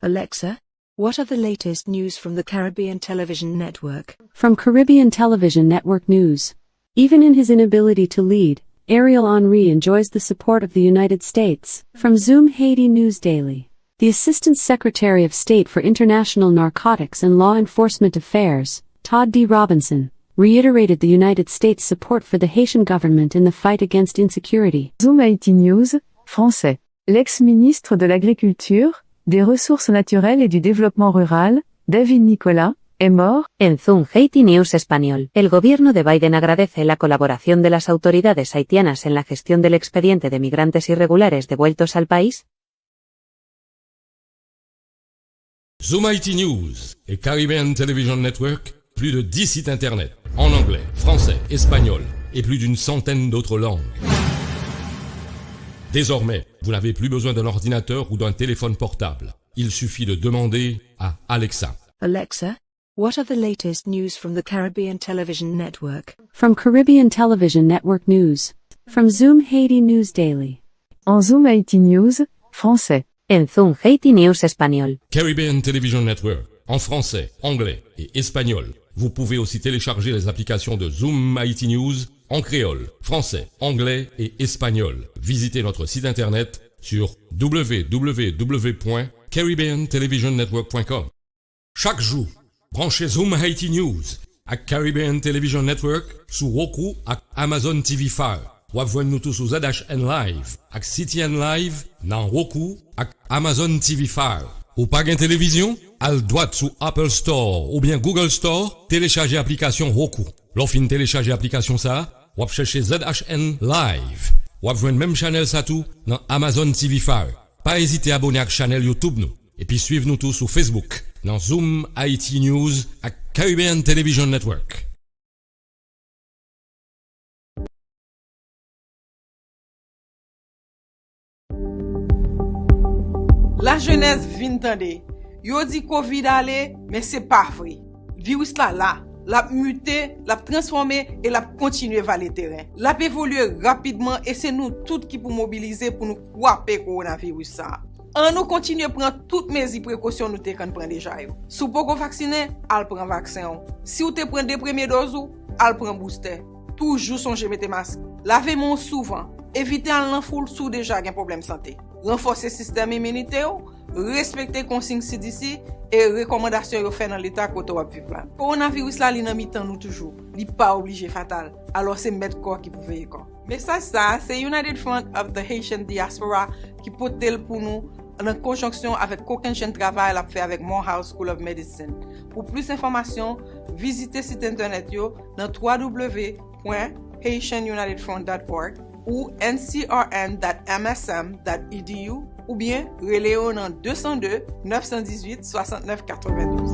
Alexa, what are the latest news from the Caribbean Television Network? From Caribbean Television Network News. Even in his inability to lead, Ariel Henry enjoys the support of the United States. From ZOOMHAITINEWS Daily. The Assistant Secretary of State for International Narcotics and Law Enforcement Affairs, Todd D. Robinson, reiterated the United States' support for the Haitian government in the fight against insecurity. ZOOMHAITINEWS, français. L'ex-ministre de l'Agriculture, des Ressources naturelles et du Développement rural, David Nicolas, est mort. En ZOOMHAITINEWS español, el gobierno de Biden agradece la colaboración de las autoridades haitianas en la gestión del expediente de migrantes irregulares devueltos al país. ZOOMHAITINEWS et Caribbean Television Network, plus de 10 sites internet, en anglais, français, espagnol et plus d'une centaine d'autres langues. Désormais, vous n'avez plus besoin d'un ordinateur ou d'un téléphone portable. Il suffit de demander à Alexa. Alexa, what are the latest news from the Caribbean Television Network? From Caribbean Television Network News. From ZOOMHAITINEWS Daily. En ZOOMHAITINEWS, français. En ZOOMHAITINEWS español. Caribbean Television Network, en français, anglais et espagnol. Vous pouvez aussi télécharger les applications de ZOOMHAITINEWS en créole, français, anglais et espagnol. Visitez notre site internet sur www.caribbeantelevisionnetwork.com. Chaque jour, branchez ZOOMHAITINEWS à Caribbean Television Network sous Roku et Amazon TV Fire. Ou nous tous sous ZHN Live ak CTN Live dans Roku ak Amazon TV Fire. Ou pas gain télévision? Al droite sous Apple Store ou bien Google Store, téléchargez l'application Roku. L'offre télécharger l'application ça, ou chercher ZHN Live. Ou joindre même channel ça tout dans Amazon TV Fire. Pas hésiter à abonner à la chaîne YouTube nous. Et puis suivez nous tous sur Facebook dans ZOOMHAITINEWS ak Caribbean Television Network. La jeunesse vient tande. Yo di Covid ale, mais c'est pas vrai. Virus là, l'a muté, l'a transformé et l'a continué vers le terrain. L'a évolué rapidement et c'est nous toutes qui pour mobiliser pour nous couper coronavirus ça. On nous continue prendre toutes mes précautions nous te kan prend déjà. Si vous pas vacciné, al prend vaccin. Si vous te prend des premières doses, al prend booster. Toujours songer mettre masque. Lavez-moi souvent. Évitez en foule sous déjà un problème santé. Renforcer le système immunitaire, respecter consignes CDC et recommandations fait dans l'état côté ou vivre. Coronavirus là, li nan mitan nous toujours. Li pas obligé fatal. Alors c'est mettre corps qui pouvait y corps. Mais ça c'est United Front of the Haitian Diaspora qui porte pour nous en conjonction avec Coquin Chaîne Travail l'a fait avec Morehouse School of Medicine. Pour plus d'informations, visitez le site internet yo dans www.haitianunitedfront.org ou ncrn.msm.edu ou bien reléo dans 202 918 69 92.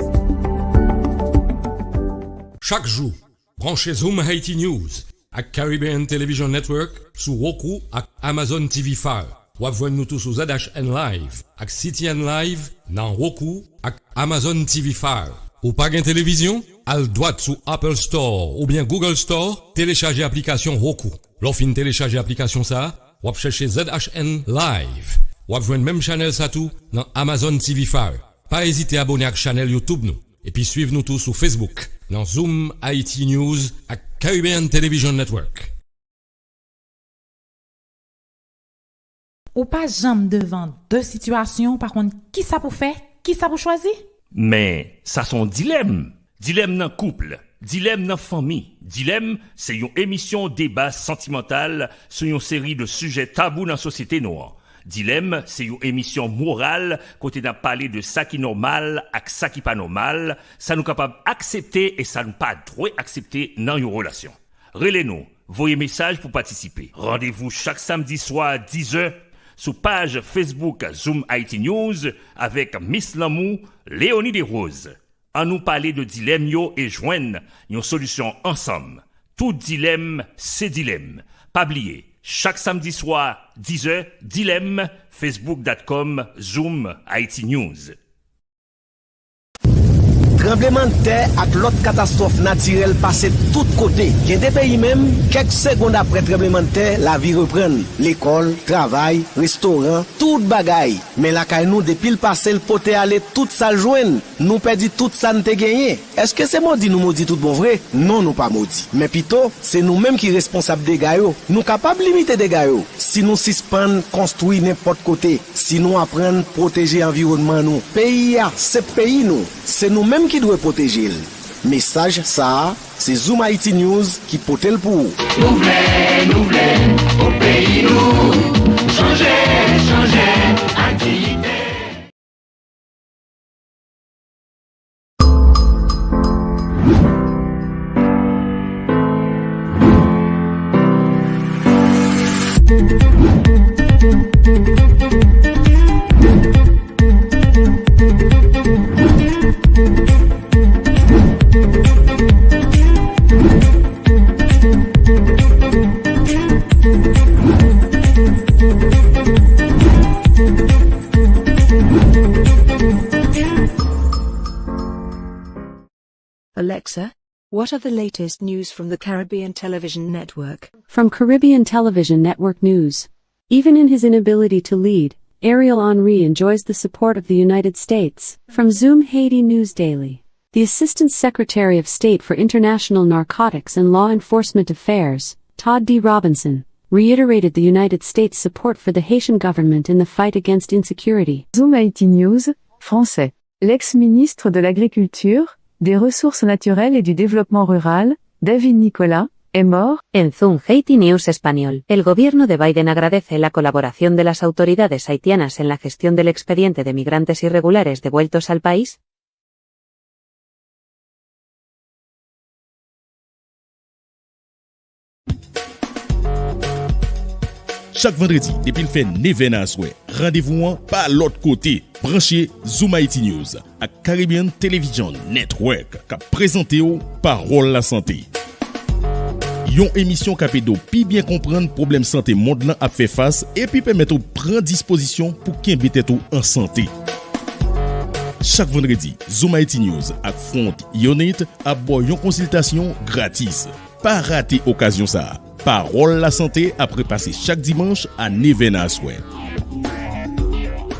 Chaque jour, branchez ZOOMHAITINEWS à Caribbean Television Network sous Roku et Amazon TV Fire. Ou joindre nous tous sous ZHN Live et CTN Live dans Roku et Amazon TV Fire. Ou pas gain télévision? Al droite sous Apple Store ou bien Google Store, téléchargez l'application Roku. L'offre télécharger l'application ça, ou chercher ZHN Live. Ou joindre même channel ça tout dans Amazon TV Fire. Pas hésiter à abonner à la chaîne YouTube nous. Et puis suivez nous tous sur Facebook dans ZOOMHAITINEWS et Caribbean Television Network. Ou pas jamais devant deux situations, par contre, qui ça pour faire? Qui ça pour choisir? Mais ça son dilemme. Dilemme dans couple, dilemme dans famille. Dilemme, c'est une émission débat sentimental sur une série de sujets tabous dans la société noire. Dilemme, c'est une émission morale côté n'a parlé de ça qui normal et ça qui pas normal, ça nous capable accepter et ça nous pas droit accepter dans une relation. Relez-nous, voyez message pour participer. Rendez-vous chaque samedi soir à 10h sur page Facebook ZOOMHAITINEWS avec Miss Lamou, Léonie Desroses. À nous parler de dilemme yo et joindre une solution ensemble. Tout dilemme, c'est dilemme. Pas oublier, chaque samedi soir, 10h, dilemme, facebook.com, ZOOMHAITINEWS. tremblement de terre ak l'autre catastrophe naturelle passé tout côté. Il y a des pays même, quelques secondes après tremblement de terre, la vie reprend. L'école, travail, restaurant, tout bagaille. Mais la caille nous depuis le passé le poté aller tout ça joindre. Nous perdit tout ça nous gagné. Est-ce que c'est maudit nous maudit tout bon vrai? Non, nous pas maudit. Mais plutôt, c'est nous-mêmes qui responsables des gaillots. Nous capables de limiter des gaillots. Si nous suspendons, construire n'importe côté. Si nous apprenons protéger l'environnement nous. Pays c'est pays nous. C'est nous-mêmes qui devons protéger. Message ça, c'est ZOOMHAITINEWS qui porte le pour. Nous voulons, au pays nous, changer, activité. Alexa, what are the latest news from the Caribbean Television Network? From Caribbean Television Network News. Even in his inability to lead, Ariel Henry enjoys the support of the United States. From ZOOMHAITINEWS Daily. The Assistant Secretary of State for International Narcotics and Law Enforcement Affairs, Todd D. Robinson, reiterated the United States' support for the Haitian government in the fight against insecurity. ZOOMHAITINEWS, français. L'ex-ministre de l'Agriculture, des Ressources naturelles et du Développement rural, David Nicolas, est mort. En ZOOMHAITINEWS español, el gobierno de Biden agradece la colaboración de las autoridades haitianas en la gestión del expediente de migrantes irregulares devueltos al país. Chaque vendredi, depuis le fait 9h à souhait, rendez-vous par l'autre côté. Branchez ZOOMHAITINEWS à Caribbean Television Network qui présenté au Parole la santé. Yon émission qui peut pi bien comprendre problème santé monde là a fait face et puis permettre de prendre disposition pour qu'il mette tout en santé. Chaque vendredi, ZOOMHAITINEWS a Front Unit a boy yon consultation gratis. Pas rater occasion ça. Parole la santé après passer chaque dimanche à 9h à souhait.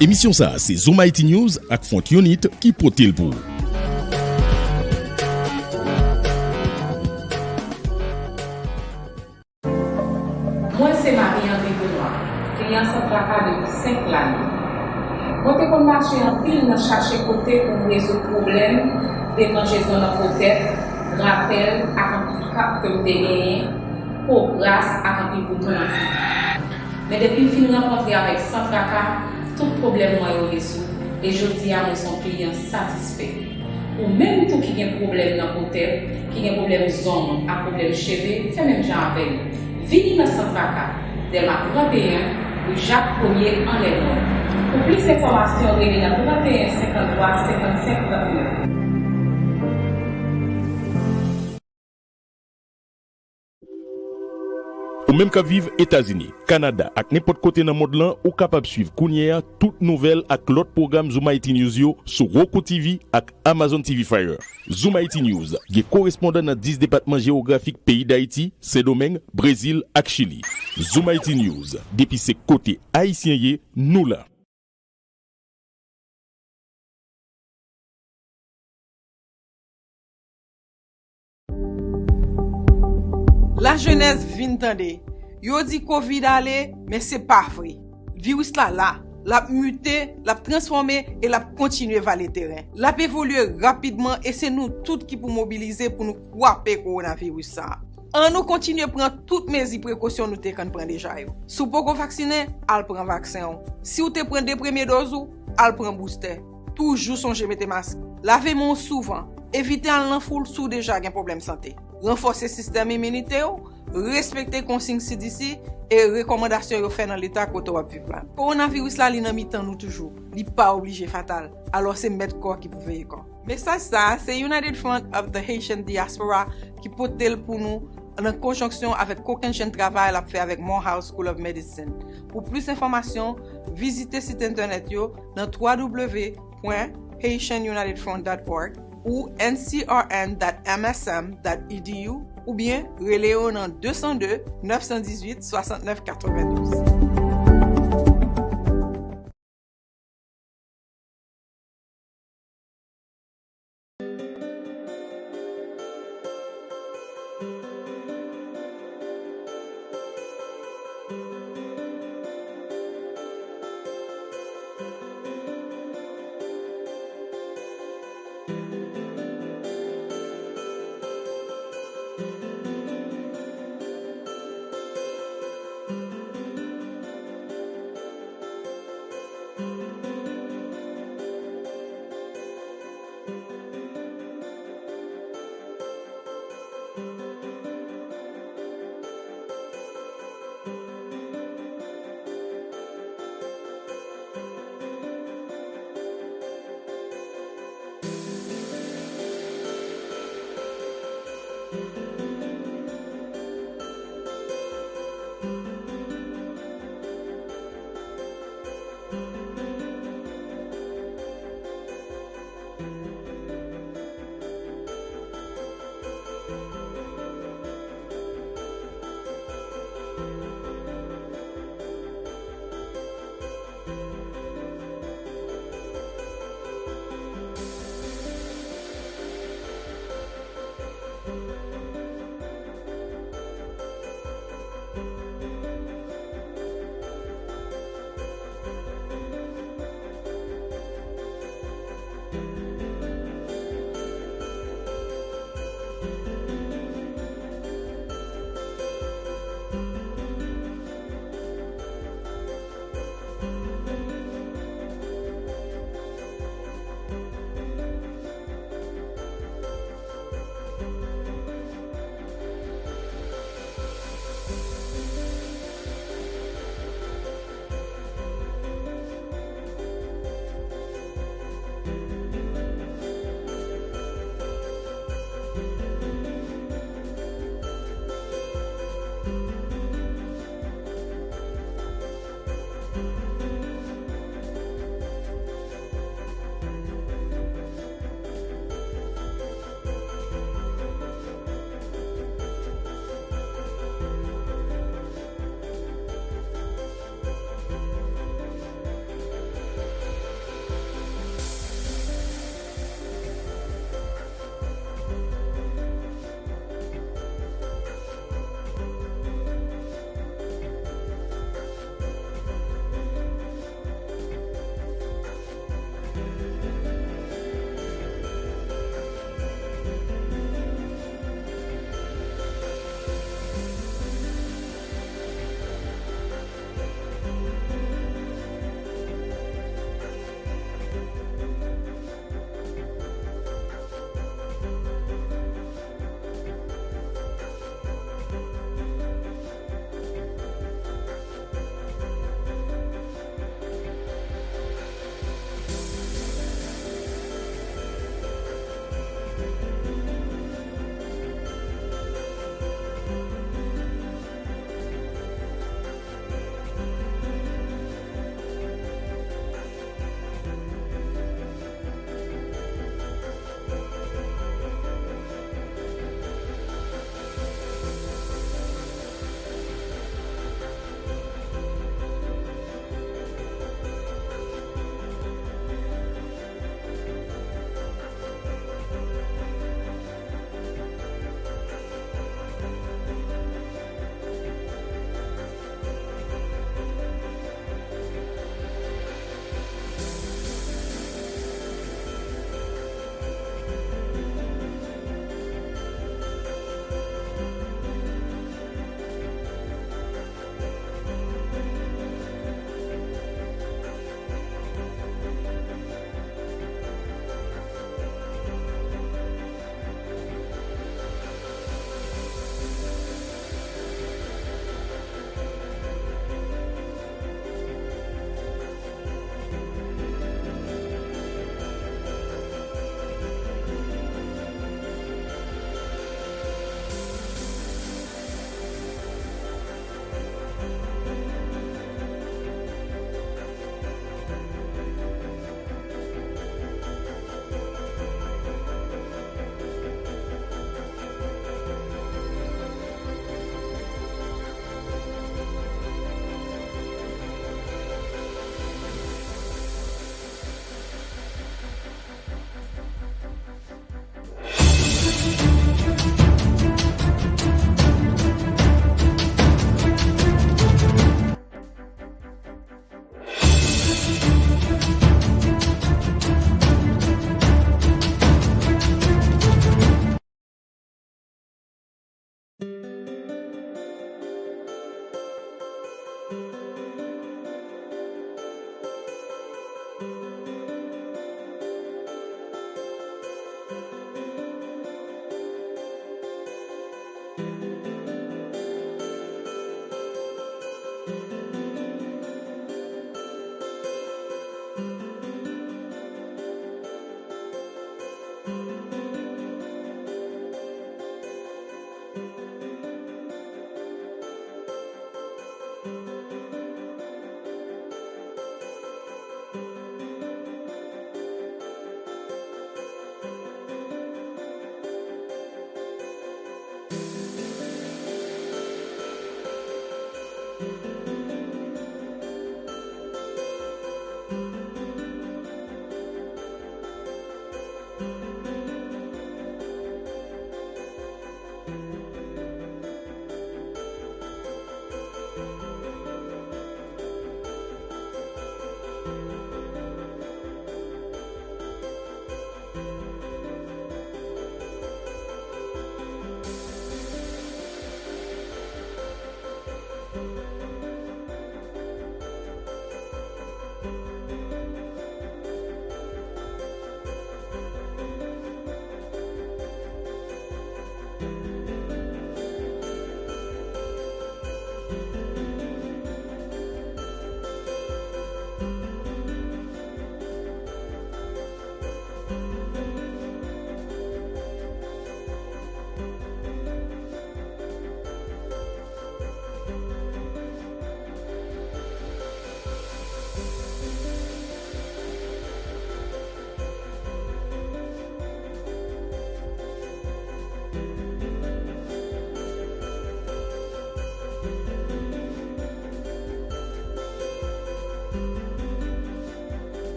Émission ça, c'est ZOOMHAITINEWS avec Front Unit qui porte le pour. Moi, c'est Marie-André Benoît, client central depuis 5 années. Moi, je peux marcher en pile dans chercher côté pour résoudre le problème des mangeaisons dans la tête, rappel à un petit cap que vous avez pour grâce à un petit bouton. Mais depuis que je suis rencontré avec Centraca, tout problème est résolu et je dis à moi son client satisfait. Ou même tout qui a un problème dans la tête, qui a un problème zone, un problème cheveux, c'est même genre avec. Venez dans Centraca, de ma 31, ou Jacques 1er en Léon. Pour plus d'informations, venez dans 31 53 55 29. Ou même qu'à vivre États-Unis, Canada, ak n'importe côté dans le monde là, ou capable suivre Kounia toute nouvelle ak l'autre programme ZOOMHAITINEWS yo sur Roku TV ak Amazon TV Fire. ZOOMHAITINEWS, qui est correspondant dans 10 départements géographiques pays d'Haïti, Saint-Domingue, Brésil ak Chili. ZOOMHAITINEWS, depuis ses côtés haïtiens yé, nous là. La jeunesse vient tande. Yo dit Covid allé, mais c'est pas vrai. Virus là, l'a muté, l'a transformé et l'a continué vers le terrain. L'a évolué rapidement et c'est nous toutes qui pour mobiliser pour nous couper coronavirus ça. On nous continue à prendre toutes mes précautions nous te kan prend déjà yo. Si vous pas vacciné, al prend vaccin. Si vous te prend des premières doses, al prend booster. Toujours songer mettre masque. Lavez-moi souvent. Évitez en foule sous déjà un problème santé. Renforcer le système immunitaire, respecter les consignes CDC et recommandations faites dans l'état côté ou vivre. Coronavirus là, il est nous toujours. Il n'est pas obligé fatal. Alors c'est mettre corps qui peut veiller corps. Mais ça, c'est United Front of the Haitian Diaspora qui porte pour nous en conjonction avec aucun chaîne de travail à faire avec Morehouse School of Medicine. Pour plus d'informations, visitez le site internet yo dans www.haitianunitedfront.org ou ncrn.msm.edu ou bien relèo nan 202 918 69 92.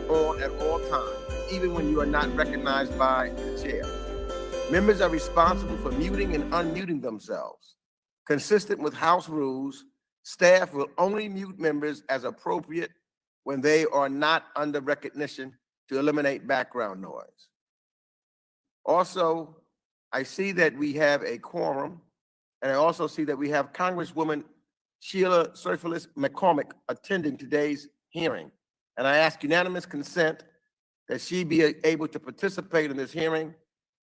On at all times, even when you are not recognized by the chair. Members are responsible for muting and unmuting themselves. Consistent with House rules, staff will only mute members as appropriate when they are not under recognition to eliminate background noise. Also, I see that we have a quorum, and I also see that we have Congresswoman Sheila Surfalis McCormick attending today's hearing. And I ask unanimous consent that she be able to participate in this hearing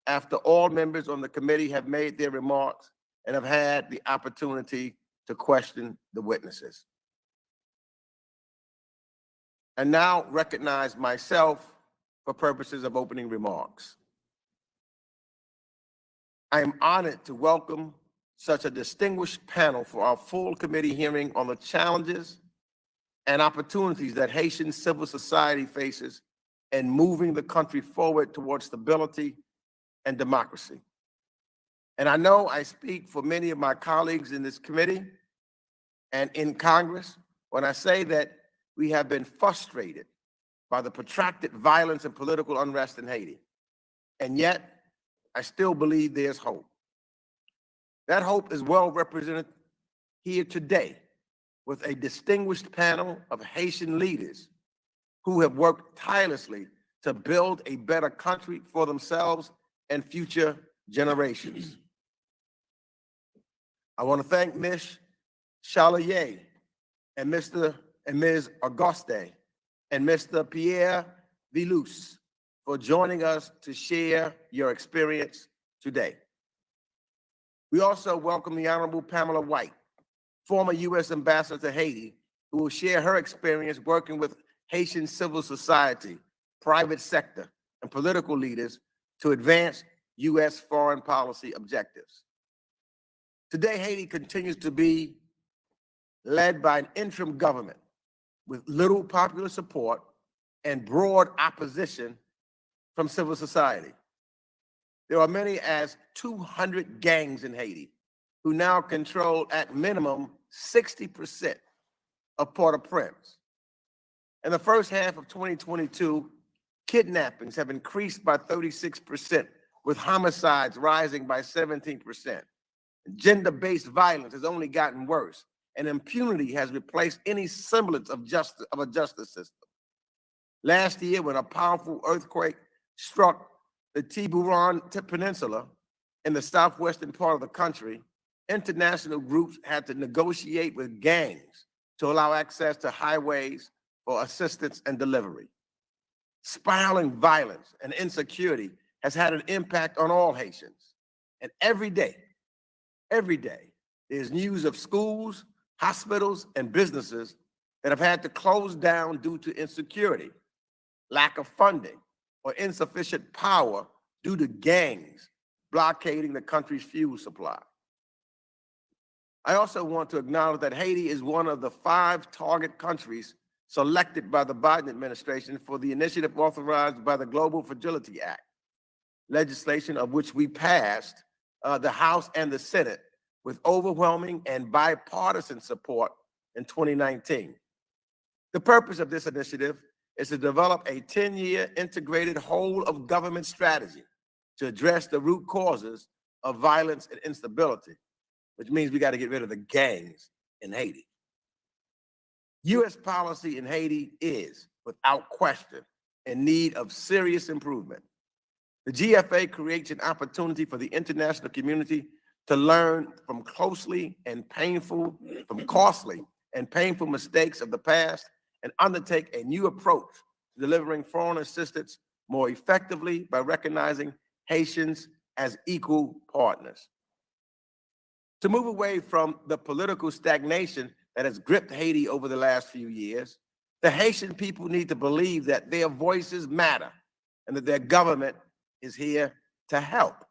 after all members on the committee have made their remarks and have had the opportunity to question the witnesses. And now recognize myself for purposes of opening remarks. I am honored to welcome such a distinguished panel for our full committee hearing on the challenges and opportunities that Haitian civil society faces in moving the country forward towards stability and democracy. And I know I speak for many of my colleagues in this committee and in Congress when I say that we have been frustrated by the protracted violence and political unrest in Haiti. And yet, I still believe there's hope. That hope is well represented here today with a distinguished panel of Haitian leaders who have worked tirelessly to build a better country for themselves and future generations. I want to thank Ms. Chalaye and Mr. and Ms. Auguste and Mr. Pierre Vilous for joining us to share your experience today. We also welcome the Honorable Pamela White, former U.S. Ambassador to Haiti, who will share her experience working with Haitian civil society, private sector, and political leaders to advance U.S. foreign policy objectives. Today, Haiti continues to be led by an interim government with little popular support and broad opposition from civil society. There are many as 200 gangs in Haiti who now control at minimum 60% of Port-au-Prince. In the first half of 2022, kidnappings have increased by 36%, with homicides rising by 17%. Gender-based violence has only gotten worse, and impunity has replaced any semblance of a justice system. Last year, when a powerful earthquake struck the Tiburon Peninsula in the southwestern part of the country, international groups had to negotiate with gangs to allow access to highways for assistance and delivery. Spiraling violence and insecurity has had an impact on all Haitians. And every day, there's news of schools, hospitals, and businesses that have had to close down due to insecurity, lack of funding, or insufficient power due to gangs blockading the country's fuel supply. I also want to acknowledge that Haiti is one of the 5 target countries selected by the Biden administration for the initiative authorized by the Global Fragility Act, legislation of which we passed the House and the Senate with overwhelming and bipartisan support in 2019. The purpose of this initiative is to develop a 10-year integrated whole of government strategy to address the root causes of violence and instability, which means we got to get rid of the gangs in Haiti. U.S. policy in Haiti is, without question, in need of serious improvement. The GFA creates an opportunity for the international community to learn from costly and painful mistakes of the past and undertake a new approach to delivering foreign assistance more effectively by recognizing Haitians as equal partners. To move away from the political stagnation that has gripped Haiti over the last few years, the Haitian people need to believe that their voices matter and that their government is here to help.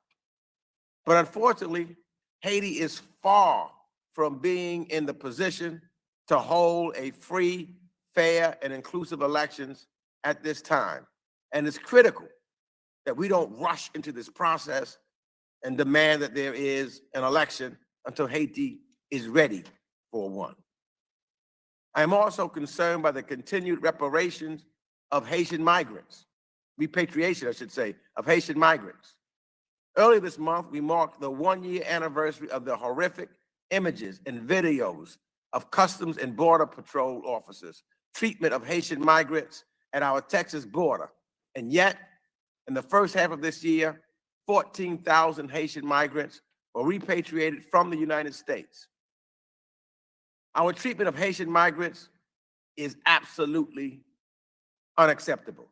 But unfortunately, Haiti is far from being in the position to hold a free, fair, and inclusive elections at this time. And it's critical that we don't rush into this process and demand that there is an election until Haiti is ready for one. I am also concerned by the continued reparations of Haitian migrants, repatriation, I should say, of Haitian migrants. Earlier this month, we marked the one-year anniversary of the horrific images and videos of Customs and Border Patrol officers' treatment of Haitian migrants at our Texas border. And yet, in the first half of this year, 14,000 Haitian migrants were repatriated from the United States. Our treatment of Haitian migrants is absolutely unacceptable.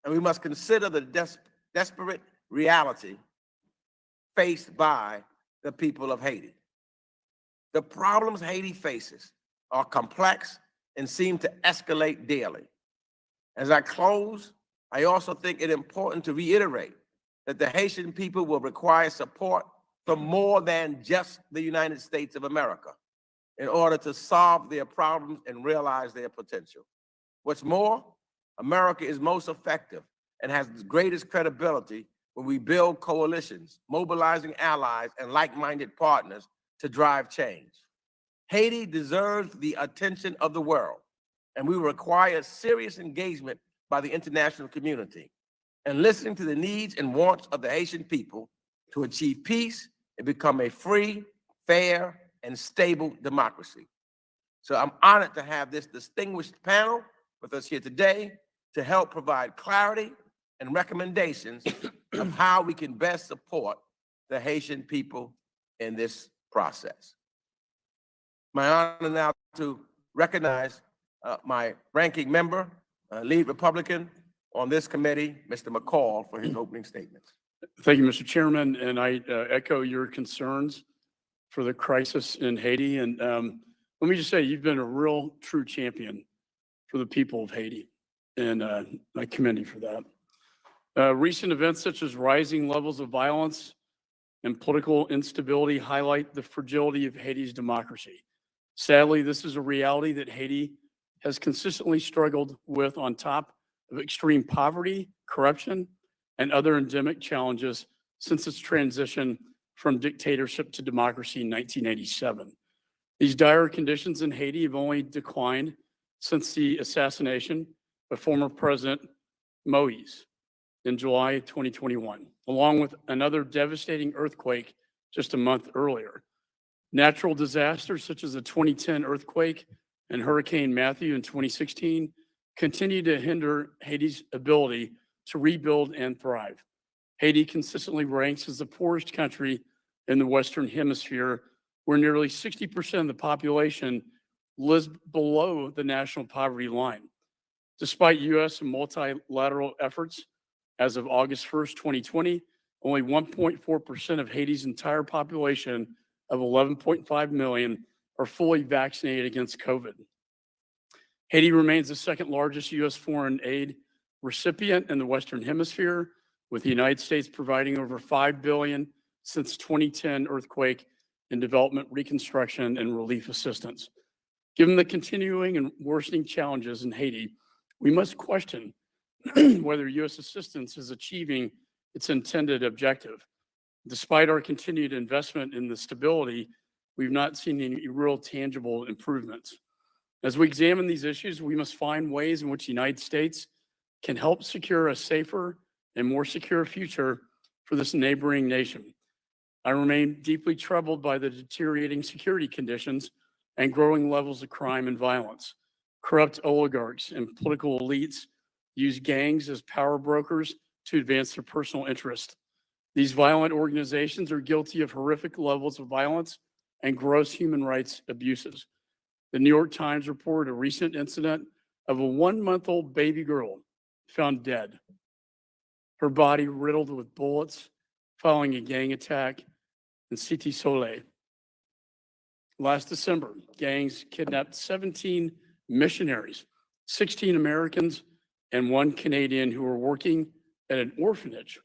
And we must consider the desperate reality faced by the people of Haiti. The problems Haiti faces are complex and seem to escalate daily. As I close, I also think it important to reiterate that the Haitian people will require support from more than just the United States of America in order to solve their problems and realize their potential. What's more, America is most effective and has the greatest credibility when we build coalitions, mobilizing allies and like-minded partners to drive change. Haiti deserves the attention of the world, and we require serious engagement by the international community and listening to the needs and wants of the Haitian people to achieve peace and become a free, fair, and stable democracy. So I'm honored to have this distinguished panel with us here today to help provide clarity and recommendations of how we can best support the Haitian people in this process. My honor now to recognize my ranking member, lead Republican on this committee, Mr. McCall, for his opening statements. Thank you, Mr. Chairman, and I echo your concerns for the crisis in Haiti. And let me just say, you've been a real true champion for the people of Haiti, and I commend you for that. Recent events such as rising levels of violence and political instability highlight the fragility of Haiti's democracy. Sadly, this is a reality that Haiti has consistently struggled with on top of extreme poverty, corruption, and other endemic challenges since its transition from dictatorship to democracy in 1987. These dire conditions in Haiti have only declined since the assassination of former President Moïse in July 2021, along with another devastating earthquake just a month earlier. Natural disasters such as the 2010 earthquake and Hurricane Matthew in 2016 continue to hinder Haiti's ability to rebuild and thrive. Haiti consistently ranks as the poorest country in the Western Hemisphere, where nearly 60% of the population lives below the national poverty line. Despite U.S. and multilateral efforts, as of August 1st, 2020, only 1.4% of Haiti's entire population of 11.5 million are fully vaccinated against COVID. Haiti remains the second largest U.S. foreign aid recipient in the Western Hemisphere, with the United States providing over $5 billion since 2010 earthquake in development, reconstruction, and relief assistance. Given the continuing and worsening challenges in Haiti, we must question whether U.S. assistance is achieving its intended objective. Despite our continued investment in the stability, we've not seen any real tangible improvements. As we examine these issues, we must find ways in which the United States can help secure a safer and more secure future for this neighboring nation. I remain deeply troubled by the deteriorating security conditions and growing levels of crime and violence. Corrupt oligarchs and political elites use gangs as power brokers to advance their personal interest. These violent organizations are guilty of horrific levels of violence and gross human rights abuses. The New York Times reported a recent incident of a 1-month-old baby girl found dead her body riddled with bullets following a gang attack in Cité Soleil. Last December, gangs kidnapped 17 missionaries, 16 Americans, and 1 Canadian who were working at an orphanage.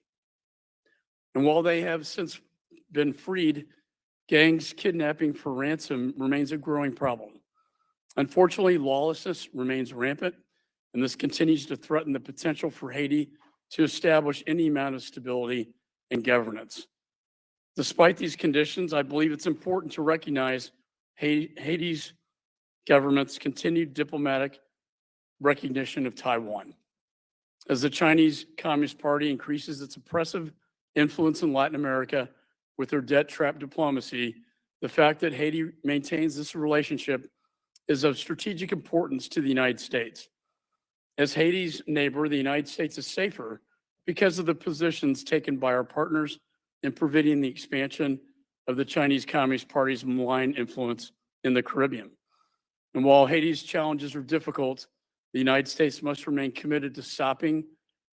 And while they have since been freed, gangs kidnapping for ransom remains a growing problem. Unfortunately, lawlessness remains rampant, and this continues to threaten the potential for Haiti to establish any amount of stability and governance. Despite these conditions, I believe it's important to recognize Haiti's government's continued diplomatic recognition of Taiwan. As the Chinese Communist Party increases its oppressive influence in Latin America with their debt-trap diplomacy, the fact that Haiti maintains this relationship is of strategic importance to the United States. As Haiti's neighbor, the United States is safer because of the positions taken by our partners in preventing the expansion of the Chinese Communist Party's malign influence in the Caribbean. And while Haiti's challenges are difficult, the United States must remain committed to stopping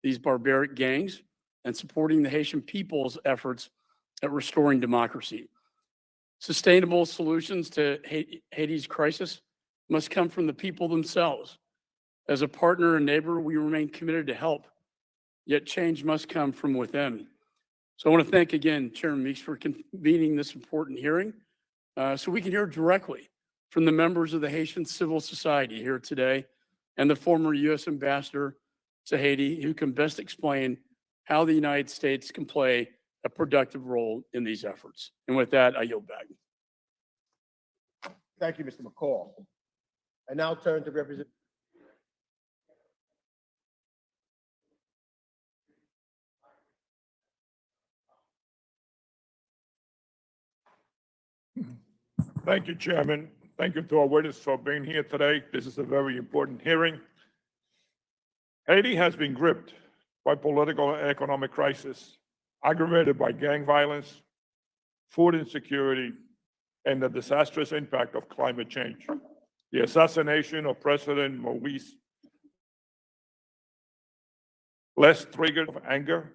these barbaric gangs and supporting the Haitian people's efforts at restoring democracy. Sustainable solutions to Haiti's crisis must come from the people themselves. As a partner and neighbor, we remain committed to help, yet change must come from within. So I want to thank again Chairman Meeks for convening this important hearing so we can hear directly from the members of the Haitian civil society here today and the former U.S. ambassador to Haiti, who can best explain how the United States can play a productive role in these efforts. And with that, I yield back. Thank you, Mr. McCall. I now turn to Representative. Thank you, Chairman. Thank you to our witnesses for being here today. This is a very important hearing. Haiti has been gripped by political and economic crisis, aggravated by gang violence, food insecurity, and the disastrous impact of climate change. The assassination of President Moïse less triggered of anger,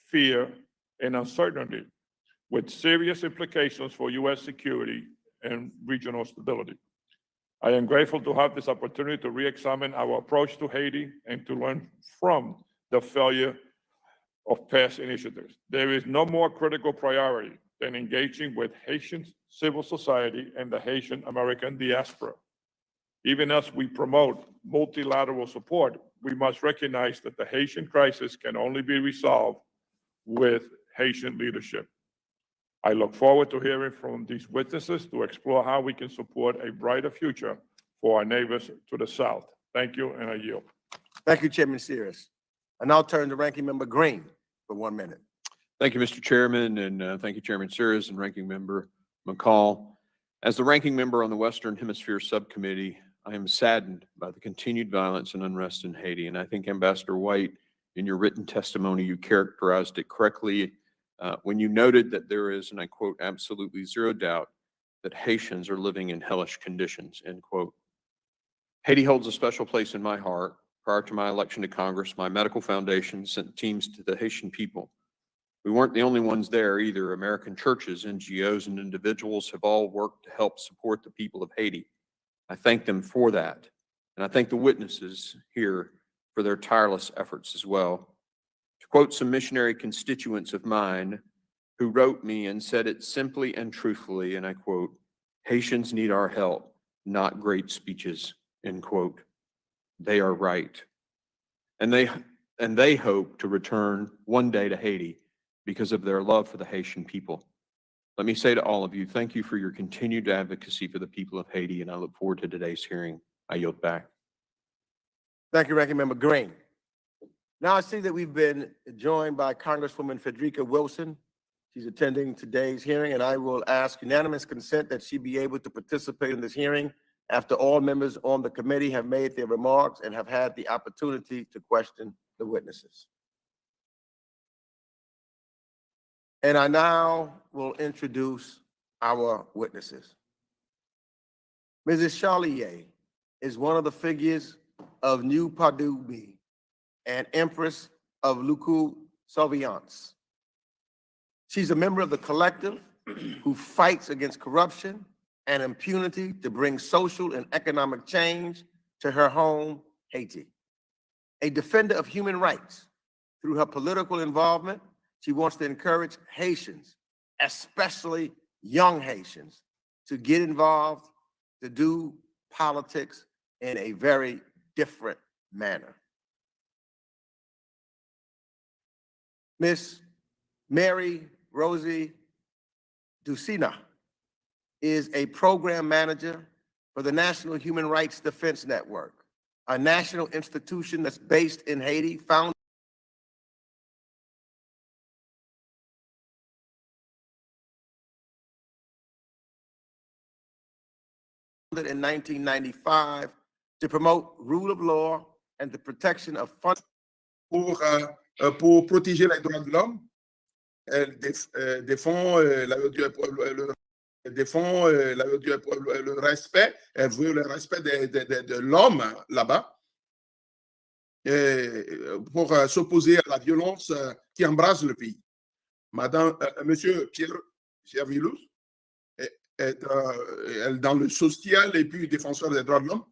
fear, and uncertainty, with serious implications for U.S. security and regional stability. I am grateful to have this opportunity to re-examine our approach to Haiti and to learn from the failure of past initiatives. There is no more critical priority than engaging with Haitian civil society and the Haitian American diaspora. Even as we promote multilateral support, we must recognize that the Haitian crisis can only be resolved with Haitian leadership. I look forward to hearing from these witnesses to explore how we can support a brighter future for our neighbors to the south. Thank you, and I yield. Thank you, Chairman Sears. I now turn to Ranking Member Green for 1 minute. Thank you, Mr. Chairman, and thank you, Chairman Sears and Ranking Member McCall. As the ranking member on the Western Hemisphere Subcommittee, I am saddened by the continued violence and unrest in Haiti, and I think, Ambassador White, in your written testimony, you characterized it correctly when you noted that there is, and I quote, absolutely zero doubt that Haitians are living in hellish conditions, end quote. Haiti holds a special place in my heart. Prior to my election to Congress, my medical foundation sent teams to the Haitian people. We weren't the only ones there either. American churches, NGOs, and individuals have all worked to help support the people of Haiti. I thank them for that, and I thank the witnesses here for their tireless efforts as well. To quote some missionary constituents of mine who wrote me and said it simply and truthfully, and I quote, Haitians need our help, not great speeches, end quote. They are right. And they hope to return one day to Haiti because of their love for the Haitian people. Let me say to all of you, thank you for your continued advocacy for the people of Haiti, and I look forward to today's hearing. I yield back. Thank you, Ranking Member Green. Now I see that we've been joined by Congresswoman Frederica Wilson. She's attending today's hearing, and I will ask unanimous consent that she be able to participate in this hearing after all members on the committee have made their remarks and have had the opportunity to question the witnesses. And I now will introduce our witnesses. Mrs. Charlier is one of the figures of New Padubi and Empress of Luku surveillance. She's a member of the collective who fights against corruption and impunity to bring social and economic change to her home, Haiti. A defender of human rights. Through her political involvement, she wants to encourage Haitians, especially young Haitians, to get involved, to do politics in a very different manner. Miss Mary Rosie Ducina is a program manager for the National Human Rights Defense Network, a national institution that's based in Haiti, founded in 1995 to promote rule of law and the protection of pour protéger les droits de l'homme. Elle défend le respect, elle veut le respect de l'homme là-bas, pour s'opposer à la violence qui embrase le pays. Monsieur Pierre Villous est dans le social et puis défenseur des droits de l'homme,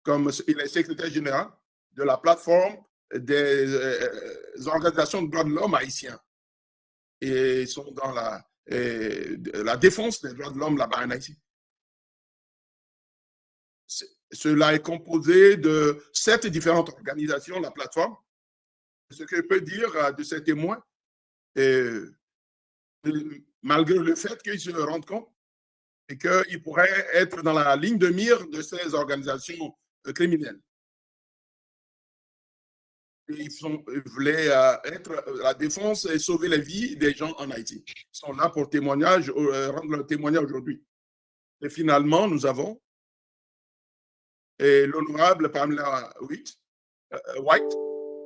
comme il est secrétaire général de la plateforme des organisations de droits de l'homme haïtiens. Et ils sont dans la défense des droits de l'homme là-bas en Haïti. Cela est composé de 7 différentes organisations, la plateforme. Ce que je peux dire de ces témoins, malgré le fait qu'ils se rendent compte et qu'ils pourraient être dans la ligne de mire de ces organisations criminelles. Ils voulaient être la défense et sauver les vies des gens en Haïti. Ils sont là pour rendre leur témoignage aujourd'hui. Et finalement, nous avons l'honorable Pamala White,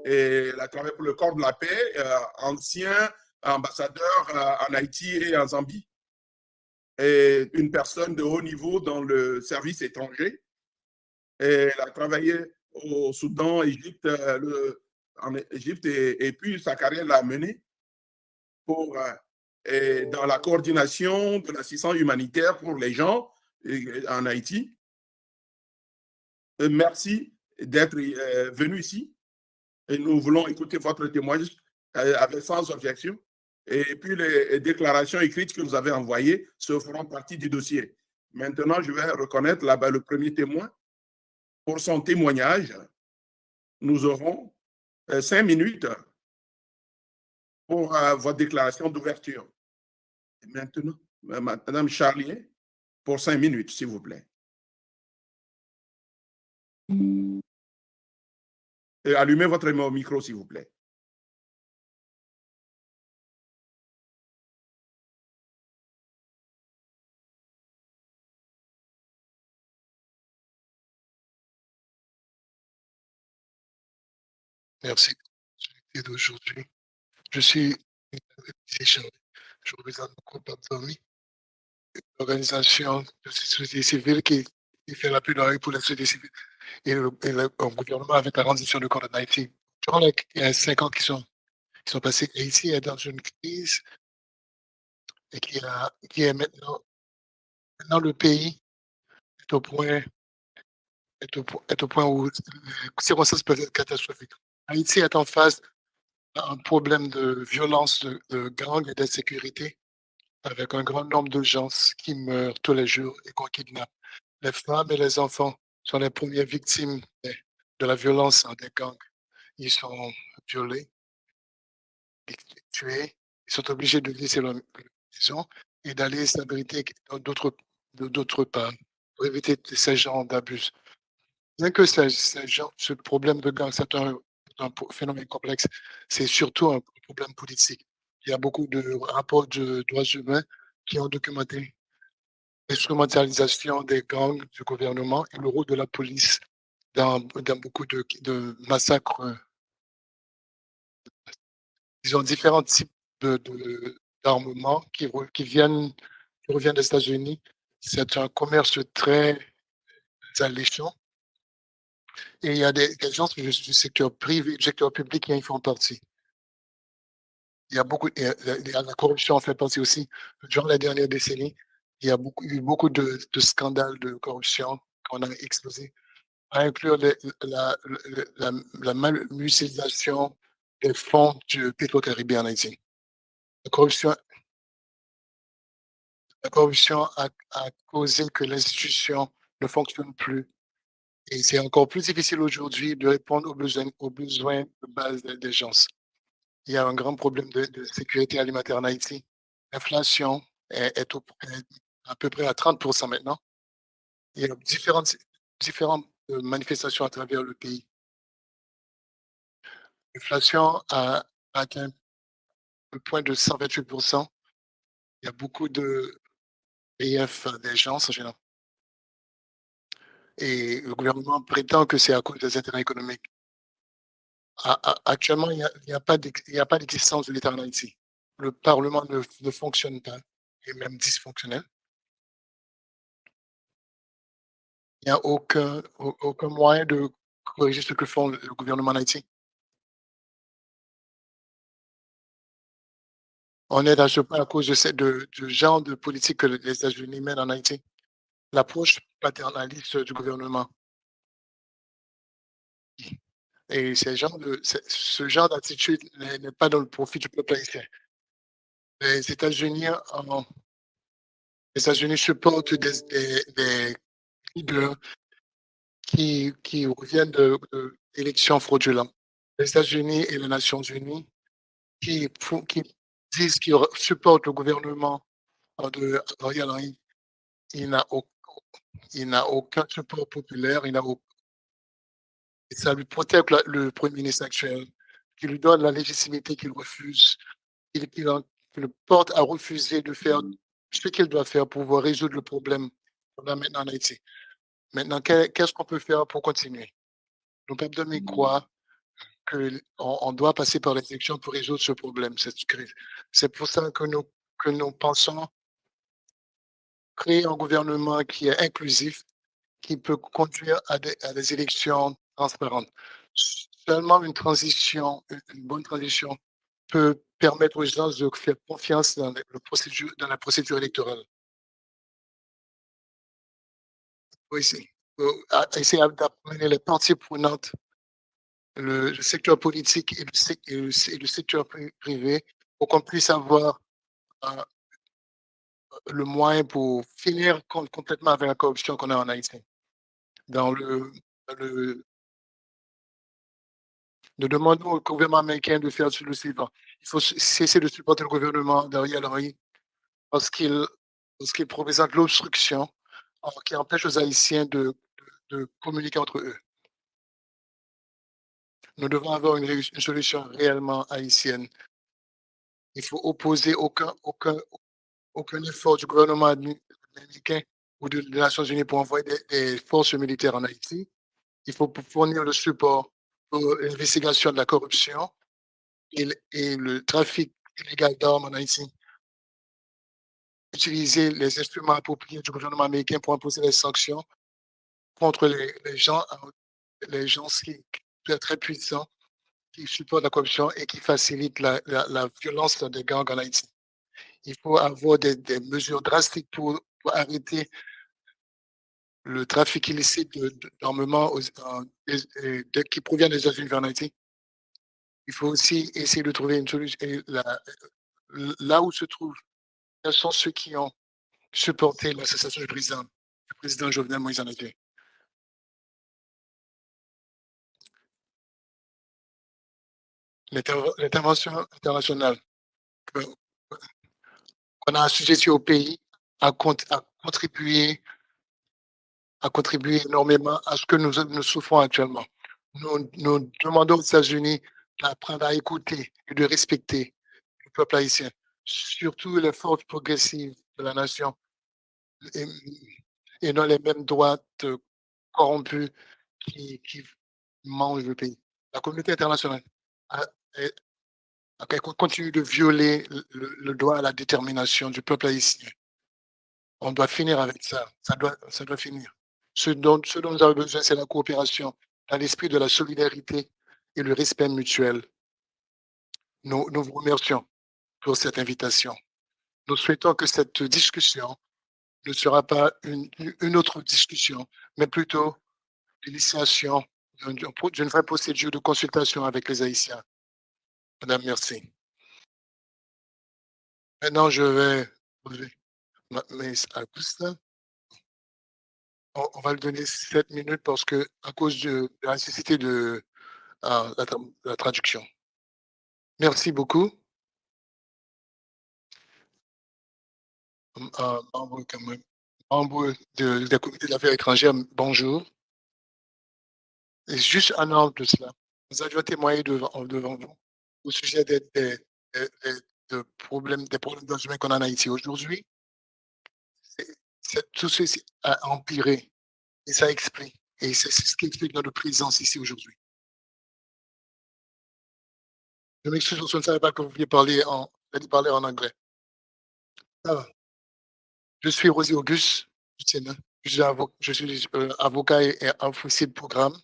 et elle a travaillé pour le corps de la paix, ancien ambassadeur en Haïti et en Zambie, et une personne de haut niveau dans le service étranger. Et elle a travaillé au Soudan, Égypte, en Égypte, et puis sa carrière l'a menée dans la coordination de l'assistance humanitaire pour les gens en Haïti. Merci d'être venu ici et nous voulons écouter votre témoignage avec sans objection. Et puis les déclarations écrites que vous avez envoyées se feront partie du dossier. Maintenant, je vais reconnaître là-bas le premier témoin. Pour son témoignage, nous aurons 5 minutes pour votre déclaration d'ouverture. Maintenant, Madame Charlier, pour 5 minutes, s'il vous plaît. Et allumez votre micro, s'il vous plaît. Merci d'aujourd'hui. Je suis je représente le groupe Abdomi, une organisation de société civile qui fait la plaidoirie pour la société civile et le gouvernement avec la transition de Kongre Haïti. Il y a 5 ans qui sont passés. Haïti est dans une crise et qui est maintenant le pays est au point où les circonstances peuvent être catastrophiques. Haïti est en face d'un problème de violence, de gangs et d'insécurité, avec un grand nombre de gens qui meurent tous les jours et qu'on kidnappe. Les femmes et les enfants sont les premières victimes de la violence des gangs. Ils sont violés, tués, ils sont obligés de laisser leur maison et d'aller s'abriter d'autres parts pour éviter ces genres d'abus. Bien que ce problème de gang, c'est un phénomène complexe, c'est surtout un problème politique. Il y a beaucoup de rapports de droits humains qui ont documenté l'instrumentalisation des gangs du gouvernement et le rôle de la police dans beaucoup de massacres. Ils ont différents types d'armements qui reviennent des États-Unis. C'est un commerce très alléchant. Et il y a des gens du secteur privé, du secteur public qui en font partie. Il y a beaucoup, la corruption en fait partie aussi. Durant les dernières décennies, il y a eu beaucoup de scandales de corruption qu'on a explosé, à inclure la mal utilisation des fonds du pétro-caribéen en Haïti. La corruption a causé que l'institution ne fonctionne plus. Et c'est encore plus difficile aujourd'hui de répondre aux besoins de base des gens. Il y a un grand problème de sécurité alimentaire en Haïti. L'inflation est à peu près à 30% maintenant. Il y a différentes manifestations à travers le pays. L'inflation a atteint le point de 128%. Il y a beaucoup de PF des gens en général. Et le gouvernement prétend que c'est à cause des intérêts économiques. Actuellement, il n'y a pas d'existence de l'État en Haïti. Le Parlement ne fonctionne pas, et même dysfonctionnel. Il n'y a aucun moyen de corriger ce que font le gouvernement en Haïti. On est à ce point à cause du genre de politique que les États-Unis mènent en Haïti. L'approche paternaliste du gouvernement. Et ce genre d'attitude n'est pas dans le profit du peuple haïtien. Les États-Unis supportent des leaders qui reviennent d'élections fraudulentes. Les États-Unis et les Nations Unies qui disent qu'ils supportent le gouvernement de Ariel Henry, il n'a aucun support populaire, et ça lui protège le Premier ministre actuel, qui lui donne la légitimité qu'il refuse, qui le porte à refuser de faire ce qu'il doit faire pour pouvoir résoudre le problème qu'on a maintenant en Haïti. Maintenant, qu'est-ce qu'on peut faire pour continuer? Le peuple de croit qu'on doit passer par les élections pour résoudre ce problème, cette crise. C'est pour ça que nous pensons créer un gouvernement qui est inclusif, qui peut conduire à des élections transparentes. Seulement une bonne transition peut permettre aux gens de faire confiance dans la procédure électorale. Essayer d'amener les parties prenantes, le secteur politique et le secteur privé, pour qu'on puisse avoir le moyen pour finir complètement avec la corruption qu'on a en Haïti. Nous demandons au gouvernement américain de faire le suivant. Il faut cesser de supporter le gouvernement d'Ariel Henry parce qu'il représente l'obstruction qui empêche aux Haïtiens de communiquer entre eux. Nous devons avoir une solution réellement haïtienne. Il faut opposer aucun effort du gouvernement américain ou des Nations Unies pour envoyer des forces militaires en Haïti. Il faut fournir le support pour l'investigation de la corruption et le trafic illégal d'armes en Haïti. Utiliser les instruments appropriés du gouvernement américain pour imposer les sanctions contre les gens qui sont très puissants, qui supportent la corruption et qui facilitent la violence des gangs en Haïti. Il faut avoir des mesures drastiques pour arrêter le trafic illicite d'armements qui provient des États-Unis vers Haïti. Il faut aussi essayer de trouver une solution. Là où se trouvent, quels sont ceux qui ont supporté l'association du président Jovenel Moïse en Haïti. L'intervention internationale qu'on a assujettie au pays a contribué énormément à ce que nous souffrons actuellement. Nous demandons aux États-Unis d'apprendre à écouter et de respecter le peuple haïtien, surtout les forces progressives de la nation, et non les mêmes droites corrompues qui mangent le pays. La communauté internationale continue de violer le droit à la détermination du peuple haïtien. On doit finir avec ça. Ça doit finir. Ce dont nous avons besoin, c'est la coopération dans l'esprit de la solidarité et le respect mutuel. Nous vous remercions. pour cette invitation. Nous souhaitons que cette discussion ne sera pas une autre discussion, mais plutôt l'initiation d'une vraie procédure de consultation avec les Haïtiens. Madame, merci. Maintenant, je vais poser Miss Augusta. On va lui donner 7 minutes parce que, à cause de la nécessité de la traduction. Merci beaucoup. Membre de la communauté d'affaires étrangères, bonjour. Et juste un an de cela, nous avions témoigné devant vous au sujet des problèmes droits humains qu'on a en Haïti aujourd'hui. Tout ceci a empiré et ça explique. Et c'est ce qui explique notre présence ici aujourd'hui. Je m'excuse, je ne savais pas que vous vouliez parler en anglais. Ça va. Je suis Rosie Auguste du Sénat. Je suis avocat et officier de programme.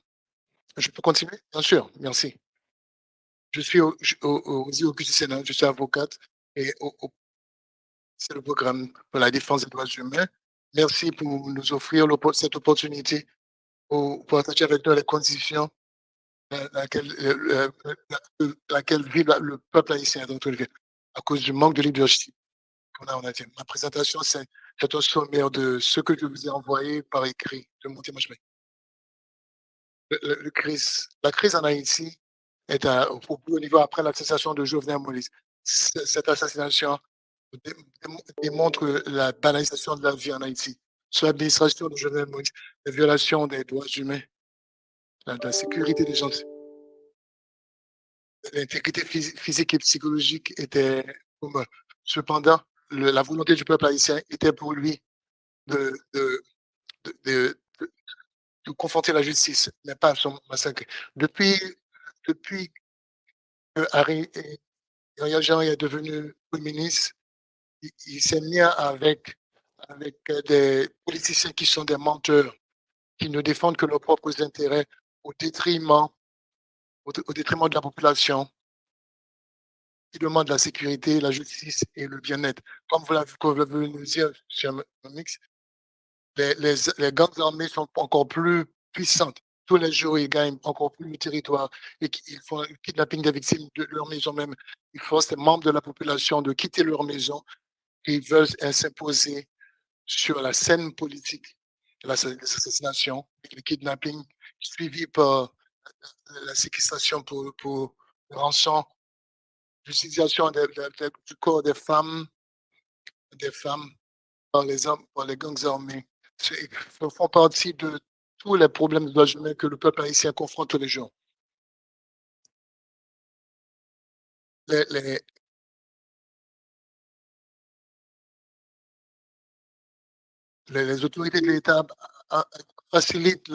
Je peux continuer? Bien sûr, merci. Je suis Rosie Auguste du Sénat. Je suis avocate et c'est le programme pour la défense des droits humains. Merci pour nous offrir cette opportunité pour partager avec nous les conditions dans laquelle vit le peuple haïtien à cause du manque de leadership qu'on a en Haïti. Ma présentation, c'est un sommaire de ce que je vous ai envoyé par écrit de mon témoignage. La crise en Haïti est au plus haut niveau après l'assassination de Jovenel Moïse. Cette assassination démontre la banalisation de la vie en Haïti. Sous l'administration de Jovenel Moïse, les violations des droits humains, la sécurité des gens, l'intégrité physique et psychologique était commun. Cependant, la volonté du peuple haïtien était pour lui de confronter la justice, mais pas son massacre. Depuis que Ariel Jean est devenu Premier ministre, il s'est mis avec des politiciens qui sont des menteurs, qui ne défendent que leurs propres intérêts au détriment de la population. Ils demandent la sécurité, la justice et le bien-être. Comme vous l'avez nous dire, M. Mix, les gangs armés sont encore plus puissantes. Tous les jours, ils gagnent encore plus de territoire et ils font le kidnapping des victimes de leur maison même. Ils forcent les membres de la population de quitter leur maison et ils veulent s'imposer sur la scène politique, l'assassination, le kidnapping, suivi par la séquestration pour rançon, l'utilisation du corps des femmes par les hommes, par les gangs armés. Ils font partie de tous les problèmes de droits humains que le peuple haïtien confronte tous les jours. Les autorités de l'État facilitent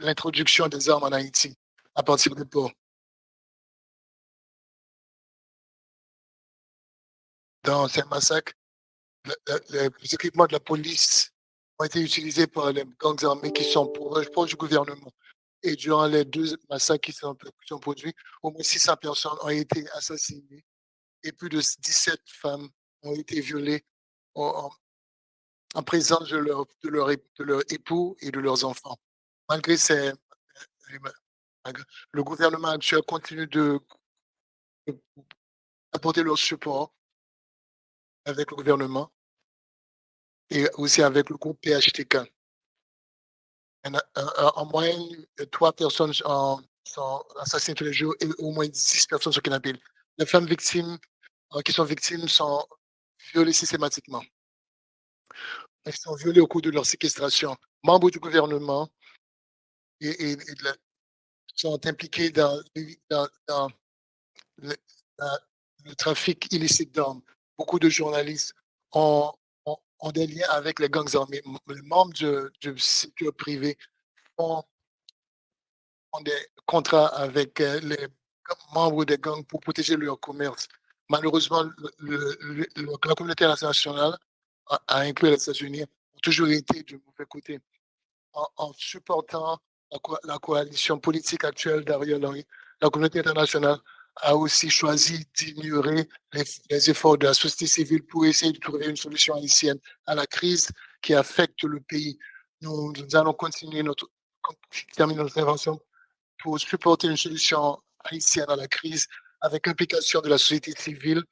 l'introduction des armes en Haïti à partir des ports. Dans ces massacres, les équipements de la police ont été utilisés par les gangs armés qui sont proches du gouvernement. Et durant les 2 massacres qui sont produits, au moins 600 personnes ont été assassinées et plus de 17 femmes ont été violées en présence de leur époux et de leurs enfants. Malgré le gouvernement actuel continue d'apporter leur support avec le gouvernement et aussi avec le groupe PHTK. En moyenne, 3 personnes sont assassinées tous les jours et au moins 10 personnes sont kidnappées. Les femmes victimes qui sont victimes sont violées systématiquement. Elles sont violées au cours de leur séquestration. Membres du gouvernement sont impliqués dans le trafic illicite d'armes. Beaucoup de journalistes ont des liens avec les gangs armés. Les membres du secteur privé ont des contrats avec les membres des gangs pour protéger leur commerce. Malheureusement, la communauté internationale, a inclus les États-Unis, ont toujours été du mauvais côté en supportant la coalition politique actuelle d'Ariel Henry. La communauté internationale a aussi choisi d'ignorer les efforts de la société civile pour essayer de trouver une solution haïtienne à la crise qui affecte le pays. Nous allons terminer notre intervention pour supporter une solution haïtienne à la crise avec l'implication de la société civile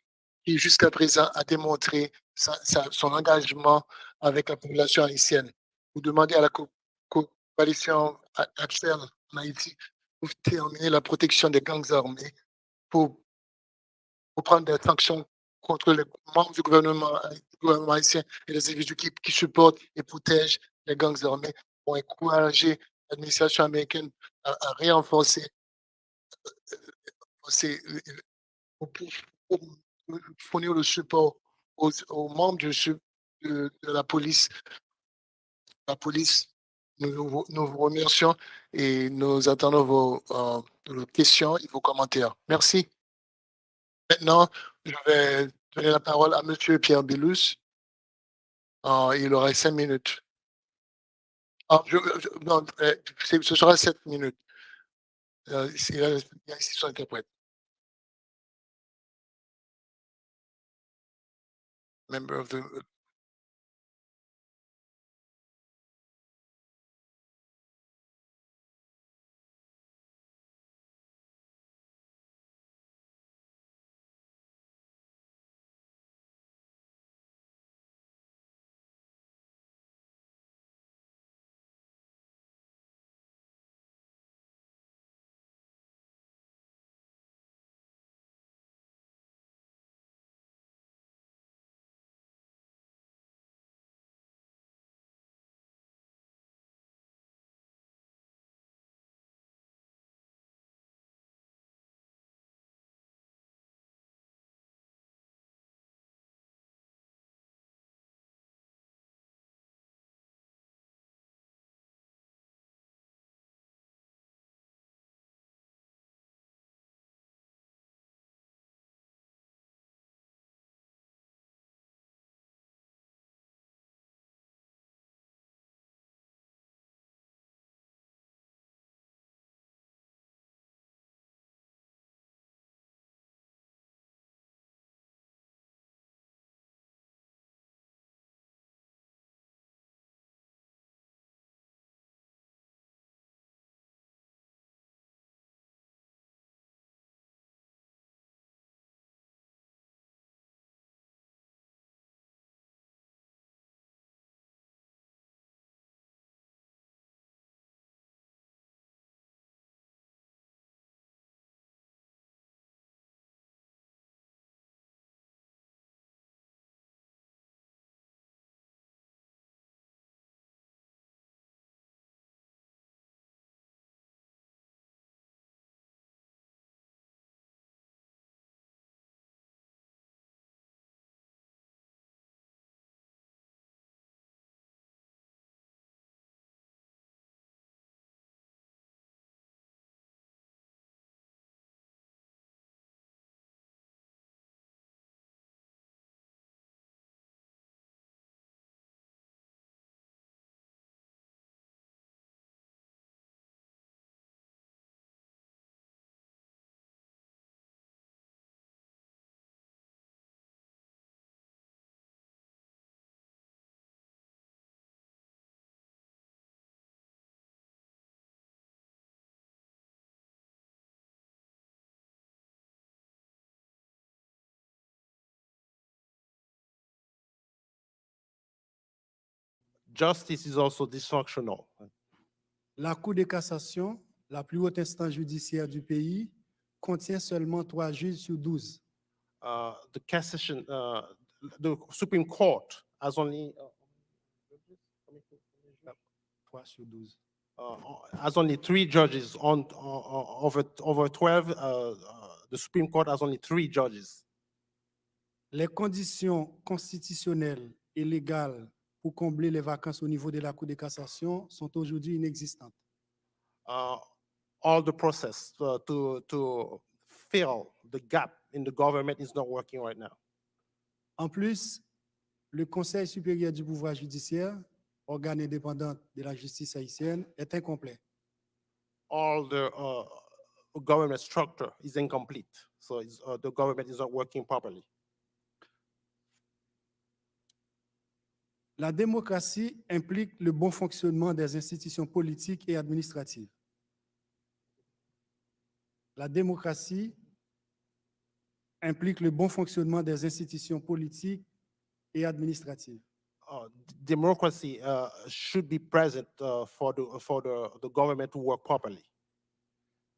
qui jusqu'à présent a démontré son engagement avec la population haïtienne. Vous demandez à la coalition actuelle en Haïti pour terminer la protection des gangs armés, pour prendre des sanctions contre les membres du gouvernement haïtien et les individus qui supportent et protègent les gangs armés, pour encourager l'administration américaine à renforcer pour fournir le support aux membres de la police. La police, nous vous remercions et nous attendons vos questions et vos commentaires. Merci. Maintenant, je vais donner la parole à M. Pierre Bilous. Il aura 5 minutes. Non, ce sera 7 minutes. Il y a ici son interprète. Member of the... Justice is also dysfunctional. La Cour de cassation, la plus haute instance judiciaire du pays, contient seulement 3 juges sur 12. The Supreme Court has only 3 sur 12. Has only 3 judges on over 12. The Supreme Court has only 3 judges. Les conditions constitutionnelles et légales pour combler les vacances au niveau de la Cour de cassation sont aujourd'hui inexistantes. All the process to fill the gap in the government is not working right now. En plus, le Conseil supérieur du pouvoir judiciaire, organe indépendant de la justice haïtienne, est incomplet. All the government structure is incomplete. So the government is not working properly. La démocratie implique le bon fonctionnement des institutions politiques et administratives. La démocratie implique le bon fonctionnement des institutions politiques et administratives. Democracy should be present for the government to work properly.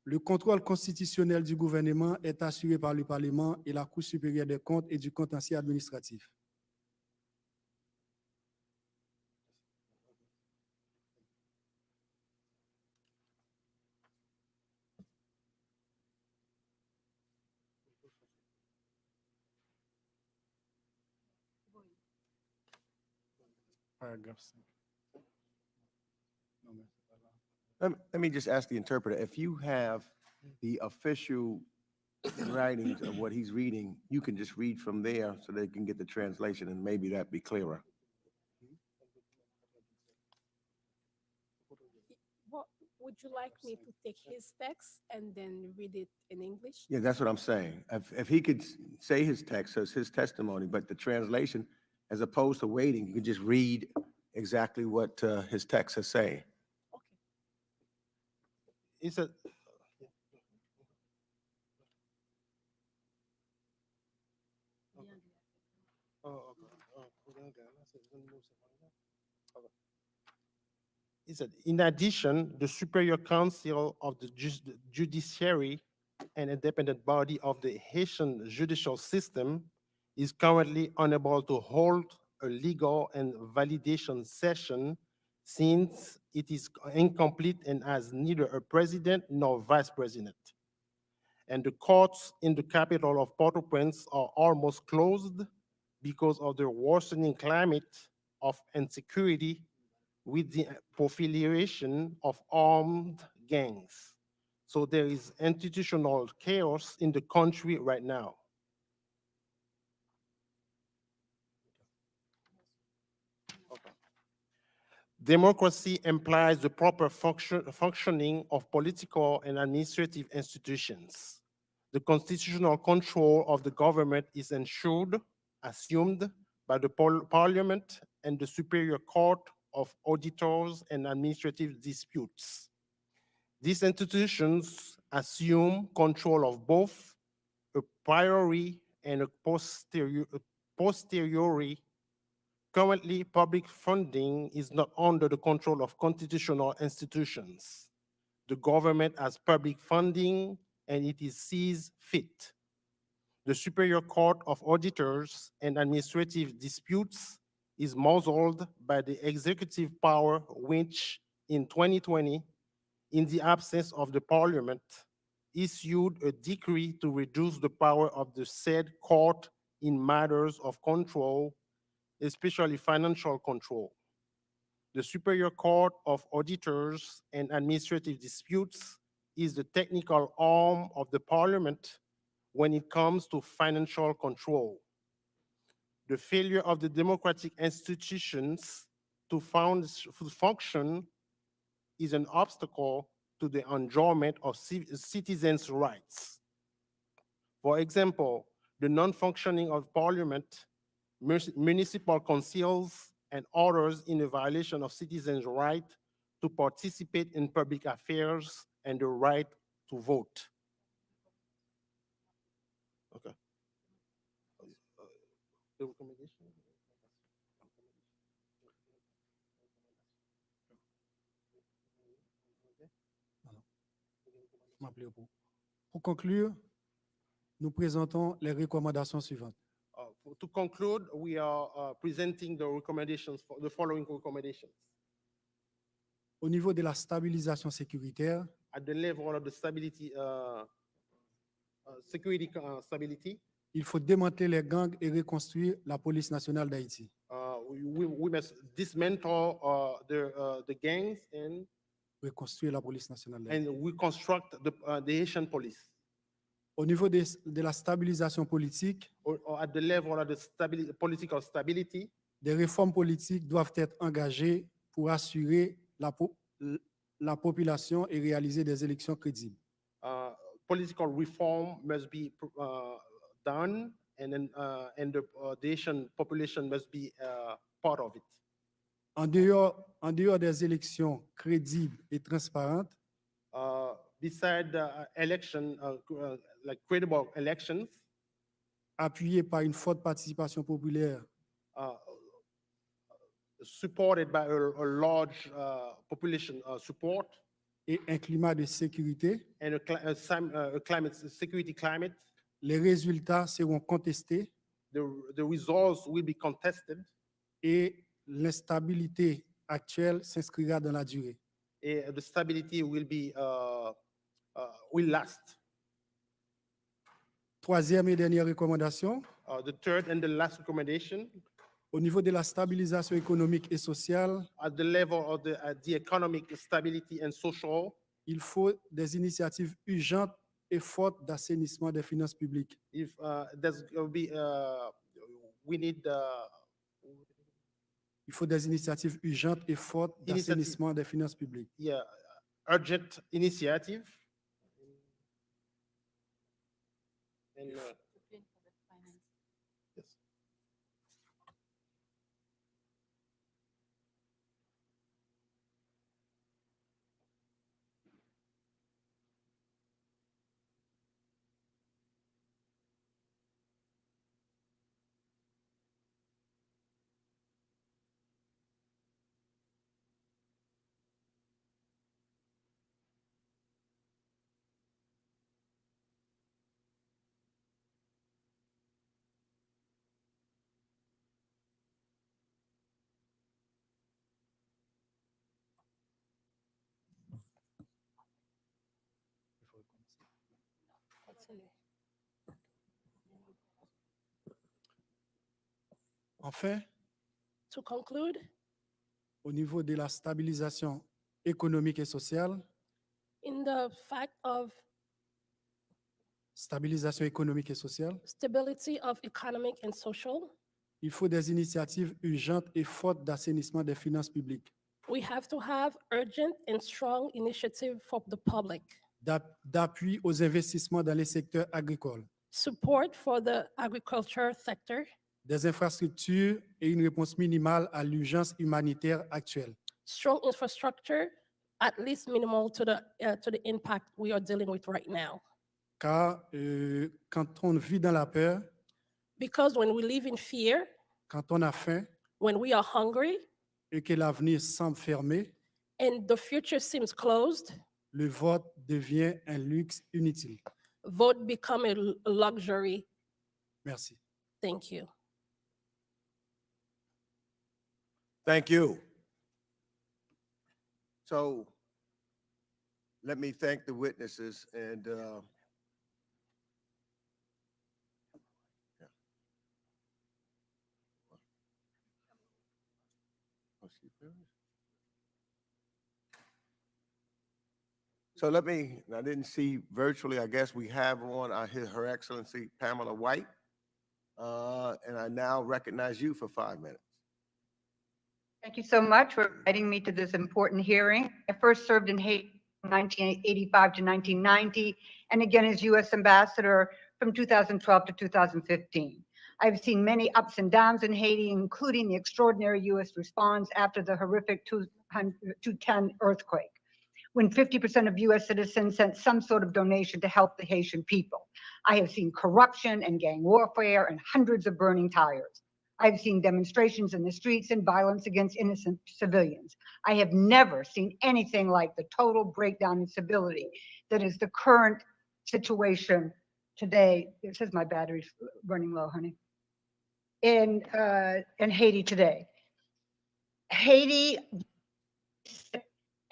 Le contrôle constitutionnel du gouvernement est assuré par le Parlement et la Cour supérieure des comptes et du contentieux administratif. Paragraph 5. Let me just ask the interpreter, if you have the official writings of what he's reading, you can just read from there so they can get the translation and maybe that'd be clearer. What, would you like me to take his text and then read it in English? Yeah, that's what I'm saying. If he could say his text as his testimony, but the translation, as opposed to waiting, you could just read exactly what his text is saying. He said, he said, in addition, the Superior Council of the Judiciary, an independent body of the Haitian judicial system, is currently unable to hold a legal and validation session since it is incomplete and has neither a president nor vice president. And the courts in the capital of Port-au-Prince are almost closed because of the worsening climate of insecurity with the proliferation of armed gangs. So there is institutional chaos in the country right now. Democracy implies the proper functioning of political and administrative institutions. The constitutional control of the government is assumed by the Parliament and the Superior Court of Auditors and Administrative Disputes. These institutions assume control of both a priori and a posteriori. Currently, public funding is not under the control of constitutional institutions. The government has public funding and it is sees fit. The Superior Court of Auditors and Administrative Disputes is muzzled by the executive power which, in 2020, in the absence of the Parliament, issued a decree to reduce the power of the said court in matters of control, especially financial control. The Superior Court of Auditors and Administrative Disputes is the technical arm of the Parliament when it comes to financial control. The failure of the democratic institutions to function is an obstacle to the enjoyment of citizens' rights. For example, the non-functioning of Parliament, municipal councils, and others in a violation of citizens' right to participate in public affairs and the right to vote. Okay. The recommendation? Pour conclure, nous présentons les recommandations suivantes. To conclude, we are presenting the recommendations, the following recommendations. Au niveau de la stabilisation sécuritaire, At the level of the stability, security stability, il faut démanteler les gangs et reconstruire la police nationale d'Haïti. We must dismantle the gangs and reconstruire la police nationale d'Haïti. And reconstruct the Haitian police. Au niveau de la stabilisation politique, or at the level of the political stability, des réformes politiques doivent être engagées pour assurer la population et réaliser des élections crédibles. political reform must be done, and then and the Haitian population must be part of it. En dehors des élections crédibles et transparentes, Beside the election, like credible elections, appuyées par une forte participation populaire, supported by a large population support, et un climat de sécurité, and a climate security climate, les résultats seront contestés the results will be contested, et l'instabilité actuelle s'inscrira dans la durée. and the stability will last. Troisième et dernière recommandation, The third and the last recommendation, au niveau de la stabilisation économique et sociale, at the level of the economic stability and social, il faut des initiatives urgentes et fortes d'assainissement des finances publiques. if there's going to be, we need Il faut des initiatives urgentes et fortes d'assainissement des finances publiques. urgent initiative. And, yes. Enfin, To conclude, au niveau de la stabilisation économique et sociale, in the fact of stabilisation économique et sociale, stability of economic and social, il faut des initiatives urgentes et fortes d'assainissement des finances publiques, we have to have urgent and strong initiative for the public. d'appui aux investissements dans les secteurs agricoles, Support for the agriculture sector, des infrastructures et une réponse minimale à l'urgence humanitaire actuelle. strong infrastructure, at least minimal to the impact we are dealing with right now. Car quand on vit dans la peur, Because when we live in fear, quand on a faim when we are hungry, et que l'avenir semble fermé, and the future seems closed, le vote devient un luxe inutile. vote become a luxury. Merci. Thank you. Thank you. So let me thank the witnesses and so I didn't see virtually, I guess we have on Her Excellency Pamala White. And I now recognize you for 5 minutes. Thank you so much for inviting me to this important hearing. I first served in Haiti from 1985 to 1990, and again as U.S. Ambassador from 2012 to 2015. I've seen many ups and downs in Haiti, including the extraordinary U.S. response after the horrific 2010 earthquake, when 50% of U.S. citizens sent some sort of donation to help the Haitian people. I have seen corruption and gang warfare and hundreds of burning tires. I've seen demonstrations in the streets and violence against innocent civilians. I have never seen anything like the total breakdown in civility that is the current situation today. It says my battery's running low, honey. In Haiti today. Haiti,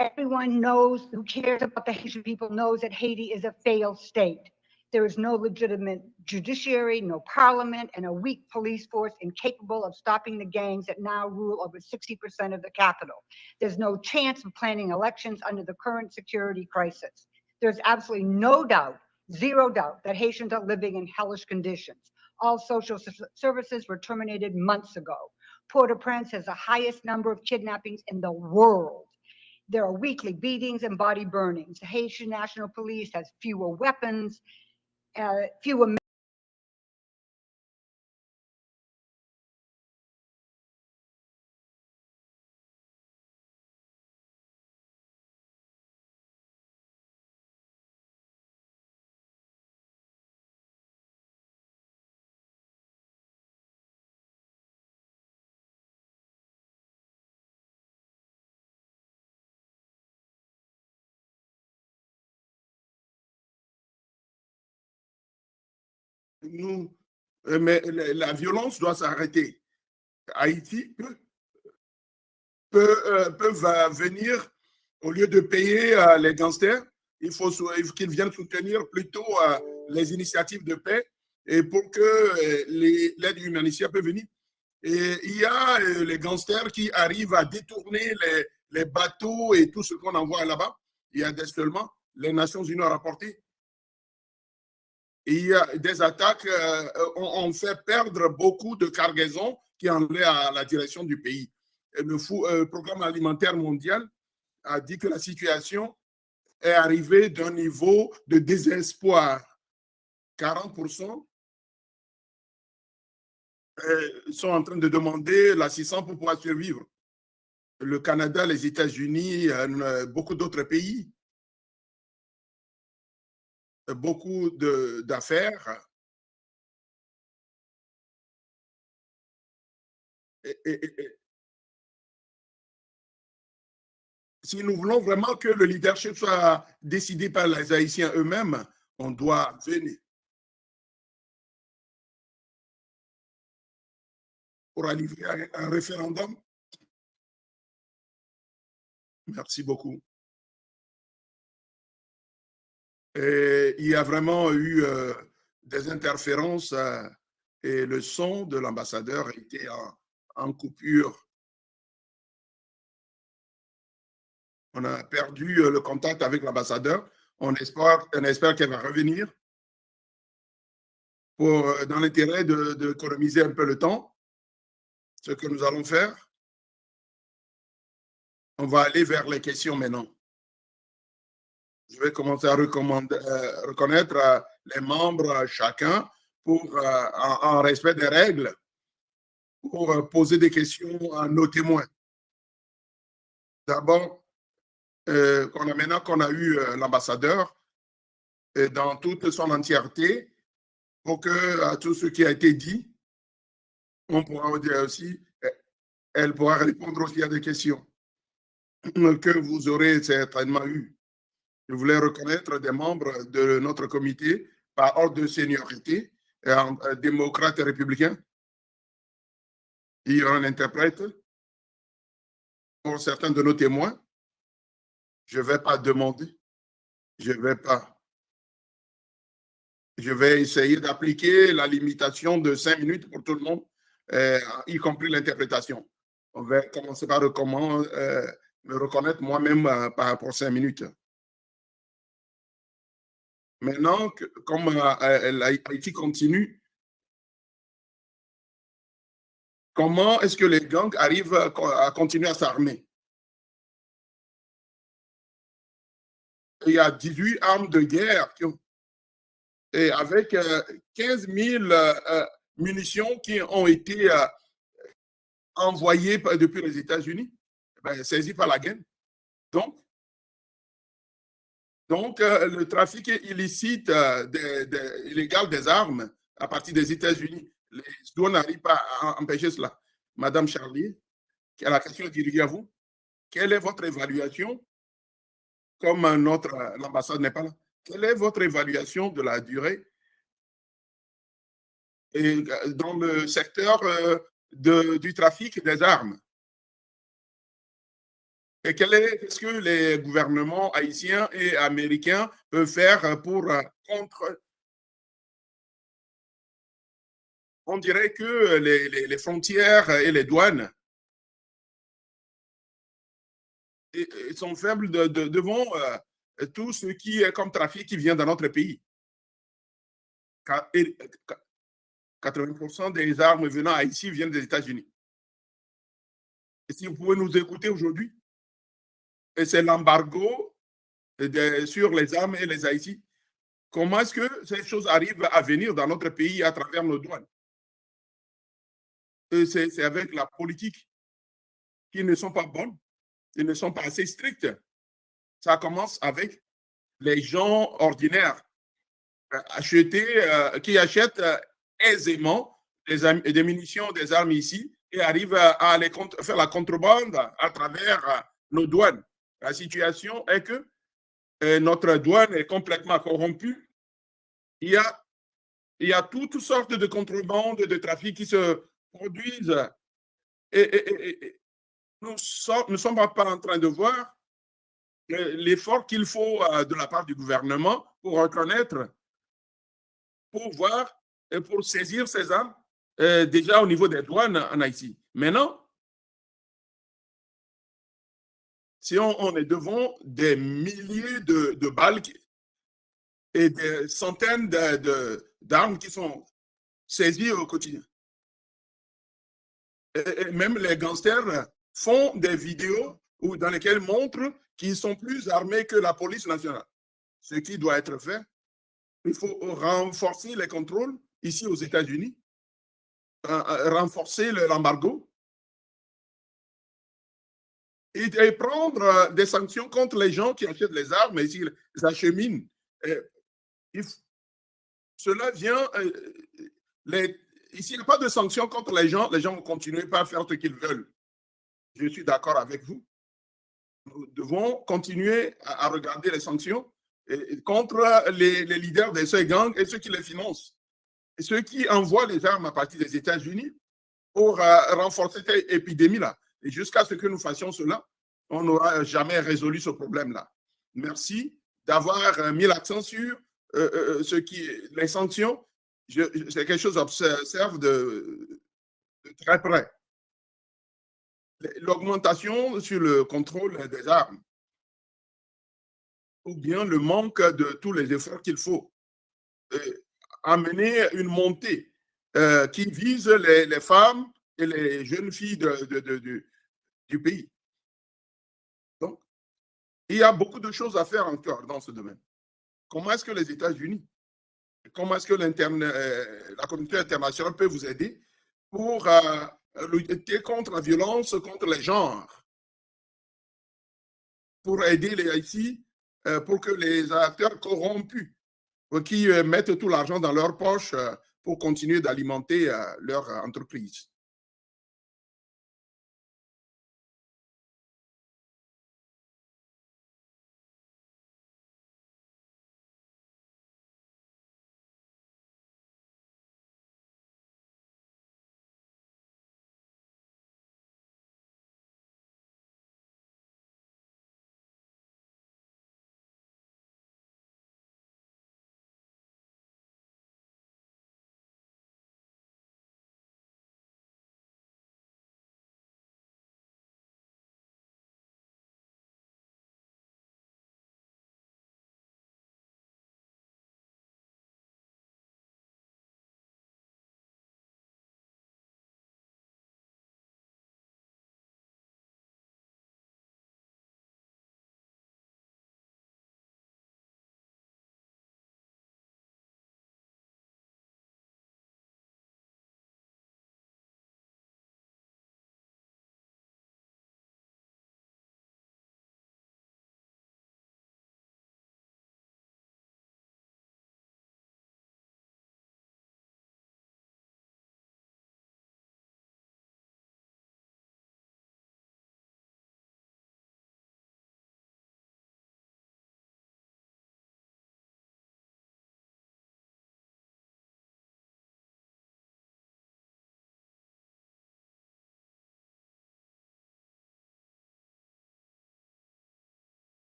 everyone knows, who cares about the Haitian people knows that Haiti is a failed state. There is no legitimate judiciary, no parliament, and a weak police force incapable of stopping the gangs that now rule over 60% of the capital. There's no chance of planning elections under the current security crisis. There's absolutely no doubt, zero doubt, that Haitians are living in hellish conditions. All social services were terminated months ago. Port-au-Prince has the highest number of kidnappings in the world. There are weekly beatings and body burnings. The Haitian National Police has fewer weapons, fewer Mais la violence doit s'arrêter. Haïti peuvent venir, au lieu de payer les gangsters, il faut qu'ils viennent soutenir plutôt les initiatives de paix et pour que l'aide humanitaire peut venir. Et il y a les gangsters qui arrivent à détourner les bateaux et tout ce qu'on envoie là-bas. Il y a des seulement, les Nations Unies ont rapporté. Il y a des attaques, on fait perdre beaucoup de cargaisons qui enlèvent à la direction du pays. Et le programme alimentaire mondial a dit que la situation est arrivée d'un niveau de désespoir. 40% sont en train de demander l'assistance pour pouvoir survivre. Le Canada, les États-Unis, beaucoup d'autres pays, beaucoup d'affaires. Si nous voulons vraiment que le leadership soit décidé par les Haïtiens eux-mêmes, on doit venir pour livrer un référendum. Merci beaucoup. Et il y a vraiment eu des interférences et le son de l'ambassadeur était en coupure. On a perdu le contact avec l'ambassadeur. On espère qu'elle va revenir dans l'intérêt d'économiser un peu le temps. Ce que nous allons faire, on va aller vers les questions maintenant. Je vais commencer à reconnaître les membres chacun en respect des règles pour poser des questions à nos témoins. D'abord, maintenant qu'on a eu l'ambassadeur dans toute son entièreté, pour que à tout ce qui a été dit, on pourra dire aussi, elle pourra répondre aussi à des questions que vous aurez certainement eues. Je voulais reconnaître des membres de notre comité par ordre de seniorité, démocrates et républicains. Il y aura un interprète pour certains de nos témoins. Je ne vais pas demander. Je vais essayer d'appliquer la limitation de 5 minutes pour tout le monde, y compris l'interprétation. On va commencer par me reconnaître moi-même pour 5 minutes. Maintenant, comme Haïti continue, comment est-ce que les gangs arrivent à continuer à s'armer? Il y a 18 armes de guerre et avec 15 000 munitions qui ont été envoyées depuis les États-Unis, saisies par la gang. Donc, le trafic illicite illégal des armes à partir des États-Unis, les douanes n'arrivent pas à empêcher cela. Madame Charlie, la question est dirigée à vous. Quelle est votre évaluation, comme l'ambassade n'est pas là, quelle est votre évaluation de la durée et dans le secteur du trafic des armes? Et qu'est-ce que les gouvernements haïtiens et américains peuvent faire pour on dirait que les frontières et les douanes sont faibles devant tout ce qui est comme trafic qui vient dans notre pays. 80% des armes venant à Haïti viennent des États-Unis. Et si vous pouvez nous écouter aujourd'hui, et c'est l'embargo sur les armes et les Haïti. Comment est-ce que ces choses arrivent à venir dans notre pays à travers nos douanes? C'est avec la politique qui ne sont pas bonnes, qui ne sont pas assez strictes. Ça commence avec les gens ordinaires qui achètent aisément des munitions, des armes ici et arrivent à faire la contrebande à travers nos douanes. La situation est que notre douane est complètement corrompue. Il y a toutes sortes de contrebandes, de trafics qui se produisent. Et nous ne sommes pas en train de voir l'effort qu'il faut de la part du gouvernement pour reconnaître, pour voir et pour saisir ces armes déjà au niveau des douanes en Haïti. Maintenant, si on est devant des milliers de balles et des centaines d'armes qui sont saisies au quotidien. Et même les gangsters font des vidéos dans lesquelles montrent qu'ils sont plus armés que la police nationale. Ce qui doit être fait, il faut renforcer les contrôles ici aux États-Unis, renforcer l'embargo et prendre des sanctions contre les gens qui achètent les armes et s'ils acheminent. Cela vient... Ici, il n'y a pas de sanctions contre les gens vont continuer pas à faire ce qu'ils veulent. Je suis d'accord avec vous. Nous devons continuer à regarder les sanctions contre les leaders de ces gangs et ceux qui les financent. Et ceux qui envoient les armes à partir des États-Unis pour renforcer cette épidémie-là. Et jusqu'à ce que nous fassions cela, on n'aura jamais résolu ce problème-là. Merci d'avoir mis l'accent sur les sanctions. C'est quelque chose j'observe de très près. L'augmentation sur le contrôle des armes ou bien le manque de tous les efforts qu'il faut amener une montée qui vise les femmes et les jeunes filles du pays. Donc, il y a beaucoup de choses à faire encore dans ce domaine. Comment est-ce que les États-Unis, comment est-ce que la communauté internationale peut vous aider pour lutter contre la violence, contre les genres, pour aider les Haïtis, pour que les acteurs corrompus qui mettent tout l'argent dans leur poche pour continuer d'alimenter leur entreprise.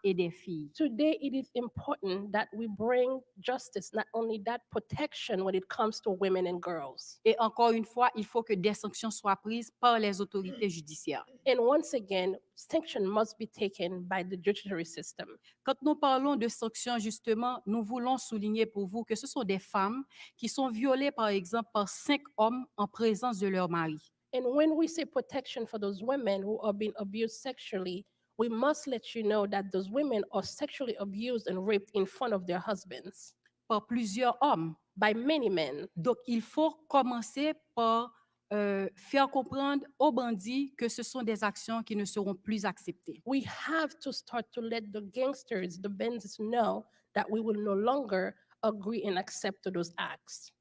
et des filles. Today, it is important that we bring justice, not only that, protection when it comes to women and girls. Et encore une fois, il faut que des sanctions soient prises par les autorités judiciaires. And once again, sanction must be taken by the judiciary system. Quand nous parlons de sanctions, justement, nous voulons souligner pour vous que ce sont des femmes qui sont violées, par exemple, par 5 hommes en présence de leur mari. And when we say protection for those women who are being abused sexually, we must let you know that those women are sexually abused and raped in front of their husbands. Par plusieurs hommes. By many men. Donc, il faut commencer par faire comprendre aux bandits que ce sont des actions qui ne seront plus acceptées. We have to start to let the gangsters, the bandits know that we will no longer agree and accept to those acts.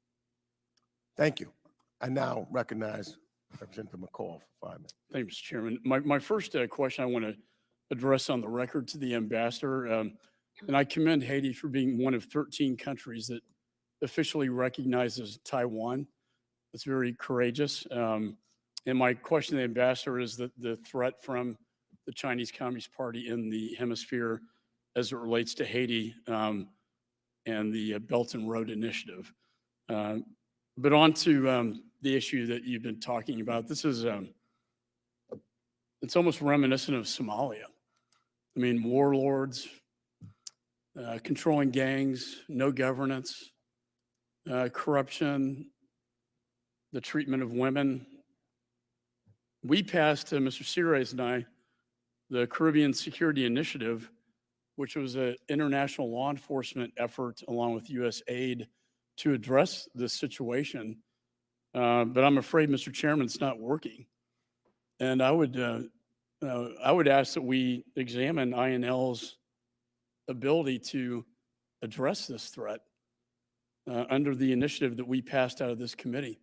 Thank you. I now recognize Representative McCall for 5 minutes. Thank you, Mr. Chairman. My first question I want to address on the record to the ambassador, and I commend Haiti for being one of 13 countries that officially recognizes Taiwan. It's very courageous. And my question to the ambassador is that the threat from the Chinese Communist Party in the hemisphere as it relates to Haiti and the Belt and Road Initiative. But on to the issue that you've been talking about. This is, it's almost reminiscent of Somalia. I mean, warlords, controlling gangs, no governance, corruption, the treatment of women. We passed, Mr. Sires and I, the Caribbean Security Initiative, which was an international law enforcement effort along with U.S. aid to address this situation. But I'm afraid, Mr. Chairman, it's not working. And I would ask that we examine INL's ability to address this threat under the initiative that we passed out of this committee.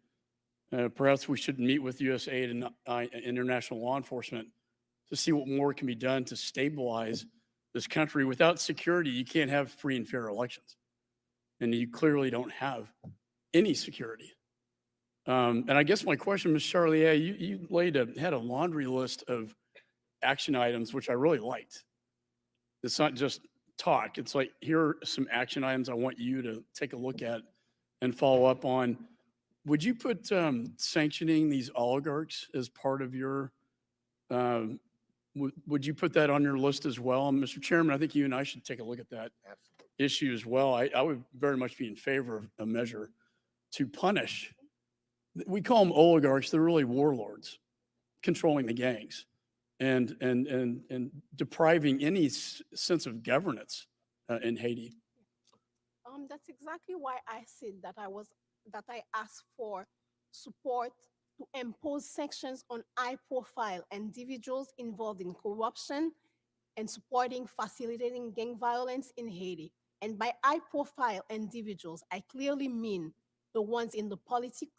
Perhaps we should meet with U.S. aid and international law enforcement to see what more can be done to stabilize this country. Without security, you can't have free and fair elections. And you clearly don't have any security. And I guess my question, Ms. Charlier, you had a laundry list of action items, which I really liked. It's not just talk. It's like, here are some action items I want you to take a look at and follow up on. Would you put sanctioning these oligarchs as part of your, would you put that on your list as well? And Mr. Chairman, I think you and I should take a look at that issue as well. I would very much be in favor of a measure to punish. We call them oligarchs. They're really warlords controlling the gangs and depriving any sense of governance in Haiti. That's exactly why I said that I asked for support to impose sanctions on high-profile individuals involved in corruption and supporting, facilitating gang violence in Haiti. And by high-profile individuals, I clearly mean the ones in the political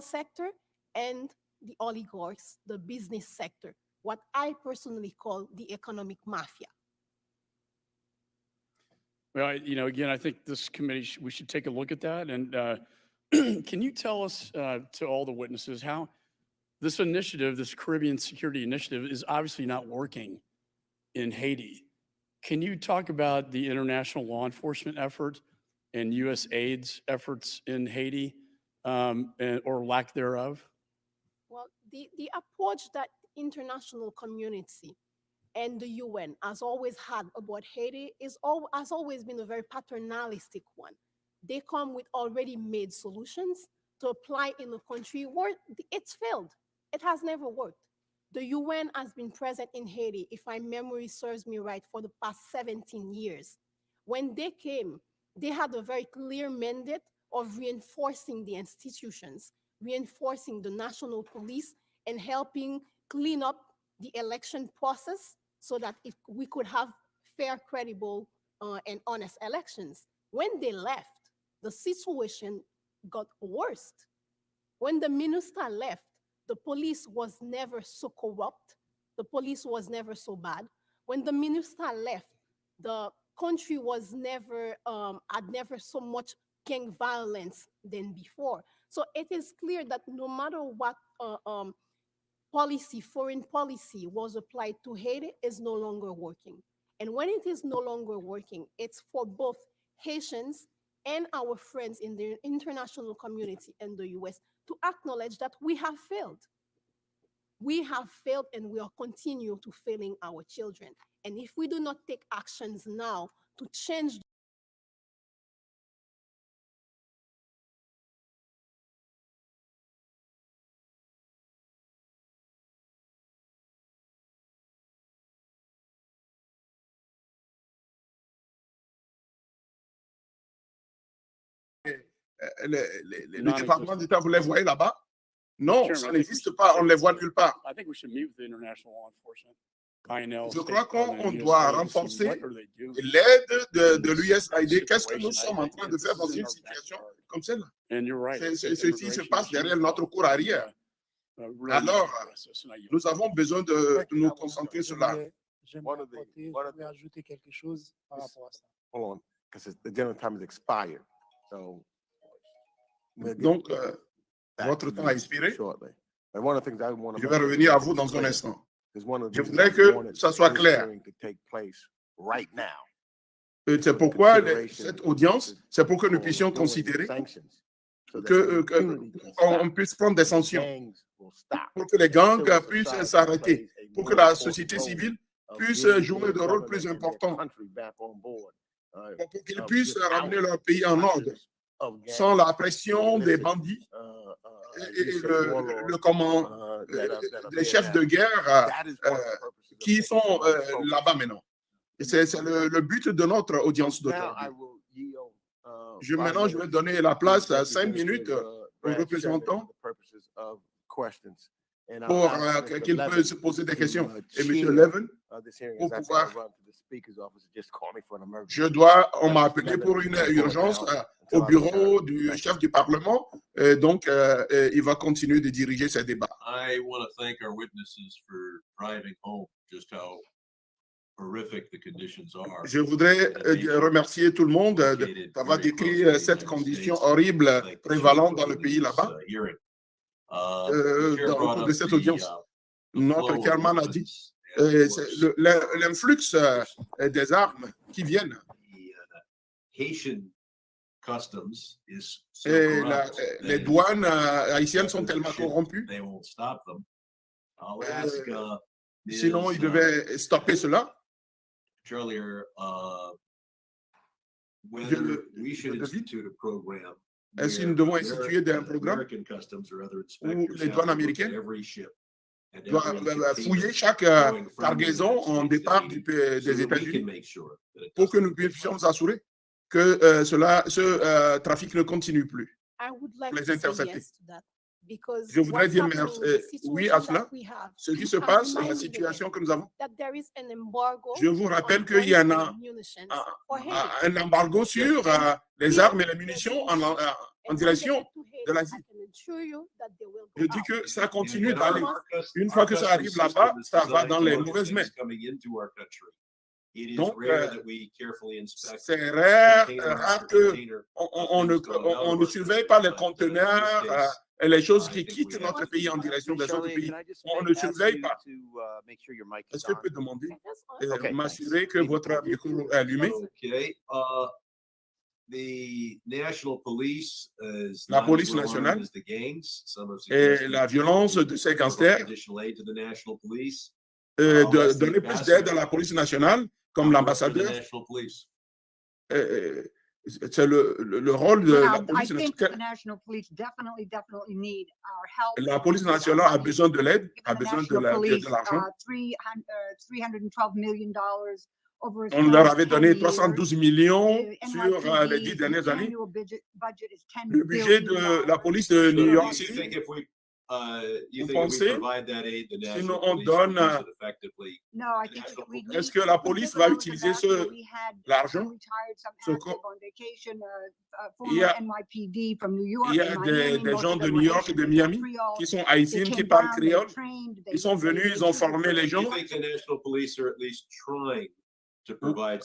sector and the oligarchs, the business sector, what I personally call the economic mafia. Well, again, I think this committee, we should take a look at that. And can you tell us, to all the witnesses, how this initiative, this Caribbean Security Initiative, is obviously not working in Haiti? Can you talk about the international law enforcement effort and U.S. aid's efforts in Haiti, or lack thereof? Well, the approach that international community and the UN has always had about Haiti has always been a very paternalistic one. They come with already made solutions to apply in a country where it's failed. It has never worked. The UN has been present in Haiti, if my memory serves me right, for the past 17 years. When they came, they had a very clear mandate of reinforcing the institutions, reinforcing the national police, and helping clean up the election process so that we could have fair, credible, and honest elections. When they left, the situation got worse. When the minister left, the police was never so corrupt. The police was never so bad. When the minister left, the country was never, had never so much gang violence than before. So it is clear that no matter what policy, foreign policy was applied to Haiti, is no longer working. And when it is no longer working, it's for both Haitians and our friends in the international community and the US to acknowledge that we have failed. We have failed and we are continuing to failing our children. And if we do not take actions now to change le département d'État, vous les voyez là-bas? Non, ça n'existe pas, on ne les voit nulle part. Je crois qu'on doit renforcer l'aide de l'USAID. Qu'est-ce que nous sommes en train de faire dans une situation comme celle-là? Ce qui se passe derrière notre cour arrière. Alors, nous avons besoin de nous concentrer sur la... J'aimerais ajouter quelque chose par rapport à ça. Hold on, because the dinner time is expired. So, donc, votre temps a expiré. Je vais revenir à vous dans un instant. Je voudrais que ça soit clair. C'est pourquoi cette audience, c'est pour que nous puissions considérer qu'on puisse prendre des sanctions, pour que les gangs puissent s'arrêter, pour que la société civile puisse jouer un rôle plus important, pour qu'ils puissent ramener leur pays en ordre, sans la pression des bandits et les chefs de guerre qui sont là-bas maintenant. C'est le but de notre audience d'aujourd'hui. Maintenant, je vais donner la place à 5 minutes aux représentants pour qu'ils puissent se poser des questions. Et M. Levin, pour pouvoir... On m'a appelé pour une urgence au bureau du chef du Parlement, donc il va continuer de diriger ces débats. I want to thank our witnesses for driving home just how horrific the conditions are. Je voudrais remercier tout le monde d'avoir décrit cette condition horrible prévalente dans le pays là-bas. Dans le cours de cette audience, notre chairman a dit l'influx des armes qui viennent. Et les douanes haïtiennes sont tellement corrompues. Sinon, ils devaient stopper cela. Est-ce que nous devons instituer un programme où les douanes américaines doivent fouiller chaque cargaison en départ des États-Unis pour que nous puissions nous assurer que ce trafic ne continue plus, les intercepter. Je voudrais dire oui à cela. Ce qui se passe, la situation que nous avons. Je vous rappelle qu'il y en a un embargo sur les armes et les munitions en direction de l'Asie. Je dis que ça continue d'aller. Une fois que ça arrive là-bas, ça va dans les mauvaises mains. Donc, c'est rare qu'on ne surveille pas les conteneurs et les choses qui quittent notre pays en direction des autres pays. On ne surveille pas. Est-ce que je peux demander m'assurer que votre micro est allumé? La police nationale et la violence de ces gangsters, donner plus d'aide à la police nationale, comme l'ambassadeur. C'est le rôle de la police nationale. La police nationale a besoin de l'aide, a besoin de l'argent. On leur avait donné 312 millions sur les 10 dernières années. Le budget de la police de New York City, vous pensez, si on donne, est-ce que la police va utiliser l'argent? Il y a des gens de New York et de Miami qui sont haïtiens, qui parlent créole. Ils sont venus, ils ont formé les gens.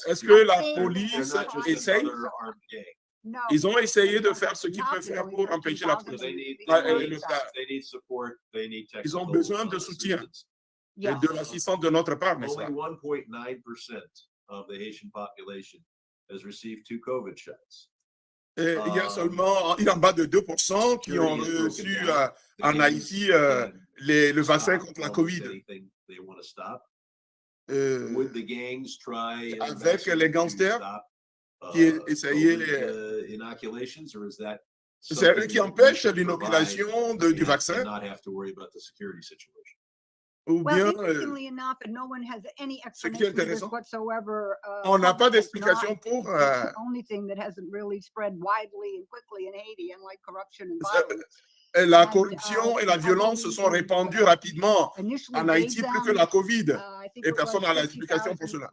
Est-ce que la police essaye? Ils ont essayé de faire ce qu'ils peuvent faire pour empêcher la police. Ils ont besoin de soutien et de l'assistance de notre part, n'est-ce pas? of the Haitian population has received 2 COVID shots. Et il y a seulement en bas de 2% qui ont reçu en Haïti le vaccin contre la COVID. Avec les gangsters qui essayaient, c'est eux qui empêchent l'inoculation du vaccin. Ou bien, ce qui est intéressant, on n'a pas d'explication pour la corruption et la violence se sont répandues rapidement en Haïti plus que la COVID. Et personne n'a l'explication pour cela.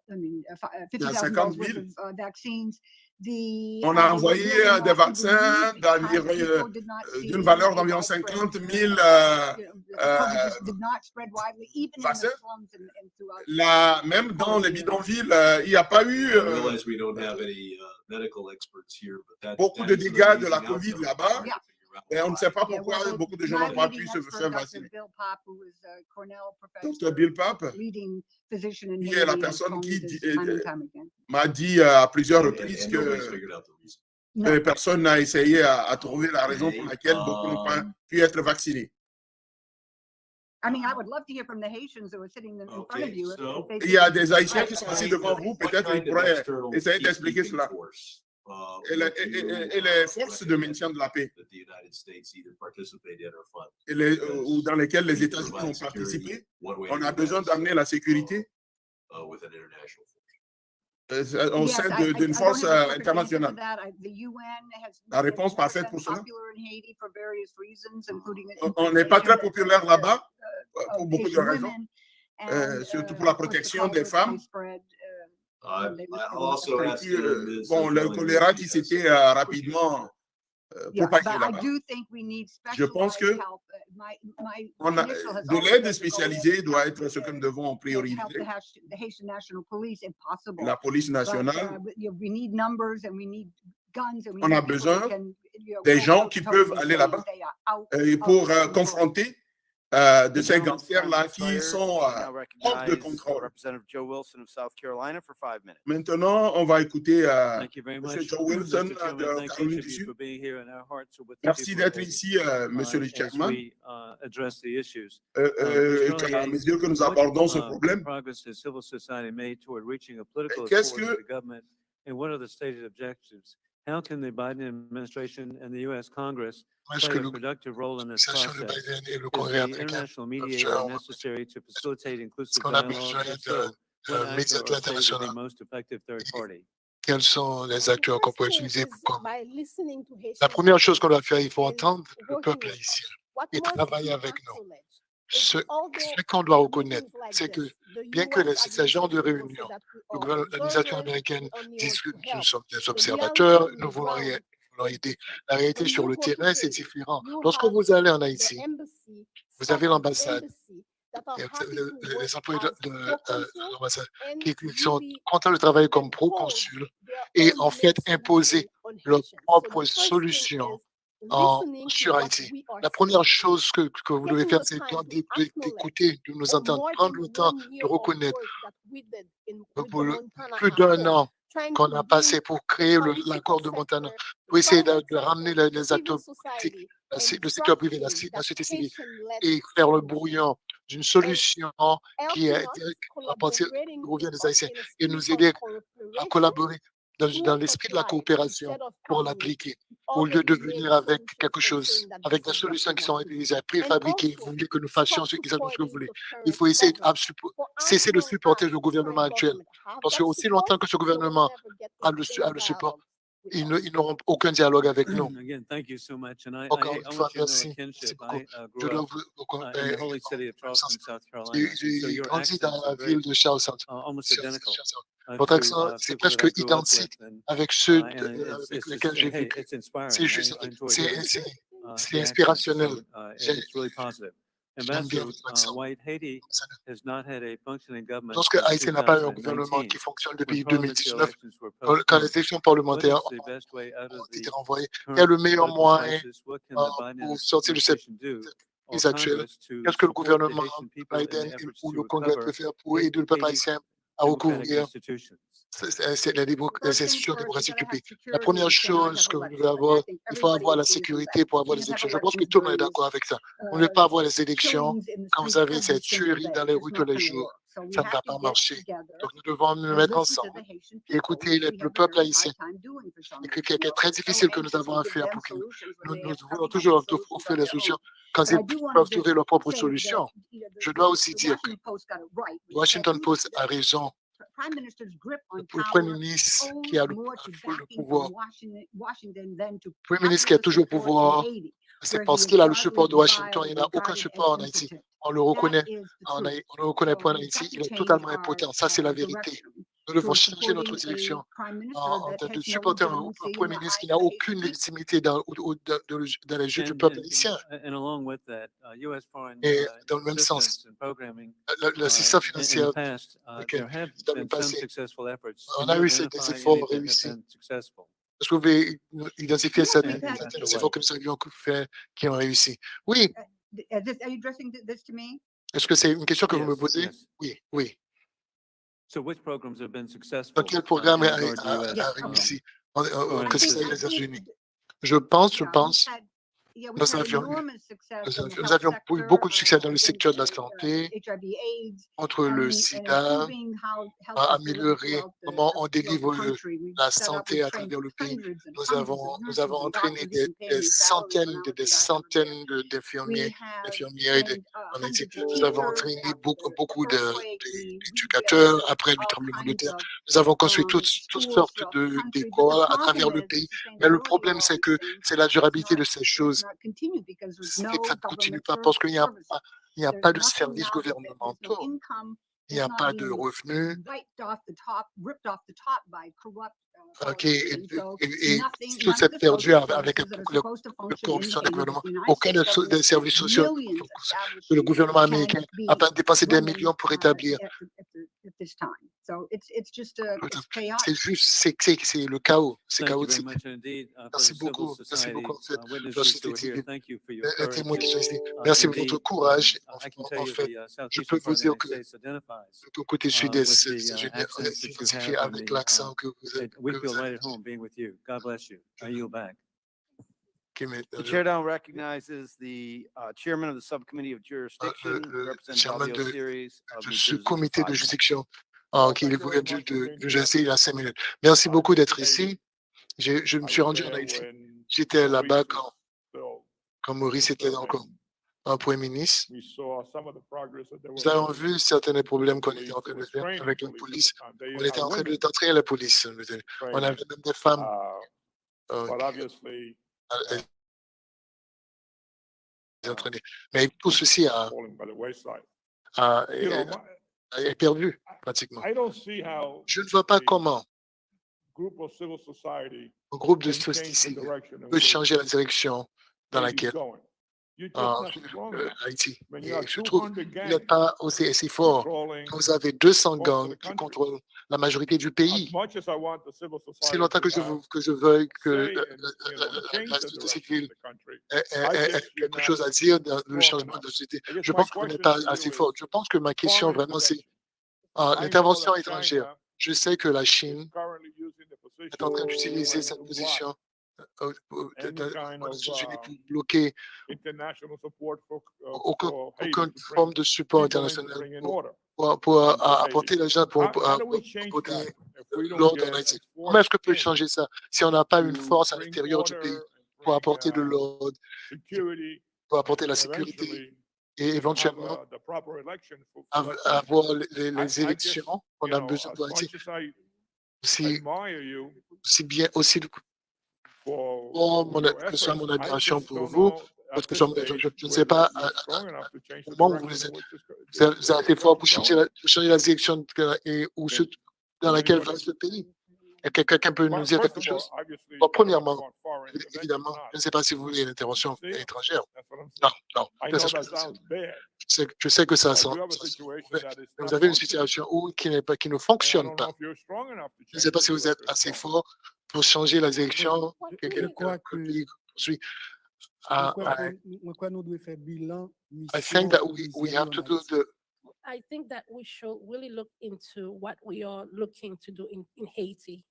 Il y a 50 000. On a envoyé des vaccins d'une valeur d'environ 50 000 vaccins. Là, même dans les bidonvilles, il n'y a pas eu beaucoup de dégâts de la COVID là-bas. Et on ne sait pas pourquoi beaucoup de gens n'ont pas pu se faire vacciner. Dr. Bill Papp, qui est la personne qui m'a dit à plusieurs reprises que personne n'a essayé à trouver la raison pour laquelle beaucoup n'ont pas pu être vaccinés. Il y a des Haïtiens qui sont assis devant vous, peut-être ils pourraient essayer d'expliquer cela. Et les forces de maintien de la paix, ou dans lesquelles les États-Unis ont participé, on a besoin d'amener la sécurité au sein d'une force internationale. La réponse parfaite pour cela. On n'est pas très populaire là-bas pour beaucoup de raisons, surtout pour la protection des femmes. Bon, le choléra qui s'était rapidement propagé là-bas. Je pense que de l'aide spécialisée doit être ce que nous devons prioriser. La police nationale, on a besoin des gens qui peuvent aller là-bas pour confronter de ces gangsters-là qui sont hors de contrôle. Maintenant, on va écouter M. Joe Wilson de Caroline du Sud. Merci d'être ici, Monsieur le Chairman. À mesure que nous abordons ce problème, qu'est-ce que How can the Biden administration and the U.S. Congress Est-ce play que a productive role in this l'administration de process? Biden et le Is Congrès the américain international peuvent mediator faire necessary to facilitate inclusive qu'on a dialogue? besoin If so, what actor médiateur or state would be international? most effective third party? Quels sont les acteurs qu'on peut utiliser pour La première chose qu'on doit faire, il faut entendre le peuple haïtien et travailler avec nous. Ce qu'on doit reconnaître, c'est que bien que ces genres de réunions, l'administration américaine dit que nous sommes des observateurs, nous voulons aider. La réalité sur le terrain, c'est différent. Lorsque vous allez en Haïti, vous avez l'ambassade, les employés de l'ambassade qui sont contents de travailler comme proconsul et en fait imposer leurs propres solutions sur Haïti. La première chose que vous devez faire, c'est d'écouter, de nous entendre, prendre le temps de reconnaître plus d'1 an qu'on a passé pour créer l'accord de Montana, pour essayer de ramener les acteurs politiques, le secteur privé, la société civile, et faire le brouillon d'une solution qui revient des Haïtiens et nous aider à collaborer dans l'esprit de la coopération pour l'appliquer, au lieu de venir avec quelque chose, avec des solutions qui sont déjà préfabriquées. Vous voulez que nous fassions exactement ce que vous voulez. Il faut essayer de cesser de supporter le gouvernement actuel, parce que aussi longtemps que ce gouvernement a le support, ils n'auront aucun dialogue avec nous. Encore une fois, merci. C'est beaucoup. Je dois vous j'ai grandi dans la ville de Charlestown. Votre accent, c'est presque identique avec ceux avec lesquels j'ai vécu. C'est juste, c'est inspirationnel. J'aime bien votre accent. Lorsque Haïti n'a pas un gouvernement qui fonctionne depuis 2019, quand les élections parlementaires ont été renvoyées, quel est le meilleur moyen pour sortir de cette crise actuelle, qu'est-ce que le gouvernement Biden ou le Congrès peut faire pour aider le peuple haïtien à recouvrir les institutions démocratiques du pays. La première chose que vous devez avoir, il faut avoir la sécurité pour avoir les élections. Je pense que tout le monde est d'accord avec ça. Vous ne pouvez pas avoir les élections quand vous avez cette tuerie dans les rues tous les jours. Ça ne va pas marcher. Donc nous devons nous mettre ensemble et écouter le peuple haïtien. C'est quelque chose de très difficile que nous avons à faire pour que nous voulons toujours offrir des solutions quand ils peuvent trouver leurs propres solutions. Je dois aussi dire que Washington Post a raison. Le Premier ministre qui a le pouvoir, le Premier ministre qui a toujours le pouvoir, c'est parce qu'il a le support de Washington. Il n'a aucun support en Haïti. On le reconnaît on ne le reconnaît pas en Haïti. Il est totalement impotent. Ça, c'est la vérité. Nous devons changer notre direction en termes de supporter un Premier ministre qui n'a aucune légitimité dans les jeux du peuple haïtien. Et dans le même sens, l'assistance financière dans le passé, on a eu des efforts réussis. Est-ce que vous pouvez identifier certains efforts que nous avions fait qui ont réussi? Oui. Est-ce que c'est une question que vous me posez? Oui, oui. Donc, quel programme a réussi que c'est les États-Unis? Je pense, nous avions eu beaucoup de succès dans le secteur de la santé, contre le sida, à améliorer comment on délivre la santé à travers le pays. Nous avons entraîné des centaines d'infirmières en Haïti. Nous avons entraîné beaucoup d'éducateurs après le tremblement de terre. Nous avons construit toutes sortes d'écoles à travers le pays. Mais le problème, c'est que c'est la durabilité de ces choses. Ça ne continue pas parce qu'il n'y a pas de services gouvernementaux, il n'y a pas de revenus. Et tout s'est perdu avec la corruption du gouvernement. Aucun des services sociaux que le gouvernement américain a pas dépensé des millions pour établir. C'est juste, c'est le chaos, c'est chaotique. Merci beaucoup, en fait, les témoins qui sont ici. Merci pour votre courage. En fait, je peux vous dire que le côté sud-est, c'est avec l'accent que vous avez. The chair now recognizes the chairman of the subcommittee of jurisdiction, representing the series of ce comité de juridiction qui est de justice il y a 5 minutes. Merci beaucoup d'être ici. Je me suis rendu en Haïti. J'étais là-bas quand Maurice était encore un Premier ministre. Nous avons vu certains des problèmes qu'on était en train de faire avec la police. On était en train d'entraîner la police. On avait même des femmes. Mais tout ceci est perdu, pratiquement. Je ne vois pas comment un groupe de société civile peut changer la direction dans laquelle Haïti. Je trouve qu'il n'est pas aussi fort. Quand vous avez 200 gangs qui contrôlent la majorité du pays, c'est longtemps que je veuille que la société civile ait quelque chose à dire dans le changement de la société. Je pense qu'on n'est pas assez fort. Je pense que ma question vraiment, c'est l'intervention étrangère. Je sais que la Chine est en train d'utiliser cette position pour bloquer aucune forme de support international pour apporter l'argent pour apporter l'ordre en Haïti. Comment est-ce qu'on peut changer ça si on n'a pas une force à l'intérieur du pays pour apporter de l'ordre, pour apporter la sécurité et éventuellement avoir les élections qu'on a besoin pour Haïti? Aussi bien aussi que soit mon admiration pour vous, parce que je ne sais pas comment vous êtes assez fort pour changer la direction dans laquelle va ce pays. Est-ce que quelqu'un peut nous dire quelque chose? Bon, premièrement, évidemment, je ne sais pas si vous voulez une intervention étrangère. Non. Je sais que ça sent. Vous avez une situation qui ne fonctionne pas. Je ne sais pas si vous êtes assez fort pour changer la direction que le pays suit. Moi, quoi, nous devons faire bilan, I think that we mission have to do Haïti. the I think that we should really look into what we are looking to do in Haiti.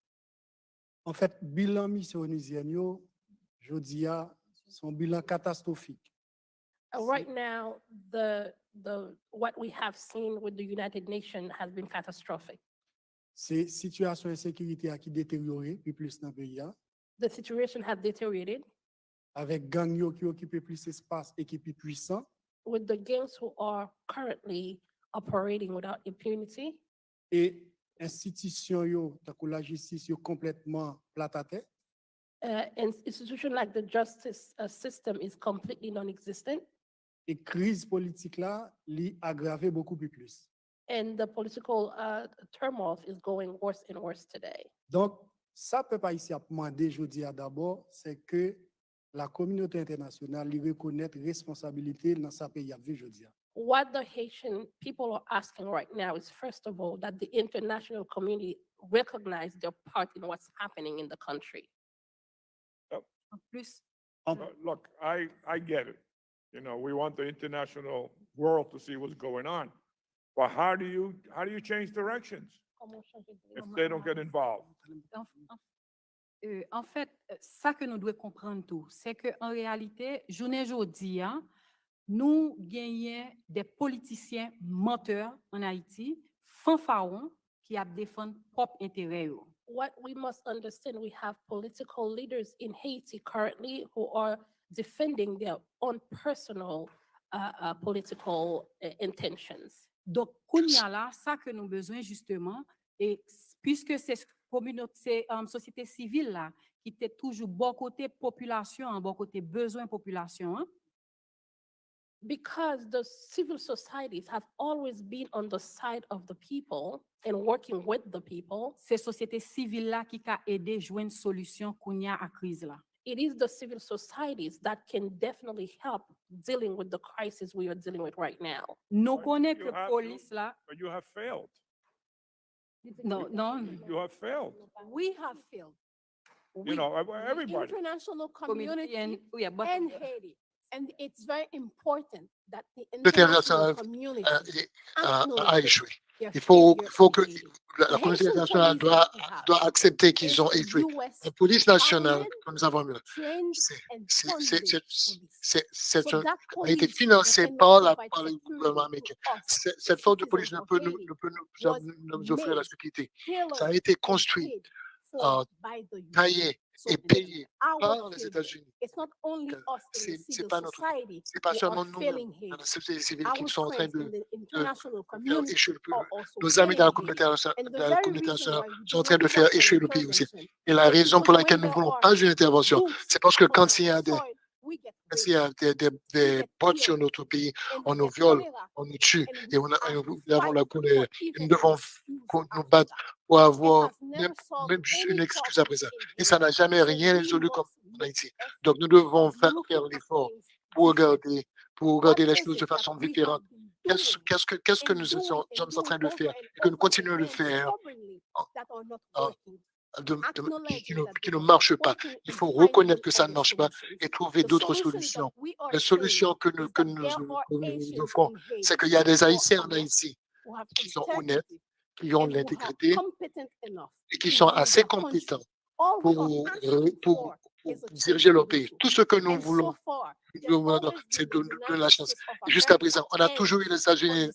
En fait, bilan mission onusienne, yo, jodi a, son bilan catastrophique. Right now, the what we have seen with the United Nations has been catastrophic. C'est situation insécurité qui détérioré puis plus dans le pays a, The situation has deteriorated avec gang yo qui occupent plus espace et qui plus puissant with the gangs who are currently operating without impunity, et institution yo, tant que la justice yo complètement plate à terre. an institution like the justice system is completely non-existent, Et crise politique là, li aggravé beaucoup plus. and the political turmoil is going worse and worse today. Donc, ça peut pas ici à demander, je dis d'abord, c'est que la communauté internationale lui reconnaître responsabilité dans sa pays à vivre, je dis. What the Haitian people are asking right now is, first of all, that the international community recognize their part in what's happening in the country. Plus, Look, I get it. You know, we want the international world to see what's going on. But how do you change directions if they don't get involved? En fait, ça que nous devons comprendre tout, c'est que en réalité, journée jodi a, nous gagnons des politiciens menteurs en Haïti, fanfarons qui a défendre propre intérêt. What we must understand, we have political leaders in Haiti currently who are defending their own personal political intentions. Donc, kounya là, ça que nous besoin justement, et puisque c'est communauté, société civile là, qui était toujours bon côté population, bon côté besoin population, hein, because the civil societies have always been on the side of the people and working with the people, c'est société civile là qui a aidé joindre solution kounya à crise là. it is the civil societies that can definitely help dealing with the crisis we are dealing with right now. Nous connaissons You que have police là, But you have failed. non, You have failed. We have failed. You know, everybody. International community community and and Haiti. And it's very important that the L'international international community a acknowledge échoué. their Il faut failure que in la communauté internationale doit accepter qu'ils ont échoué. La police nationale que nous avons mis, c'est a été financé par le gouvernement américain. Cette force de police ne peut nous offrir la sécurité. Ça a été construit, taillé et payé par les États-Unis. C'est pas seulement nous, dans la société civile, qui sont en train de faire échouer le pays. Nos amis dans la communauté internationale sont en train de faire échouer le pays aussi. Et la raison pour laquelle nous ne voulons pas une intervention, c'est parce que quand il y a des bottes sur notre pays, on nous viole, on nous tue, et nous avons la colère. Nous devons nous battre pour avoir même juste une excuse après ça. Et ça n'a jamais rien résolu comme en Haïti. Donc nous devons faire l'effort pour regarder les choses de façon différente. Qu'est-ce que nous sommes en train de faire et que nous continuons de faire qui ne marche pas. Il faut reconnaître que ça ne marche pas et trouver d'autres solutions. Les solutions que nous offrons, c'est qu'il y a des Haïtiens en Haïti qui sont honnêtes, qui ont de l'intégrité et qui sont assez compétents pour diriger leur pays. Tout ce que nous voulons, c'est de la chance. Jusqu'à présent, on a toujours eu les États-Unis,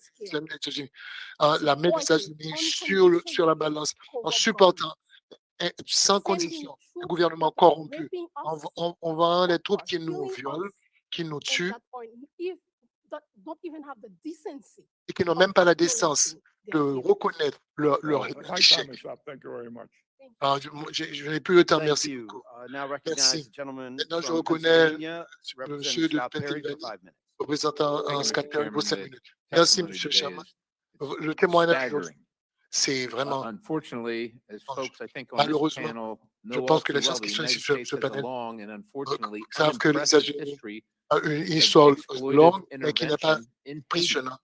la main des États-Unis sur la balance, en supportant sans condition le gouvernement corrompu, en voyant les troupes qui nous violent, qui nous tuent, et qui n'ont même pas la décence de reconnaître leur échec. Je n'ai plus le temps, merci beaucoup. Merci. Maintenant, je reconnais monsieur de Pennsylvanie, représentant en Scott Perry pour 5 minutes. Merci, monsieur Chairman. Le témoignage, c'est vraiment malheureusement, je pense que les gens qui sont ici sur ce panel savent que les États-Unis ont une histoire longue, mais qui n'est pas impressionnante.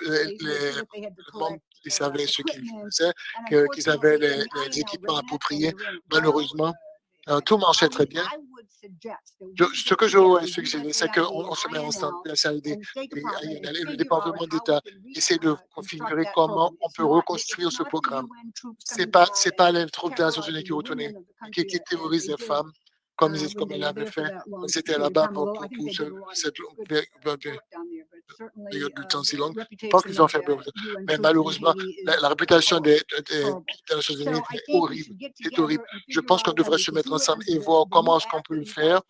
le monde qui savait ce qu'ils faisaient, qu'ils avaient les équipements appropriés. Malheureusement, Tout marchait très bien. Ce que je suggérer, c'est qu'on se met ensemble, la CID et le département d'État essaie de configurer comment on peut reconstruire ce programme. C'est pas les troupes des Nations Unies qui retournaient, qui terrorisent les femmes, comme elle avait fait. C'était là-bas pour cette période de temps si longue. Je pense qu'ils ont fait peu. Mais malheureusement, la réputation des Nations Unies est horrible. C'est horrible. Je pense qu'on devrait se mettre ensemble et voir comment est-ce qu'on peut le faire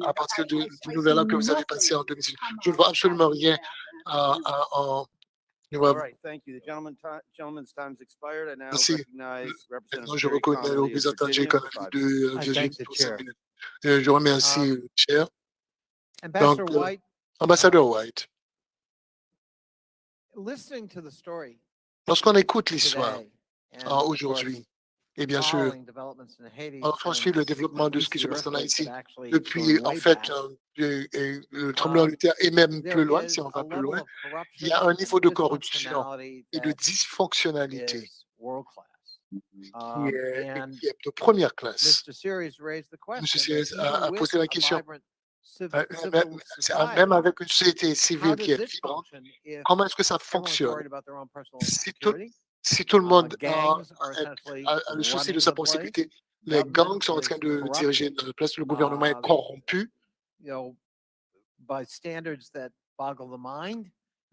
à partir du nouvel an que vous avez passé en 2018. Je ne vois absolument rien en All right, thank you. The gentleman's time's expired. I now Merci. recognize Maintenant, je Representative reconnais le Connolly of représentant Jay Virginia for Connolly 5 de minutes. Virginie pour 5 minutes. Je remercie le chair. Ambassador Donc, White, ambassadeur White, listening to the story lorsqu'on écoute l'histoire today, and of aujourd'hui, course, et bien sûr, following developments in Haiti on suit le développement de ce qui se passe en Haïti depuis, going en way fait, back, le tremblement de terre et même there plus loin, is si on a va plus level loin, of il y a corruption un niveau de and corruption dysfunctionality et de that dysfonctionnalité is world class. qui est de première classe. Mr. Series raised the M. question Sears that even a with posé la a question. vibrant civil society, Même avec une société how civile qui does est it vibrante, function if comment est-ce que ça everyone's fonctionne worried about their own personal si security? tout le monde Gangs are essentially a le souci de running sa the place. prosécurité? Les gangs sont en train is de diriger corrupted, la place, le gouvernement est corrompu. you know, by standards that boggle the mind.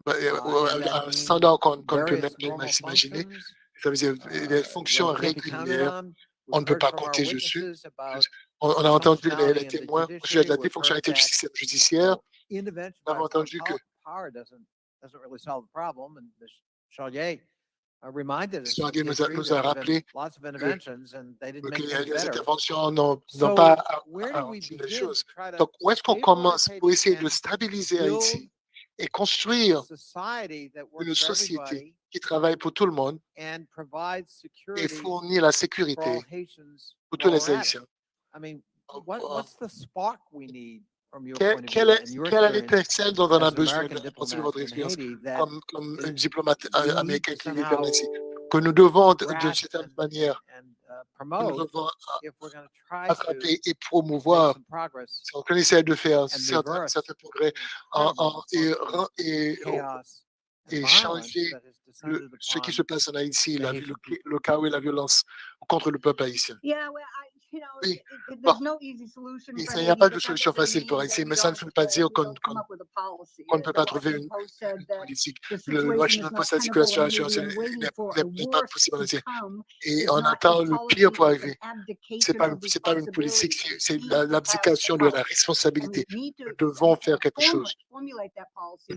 Un standard qu'on ne peut même Various pas s'imaginer. functions, Ça veut dire les fonctions that can't be counted régulières, on. on ne We've peut heard pas from our compter dessus. witnesses about On a entendu les functionality in the témoins au sujet de la judiciary. We've défonctionnalité heard du that, système judiciaire. intervention On by a entendu que power doesn't really solve the problem. And Ms. Chalier reminded us Chalier of nous a history. There have been rappelé lots of interventions and they didn't make les things better. interventions n'ont So pas where do we arrangé les begin choses. to try to Donc, où est-ce qu'on stabilize commence pour Haiti essayer de and stabiliser build Haïti et construire a society that works une for société everybody qui travaille pour tout le monde and provides et security fournit la for sécurité all Haitians pour tous while les we're at it? Haïtiens? I mean, what's the spark we need from your Quelle point of view and your est experience l'étincelle dont on a as an besoin American à partir de diplomat votre in expérience Haiti that comme un diplomate we need américain to qui vit en somehow Haïti, que nous devons, d'une grasp certaine manière, and que nous promote devons if we're going to try attraper et to make promouvoir, some progress si on essaie de faire and reverse certains progrès et chaos and et violence changer that has descended ce qui upon se passe en Haïti, the Haitian people. le chaos et la violence contre le peuple haïtien. Yeah, well, Oui, there's no easy solution for il n'y a Haiti, pas de but that solution doesn't facile pour mean Haïti, that mais we ça ne don't, veut pas dire qu'on come up with a policy. ne peut The pas trouver Washington une Post said that politique. the Le situation Washington is not Post a dit que la tenable in situation Haiti and waiting for a n'est pas worse possible en to Haïti. come Et is on not attend a le pire policy, pour it's arriver. an C'est abdication pas of une politique, responsibility. c'est We need to have l'abdication de la policy. And responsabilité. we need to Nous devons faire quelque chose. formulate that policy Nous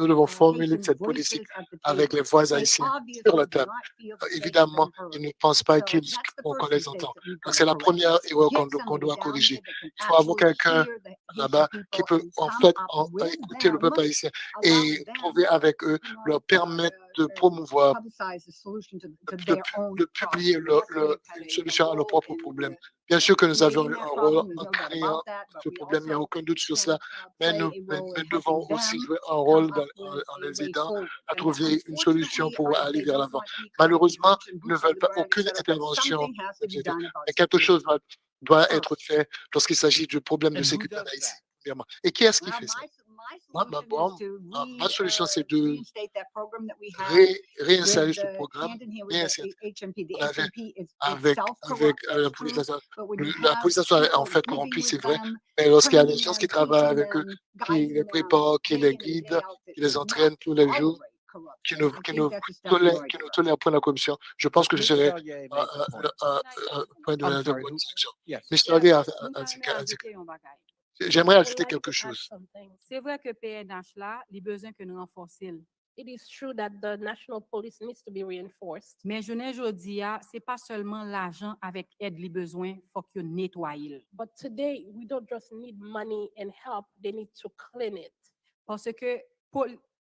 devons formuler Haitian cette voices politique at the avec table. les voix They haïtiennes obviously sur la do table. not feel that they've Évidemment, been heard. ils ne pensent pas So qu'on that's the qu'on first les mistake entend. that we've Donc, got c'est to la correct. première erreur Get qu'on somebody doit down corriger. there that can Il faut avoir actually quelqu'un hear the là-bas Haitian qui people peut and en come fait up with écouter le them, peuple haïtien allow et them, trouver avec eux, leur permettre de promouvoir, publicize the solution to their own de publier une solution à leurs propres problèmes. Bien sûr que nous avions eu un rôle en créant ce problème, il n'y a aucun doute sur cela, mais nous devons aussi jouer un rôle en les aidant à trouver une solution pour aller vers l'avant. Malheureusement, ils ne veulent pas aucune intervention, mais quelque chose doit être fait lorsqu'il s'agit du problème de sécurité en Haïti. Et qui est-ce qui fait ça? Ma solution, c'est de réinstaller ce programme, avec la police nationale est en fait corrompue, c'est vrai, mais lorsqu'il y a des gens qui travaillent avec eux, qui les préparent, qui les guident, qui les entraînent tous les jours, qui nous tolèrent point la corruption, je pense que ce serait un point de l'intervention. Mais je t'ai dit, j'aimerais ajouter quelque chose. C'est vrai que PNH là, il a besoin que nous renforcions. It is true that the national police needs to be reinforced. Mais je ne dis pas, c'est pas seulement l'argent avec aide li besoin, faut que nettoyer. But today, we don't just need money and help, they need to clean it. Parce que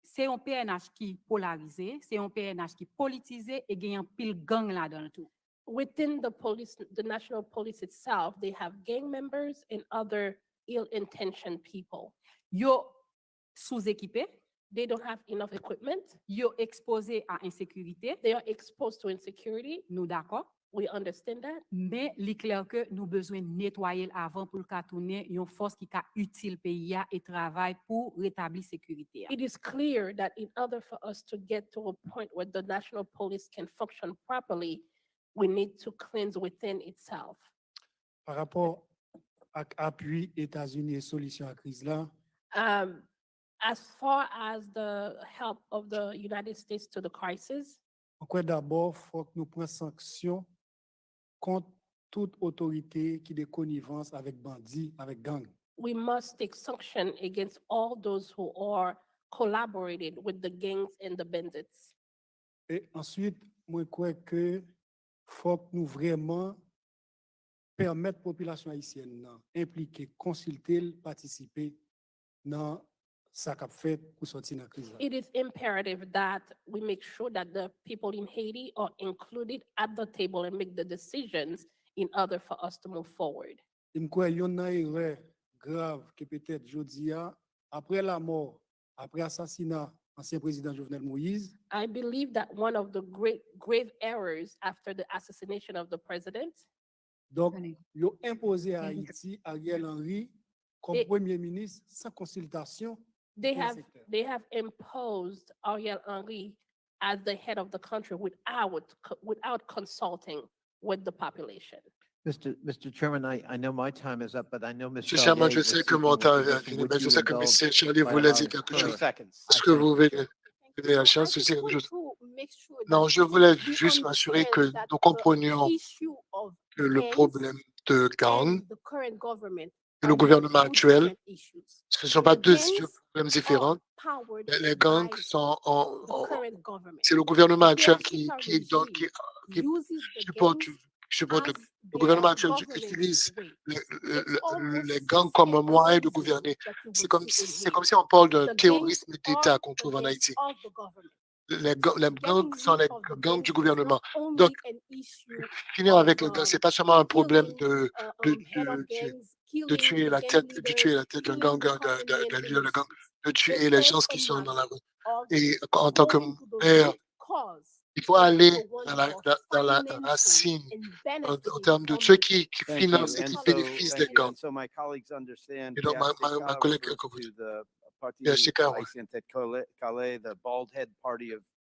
c'est un PNH qui polarisé, c'est un PNH qui politisé et gagne un pile gang là-dedans tout. Within the police, the national police itself, they have gang members and other ill-intentioned people. Yo sous-équipé. They don't have enough equipment. Yo exposé à insécurité. They are exposed to insecurity. Nous d'accord. We understand that. Mais il est clair que nous besoin nettoyer avant pour le tourner une force qui est utile pays et travaille pour rétablir sécurité. It is clear that in order for us to get to a point where the national police can function properly, we need to cleanse within itself. Par rapport à appui États-Unis et solution à crise là, As far as the help of the United States to the crisis, on croit d'abord faut que nous prenions sanctions contre toute autorité qui est connivence avec bandits, avec gangs. we must take sanction against all those who are collaborating with the gangs and the bandits. Et ensuite, moi, je crois que faut que nous vraiment permettre la population haïtienne impliquer, consulter, participer dans ça qu'a fait pour sortir de la crise. It is imperative that we make sure that the people in Haiti are included at the table and make the decisions in order for us to move forward. Je crois qu'il y a une erreur grave que peut-être jodi a, après la mort, après l'assassinat ancien président Jovenel Moïse, I believe that one of the grave errors after the assassination of the president, donc ils ont imposé à Haïti Ariel Henry comme premier ministre sans consultation. they have imposed Ariel Henry as the head of the country without consulting with the population. Mr. Chairman, I know my time is up, but I know Mr. Monsieur Chairman, je sais que mon temps est fini, mais je sais que M. Charlie voulait dire quelque chose. Est-ce que vous voulez donner la chance de dire quelque chose? Non, je voulais juste m'assurer que nous comprenions que le problème de gang et le gouvernement actuel, ce ne sont pas deux problèmes différents. Les gangs sont c'est le gouvernement actuel qui supporte le gouvernement actuel utilise les gangs comme un moyen de gouverner. C'est comme si on parle d'un terrorisme d'État qu'on trouve en Haïti. Les gangs sont les gangs du gouvernement. Donc, finir avec les gangs, ce n'est pas seulement un problème de tuer la tête d'un gang, d'un leader de gang, de tuer les gens qui sont dans la rue. Et en tant que maire, il faut aller dans la racine en termes de ceux qui financent et qui bénéficient des gangs. Et donc, ma collègue, PHTK,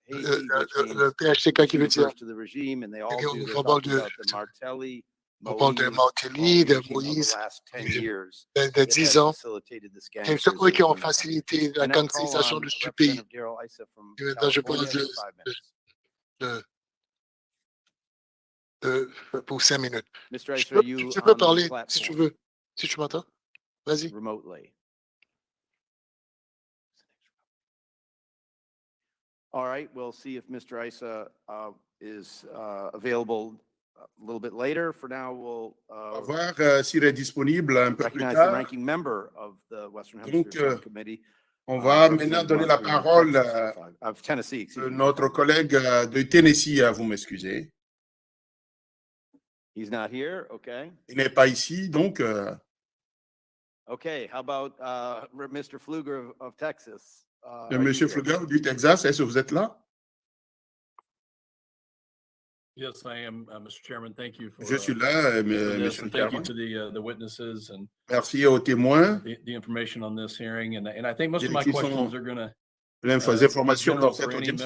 le PHTK qui veut dire, on parle de Martelly, de Moïse, de 10 ans, et ceux qui ont facilité la gangsisation du pays. Je parle pour 5 minutes. Je peux parler si tu veux, si tu m'entends. Vas-y. All right, we'll see if Mr. Issa is available a little bit later. For now, we'll voir s'il est disponible un peu plus recognize the tard. ranking member of the Western Donc, Hemisphere Subcommittee. on va maintenant donner la parole of Tennessee, à notre collègue de Tennessee, vous m'excusez. He's not here, okay. Il n'est pas ici, donc Okay, how about Mr. Pfluger of Texas? Monsieur Pfluger du Texas, est-ce que vous êtes là? Yes, I am, Mr. Chairman. Thank you for. Je suis là, Monsieur le Thank you Chairman. to the witnesses and. Merci aux témoins. The information on this hearing, and I think most of my Qui questions sont are going to. L'information dans cette audience.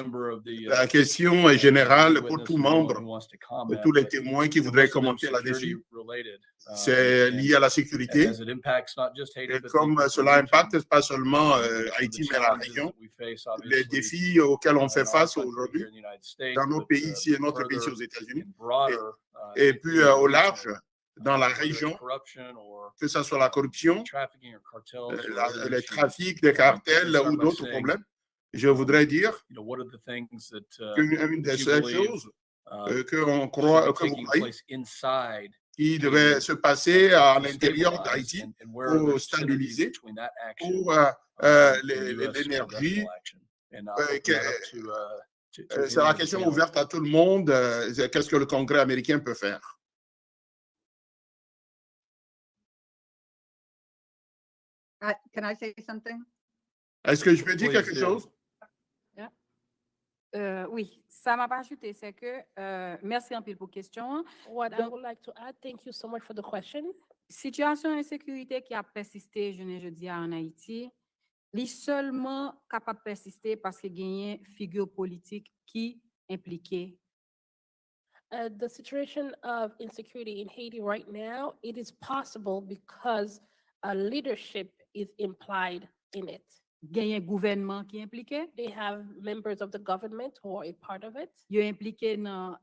La question est générale pour tout membre, tous les témoins qui voudraient commenter là-dessus. C'est lié à la sécurité. Et comme cela impacte pas seulement Haïti, mais la région, les défis auxquels on fait face aujourd'hui, dans nos pays ici et notre pays aux États-Unis, et puis au large, dans la région, que ce soit la corruption, les trafics, des cartels ou d'autres problèmes. Je voudrais dire qu'une des seules choses que vous croyez qui devait se passer à l'intérieur d'Haïti pour stabiliser, pour l'énergie. C'est la question ouverte à tout le monde. Qu'est-ce que le Congrès américain peut faire? Can I say something? Est-ce que je peux dire quelque chose? Oui, ça m'a pas ajouté, c'est que, merci un peu pour question. What I Donc, would like to add, thank you so much for the question. situation d'insécurité qui a persisté, je dis en Haïti, li seulement capable de persister parce que gagne figure politique qui impliquée. The situation of insecurity in Haiti right now, it is possible because leadership is implied in it. Gagne gouvernement qui impliqué. They have members of the government who are a part of it. Yo impliqué dans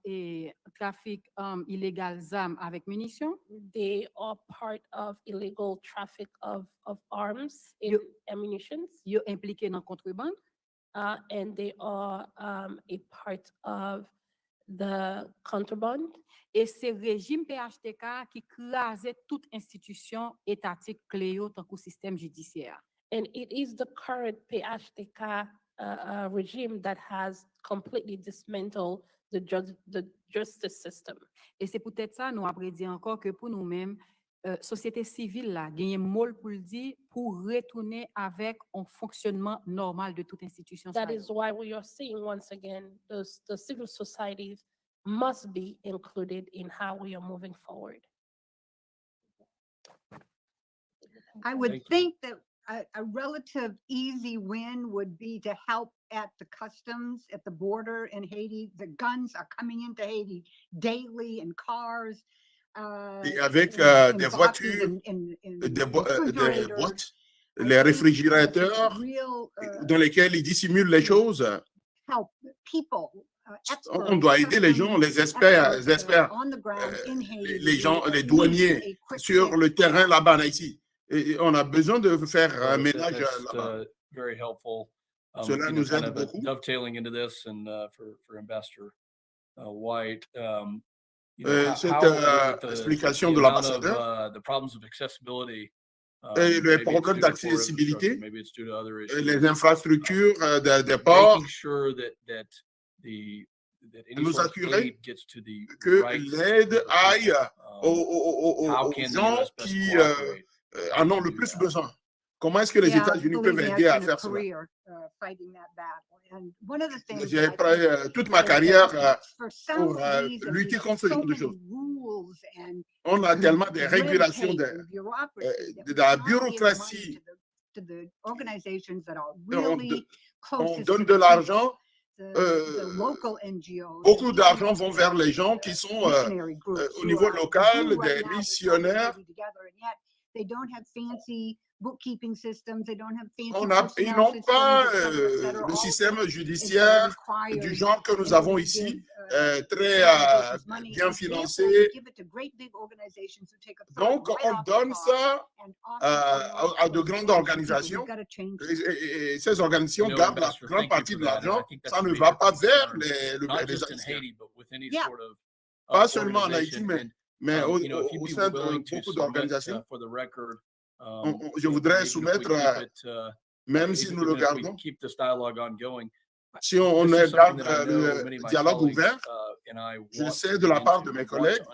trafic illégal d'armes avec munitions. They are part of illegal traffic of arms and ammunitions. Yo impliqué dans contrebande. And they are a part of the contraband. Et c'est régime PHTK qui crasait toute institution étatique clé tant que système judiciaire. And it is the current PHTK regime that has completely dismantled the justice system. Et c'est peut-être ça, nous après dire encore que pour nous-mêmes, société civile là, gagne mol pour le dire, pour retourner avec un fonctionnement normal de toute institution. That is why we are seeing once again the civil societies must be included in how we are moving forward. I would think that a relative easy win would be to help at the customs, at the border in Haiti. The guns are coming into Haiti daily in cars. Et avec des voitures, des boîtes, les réfrigérateurs dans lesquels ils dissimulent les choses. On doit aider les gens, les experts, les gens, les douaniers sur le terrain là-bas en Haïti. Et on a besoin de faire un ménage là-bas. Very helpful. Cela You know, nous kind aide of beaucoup. dovetailing into this and for Ambassador White. You know, Cette with explication the de amount l'ambassadeur the problems of accessibility. et les Maybe it's problèmes due to poor d'accessibilité, infrastructure, maybe it's due to other issues. les infrastructures des ports, Making sure that any nous sort of assurer aid gets to the que right l'aide aille how aux can the gens US best qui cooperate en ont le plus besoin. Comment est-ce que les États-Unis peuvent aider à faire cela? J'ai pris toute ma carrière pour lutter contre ce genre de choses. On a tellement de régulations, de la bureaucratie. On donne de l'argent. Beaucoup d'argent vont vers les gens qui sont au niveau local, des missionnaires. Ils n'ont pas le système judiciaire du genre que nous avons ici, très bien financé. Donc, on donne ça à de grandes organisations et ces organisations gardent la grande partie de l'argent. Ça ne va pas vers les Haïtiens. Pas seulement en Haïti, mais au sein de beaucoup d'organisations. Je voudrais soumettre, même si nous le gardons, si on garde le dialogue ouvert, je sais de la part de mes collègues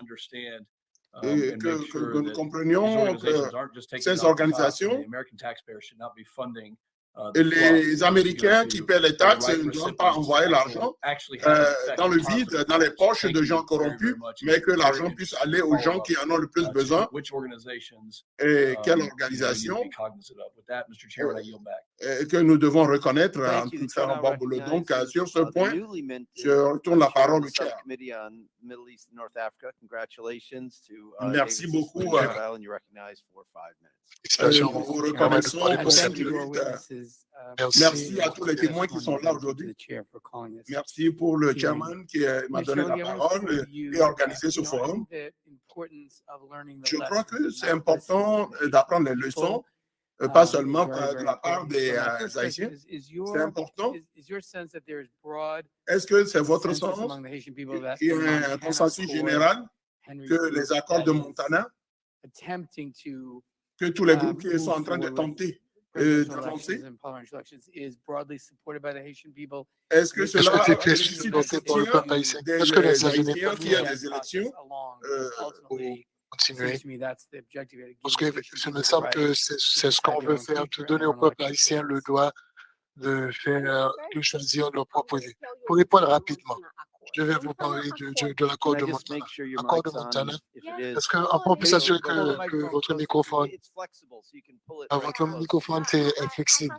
que nous comprenions que ces organisations, les Américains qui paient les taxes ne doivent pas envoyer l'argent dans le vide, dans les poches de gens corrompus, mais que l'argent puisse aller aux gens qui en ont le plus besoin. Et quelle organisation que nous devons reconnaître en faire un bon boulot. Donc, sur ce point, je retourne la parole au chair. Merci beaucoup. Nous vous reconnaissons pour 5 minutes. Merci à tous les témoins qui sont là aujourd'hui. Merci pour le chairman qui m'a donné la parole et organisé ce forum. Je crois que c'est important d'apprendre les leçons, pas seulement de la part des Haïtiens. C'est important. Est-ce que c'est votre sens qu'il y a un consensus général que les accords de Montana, que tous les groupes qui sont en train de tenter d'avancer, est-ce que cela suscite le soutien des Haïtiens qui a des élections continuer. Parce que il me semble que c'est ce qu'on veut faire, de donner au peuple haïtien le droit de choisir leur propre idée. Pour répondre rapidement, je vais vous parler de l'accord Can I de just Montana. make sure your Accord de mic's on? Montana. If it is. Est-ce qu'on peut s'assurer que votre Closer. microphone, It's flexible, so you can pull it right votre close. microphone est flexible?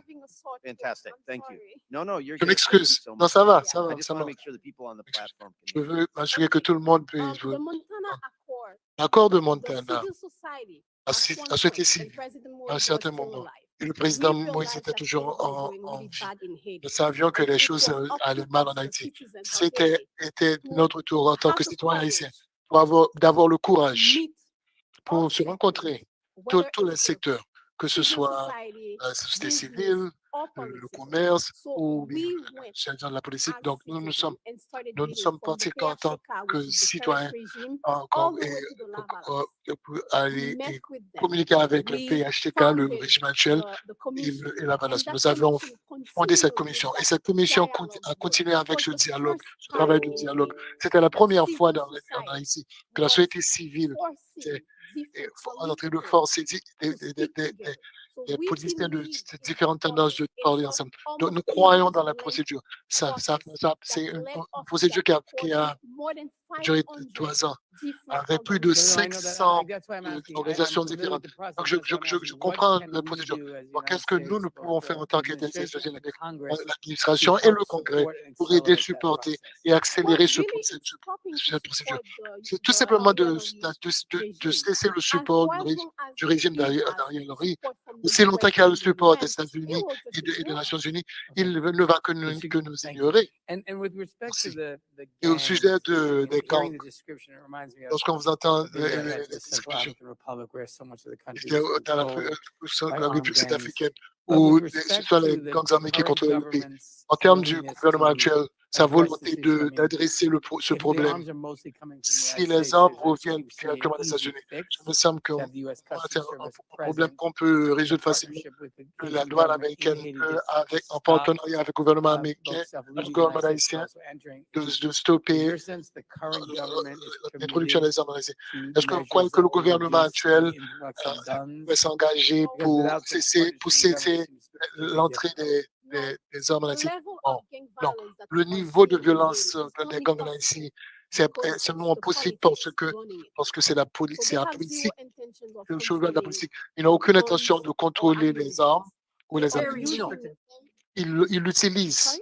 Fantastic, thank you. No, no, you're Je good. Thank you m'excuse. so Non, much. ça va, I just ça want va. to make sure the people on the platform can Je hear. veux m'assurer que tout le monde puisse. The Montana Accord, L'accord de the Montana civil society a at one société point, civile, and President à un Moïse was certain still moment, alive. et le We président Moïse realized était that toujours things were en going really vie. bad in Haiti. Nous savions que And les it choses was up allaient to mal en us, the Haïti. citizens of C'était Haiti, to notre tour en tant have que the citoyen haïtien courage d'avoir le to courage meet pour all se rencontrer, whether tous les it's the secteurs, que ce civil soit society, la société business, civile, or le political. commerce So ou bien we went de la politique. as Donc, nous citizens and started nous meeting sommes from the partis en tant PFCK, que which is the citoyens current regime, encore all the way to the Lavalas. pour We aller met with them. communiquer avec le We PHTK, le founded régime actuel the et commission. la And balance. that Nous avons commission fondé cette continued commission with et that cette commission dialogue a work. continué avec It ce was the dialogue, first ce travail de time dialogue. C'était la that première civil fois en society Haïti que la was société civile forcing est different en train de political forcer to speak together. So des we politiciens de believe in différentes that tendances de process. parler It's ensemble. Donc, almost nous croyons 80 dans la length procédure. process C'est that une led us to procédure that qui accord a with more than duré 500 3 ans, different avec plus de So, no, I know that. 500 That's why I'm asking. organisations I'm familiar différentes. with the process. Donc, That's why I'm asking, je what comprends can la we procédure. do as the Donc, United qu'est-ce que nous States, pouvons both faire en the tant qu'État administration and the Congress, to l'administration et help le Congrès support and pour aider, accelerate that supporter process? et accélérer Well, really, it's stopping to cette procédure? support C'est tout simplement de regime. cesser le As support for as long as du régime it d'Ariel has Henry. support from the Aussi longtemps US qu'il y a le and the support des UN, États-Unis it will just et des ignore Nations us. Unies, il ne va que nous Thank you. ignorer. And with respect to Merci. the Et au gangs, sujet des camps, hearing the description, it reminds me of lorsqu'on vous entend a video I had les to the Central discussions, African Republic where so much of the country c'était was dans controlled by la armed République gangs. centrafricaine But où with ce respect sont to les the gangs armés qui current contrôlent le pays. government's En termes du willingness gouvernement to actuel, sa address volonté this issue, I mean, d'adresser ce if the problème, arms are mostly coming from the si United les States, armes that reviennent seems to be directement an des easy États-Unis, fix il me semble que to have the U.S. Customs Service un problème present qu'on peut in a résoudre facilement, partnership with the que la Haitian douane government in américaine Haiti peut, to en stop partenariat avec le gouvernement américain, both stuff le leaving the gouvernement United States but haïtien, also entering de Haiti. In stopper your sense, the current government is l'introduction committed des armes haïtiennes. to Est-ce que vous croyez measures que that le will gouvernement reduce actuel the influx of guns? peut s'engager Because pour without the partnership, the government cesser seems to be l'entrée difficult. des armes en The Haïti? level Non, of gang non. violence that Le we are niveau de seeing in violence Haiti is des only gangs en possible Haïti, because c'est it's seulement the possible politics running it. parce que So c'est they la have zero politique, intentions of le cheval de la controlling politique. Il n'a aucune intention guns de or contrôler les armes ammunition. ou They les are ammunitions. using them. Il l'utilise. Sorry?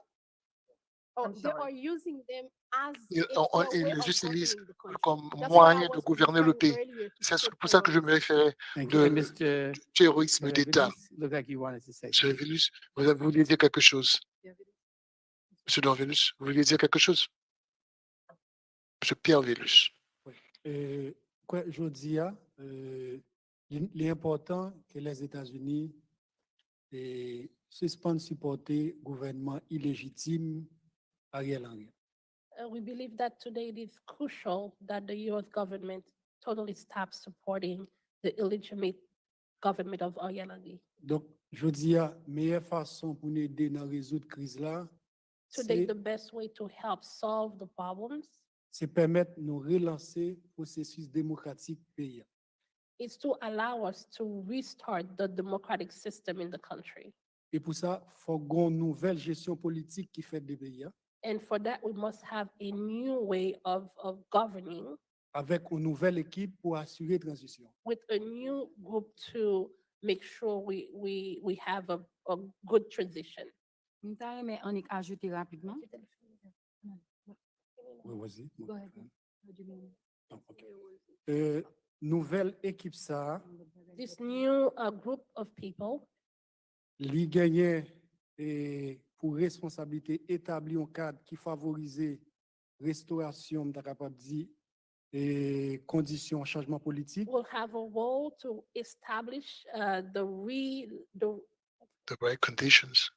Oh, they are using them as Il if their way les of utilise governing the country. comme That's why I moyen de was gouverner le referring pays. earlier to C'est state pour ça que je me terrorism. référais Thank you. And de terrorisme d'État. Vilus, looked like you wanted to say Monsieur something. Vilus, vous vouliez dire quelque chose? Monsieur Dorvilus, vous vouliez dire quelque chose? Monsieur Pierre Vilus. Je dis, il est important que les États-Unis suspendent supporter le gouvernement illégitime Ariel Henry. We believe that today it is crucial that the US government totally stops supporting the illegitimate government of Ariel Henry. Donc, je dis, la meilleure façon pour nous aider à résoudre la crise là, Today, the best way to help solve the problems c'est permettre de nous relancer le processus démocratique pays. is to allow us to restart the democratic system in the country. Et pour ça, il faut une nouvelle gestion politique qui fait des pays. And for that, we must have a new way of governing Avec une nouvelle équipe pour assurer la transition. with a new group to make sure we have a good transition. Mais on y ajouter rapidement. Oui, vas-y. Go ahead. Nouvelle équipe ça, This new group of people li gagné pour responsabilité établir un cadre qui favorise restauration, m'ta capable dire, et conditions changement politique. will have a role to establish The right conditions.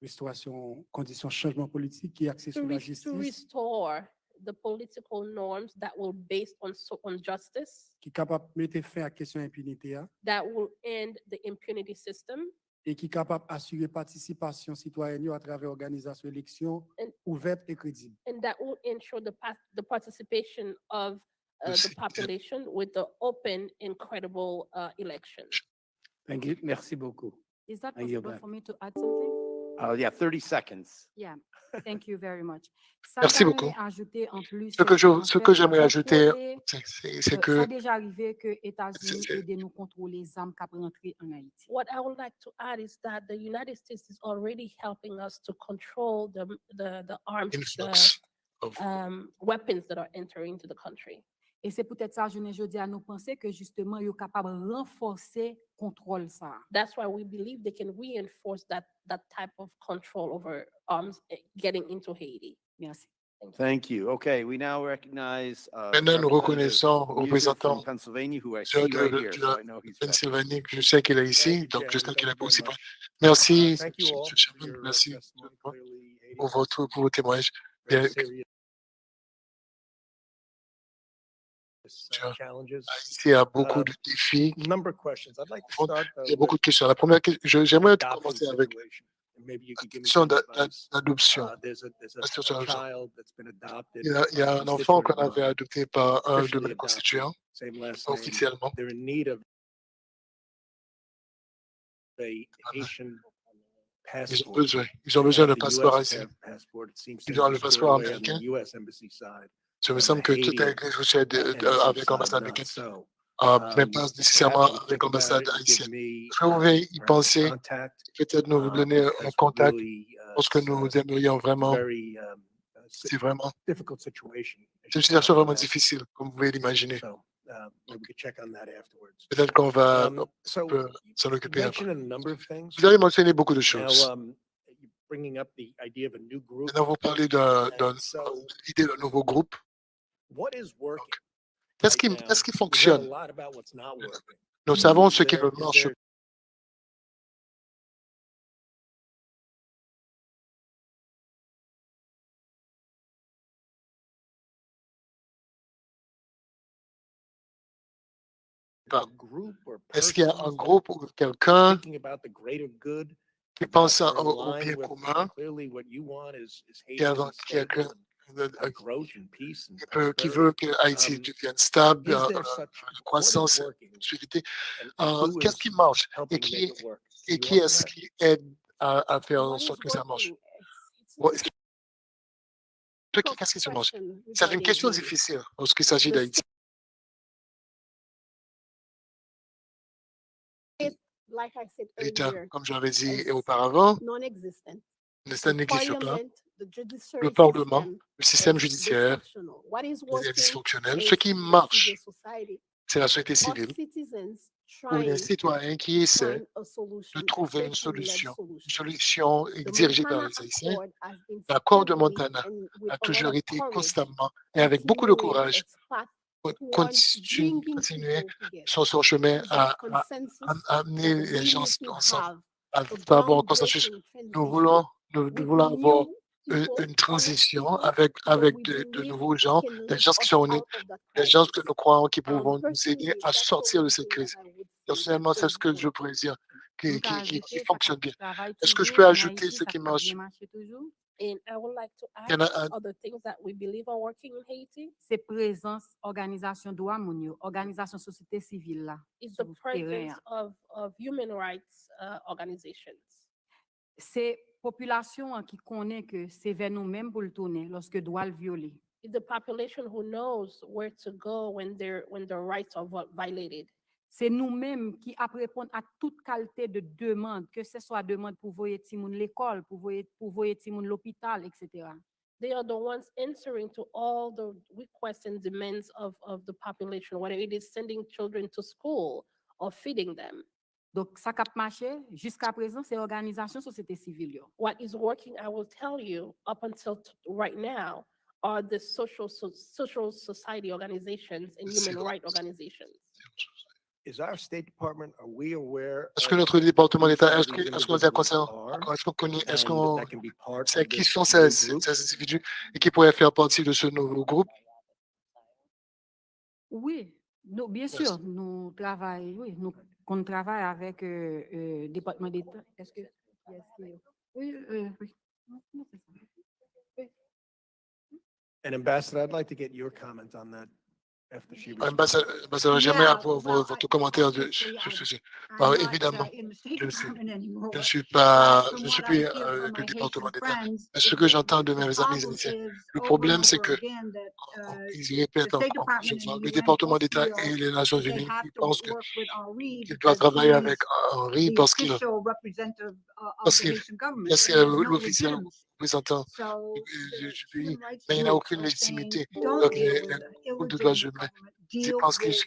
Restauration, conditions changement politique qui est axé sur la to justice, restore the political norms that will based on justice, qui est capable de mettre fin à la question impunité hein, that will end the impunity system, et qui est capable d'assurer participation citoyenne à travers organisation d'élections ouvertes et crédibles. and that will ensure the participation of the population with the open and credible elections. Thank you. Merci beaucoup. Is that I yield possible back. for me to add something? Yeah, 30 seconds. Yeah, thank you very much. Ça Merci j'aimerais beaucoup. ajouter en plus, Ce que en ce fait, que j'aimerais ajouter, contrôler, c'est ça que déjà arrivé que États-Unis c'est- aident nous contrôler les armes qui rentrer en Haïti. What I would like to add is that the United States is already helping us to control the arms, influx of weapons that are entering into the country. Et c'est peut-être ça, je dis à nous penser que justement, ils sont capables de renforcer le contrôle ça. That's why we believe they can reinforce that type of control over arms getting into Haiti. Merci. Thank you. Okay, we now recognize Maintenant, nous Representative reconnaissons au Muser représentant from Pennsylvania, who I de, see right de here, so I know he's back. Pennsylvanie, que je sais qu'il est ici, Thank you, donc Chairman. j'espère qu'il est Thank you aussi. very much. Merci, Thank you all Monsieur for Chairman, your merci testimony. Clearly, Haiti pour has vos témoignages. very Bien, serious Sure. challenges. Haïti a beaucoup de défis. Number of questions. I'd like to start Il y a beaucoup de questions. La première question, j'aimerais commencer avec la question d'adoption. There's La situation a d'adoption. child that's been adopted. Il y a un enfant qu'on avait adopté par un de mes constituants, Same last name. officiellement. They're in need of a Haitian passport. Ils ont besoin d'un The passeport US haïtien. passport, it seems to Ils ont be le squared passeport away on the américain. US embassy side. Il me on semble the que tout Haiti est négocié embassy avec side l'ambassade not américaine, so. mais pas nécessairement Perhaps you avec think about l'ambassade it and give haïtienne. me, Est-ce que vous pouvez y perhaps a penser, contact, peut-être nous donner un because contact, really, parce que nous aimerions vraiment, c'est vraiment, difficult situation. c'est une situation vraiment difficile, comme vous pouvez l'imaginer. So, maybe we could check on that afterwards. Peut-être qu'on va So peut s'en you occuper après. mentioned a number of things. Vous avez mentionné beaucoup de Now, choses. you're bringing up the idea of a new group. Maintenant, vous parlez l'idée d'un nouveau groupe. What is working? Qu'est-ce qui We've heard a fonctionne? lot about what's not working. Nous savons ce Is qui there- ne is marche there- pas. group or Est-ce qu'il y a persons un groupe ou quelqu'un thinking about the greater good qui that pense are in au line bien with commun, clearly what you want is qui a, Haiti qui a- stable and growth and peace and qui prosperity. veut que Haïti devienne stable, Is there such la croissance, what is working prospérité. and who Qu'est-ce is qui marche et helping make it work? Can you qui offer est-ce that? qui aide à faire en What is sorte que ça marche? working? Qu'est-ce qui se marche? C'est une question difficile lorsqu'il s'agit d'Haïti. Like I said L'État, earlier, comme j'avais dit is auparavant, non-existent. l'État The n'existe pas. parliament, the judiciary Le Parlement, system le système is judiciaire dysfunctional. What is est working dysfonctionnel. is Ce qui the marche, civil society. c'est la société Us civile citizens ou les trying citoyens qui to essaient find a solution, de a trouver une Haitian-led solution The dirigée par Montana les Haïtiens. Accord has been L'accord de steadily Montana and with a a lot toujours of été courage constamment et avec beaucoup de continuing courage its path continuer towards bringing people together. sur son chemin To get à consensus amener that les we gens need to ensemble, have à a avoir un consensus. groundbreaking Nous transition voulons with avoir new people, une transition honest avec, people that we de believe nouveaux gens, can des lift gens qui us sont honnêtes, out of that des gens crisis. que nous croyons qui pourront nous aider Personally, à that's the sortir de one cette thing that crise. I would say Personnellement, c'est is ce que je working. pourrais dire Nous qu'à qui ajouter, ça fonctionne fait bien. travail Est-ce que je toujours peux en ajouter Haïti, ce ça qui fait marche? bien marcher toujours. And I would like to Il y en add a other things that we believe are working in Haiti. C'est présence organisation droit moun yo, organisation société civile là. Is sur the le terrain, presence of human rights organizations. C'est population qui connaît que c'est vers nous-mêmes pour le tourner lorsque droit le violer. It's the population who knows where to go when their rights are violated. C'est nous-mêmes qui après répondre à toute qualité de demande, que ce soit demande pour voyer timoun l'école, pour voyer timoun l'hôpital, etc. They are the ones answering to all the requests and demands of the population, whether it is sending children to school or feeding them. Donc, ça cap marché, jusqu'à présent, c'est organisation société civile yo. What is working, I will tell you, up until right now, are the social society organizations and human rights organizations. Is our State Department, are we aware? Est-ce que of notre département who d'État, some of est-ce these qu'on est conscient, individuals are, est-ce qu'on connaît, est-ce and qu'on that can be part sait of qui this sont new ces group? individus et qui pourraient faire partie de ce nouveau groupe? Oui, nous, bien Merci. sûr, nous travaillons, oui, nous qu'on travaille avec département d'État. Est-ce que oui, oui. Non, c'est ça. Oui. And Ambassador, I'd like to get your comment on that. Ambassadeur, j'aimerais Yeah, avoir well, votre commentaire obviously, sur ceci. I'm Bah, not, évidemment, in the State je ne suis, Department anymore, je ne suis but pas, from je ne suis what I plus hear avec from le my département Haitian d'État. friends, Mais ce que j'entends de the mes amis problem haïtiens, is le over and problème, c'est over que again that ils the répètent State encore Department plusieurs fois, and le the UN département both d'État feel et les Nations that they Unies, have ils to pensent work with Henri qu'ils doivent because travailler avec he's Henri the parce qu'il official representative of parce the qu'il Haitian government, parce but qu'il he est has no l'officiel legitimacy. représentant So du the pays, human rights mais il n'a groups aucune are saying, légitimité. don't Donc, deal les with the groupes de droits illegitimate humains, government, ils deal pensent qu'il with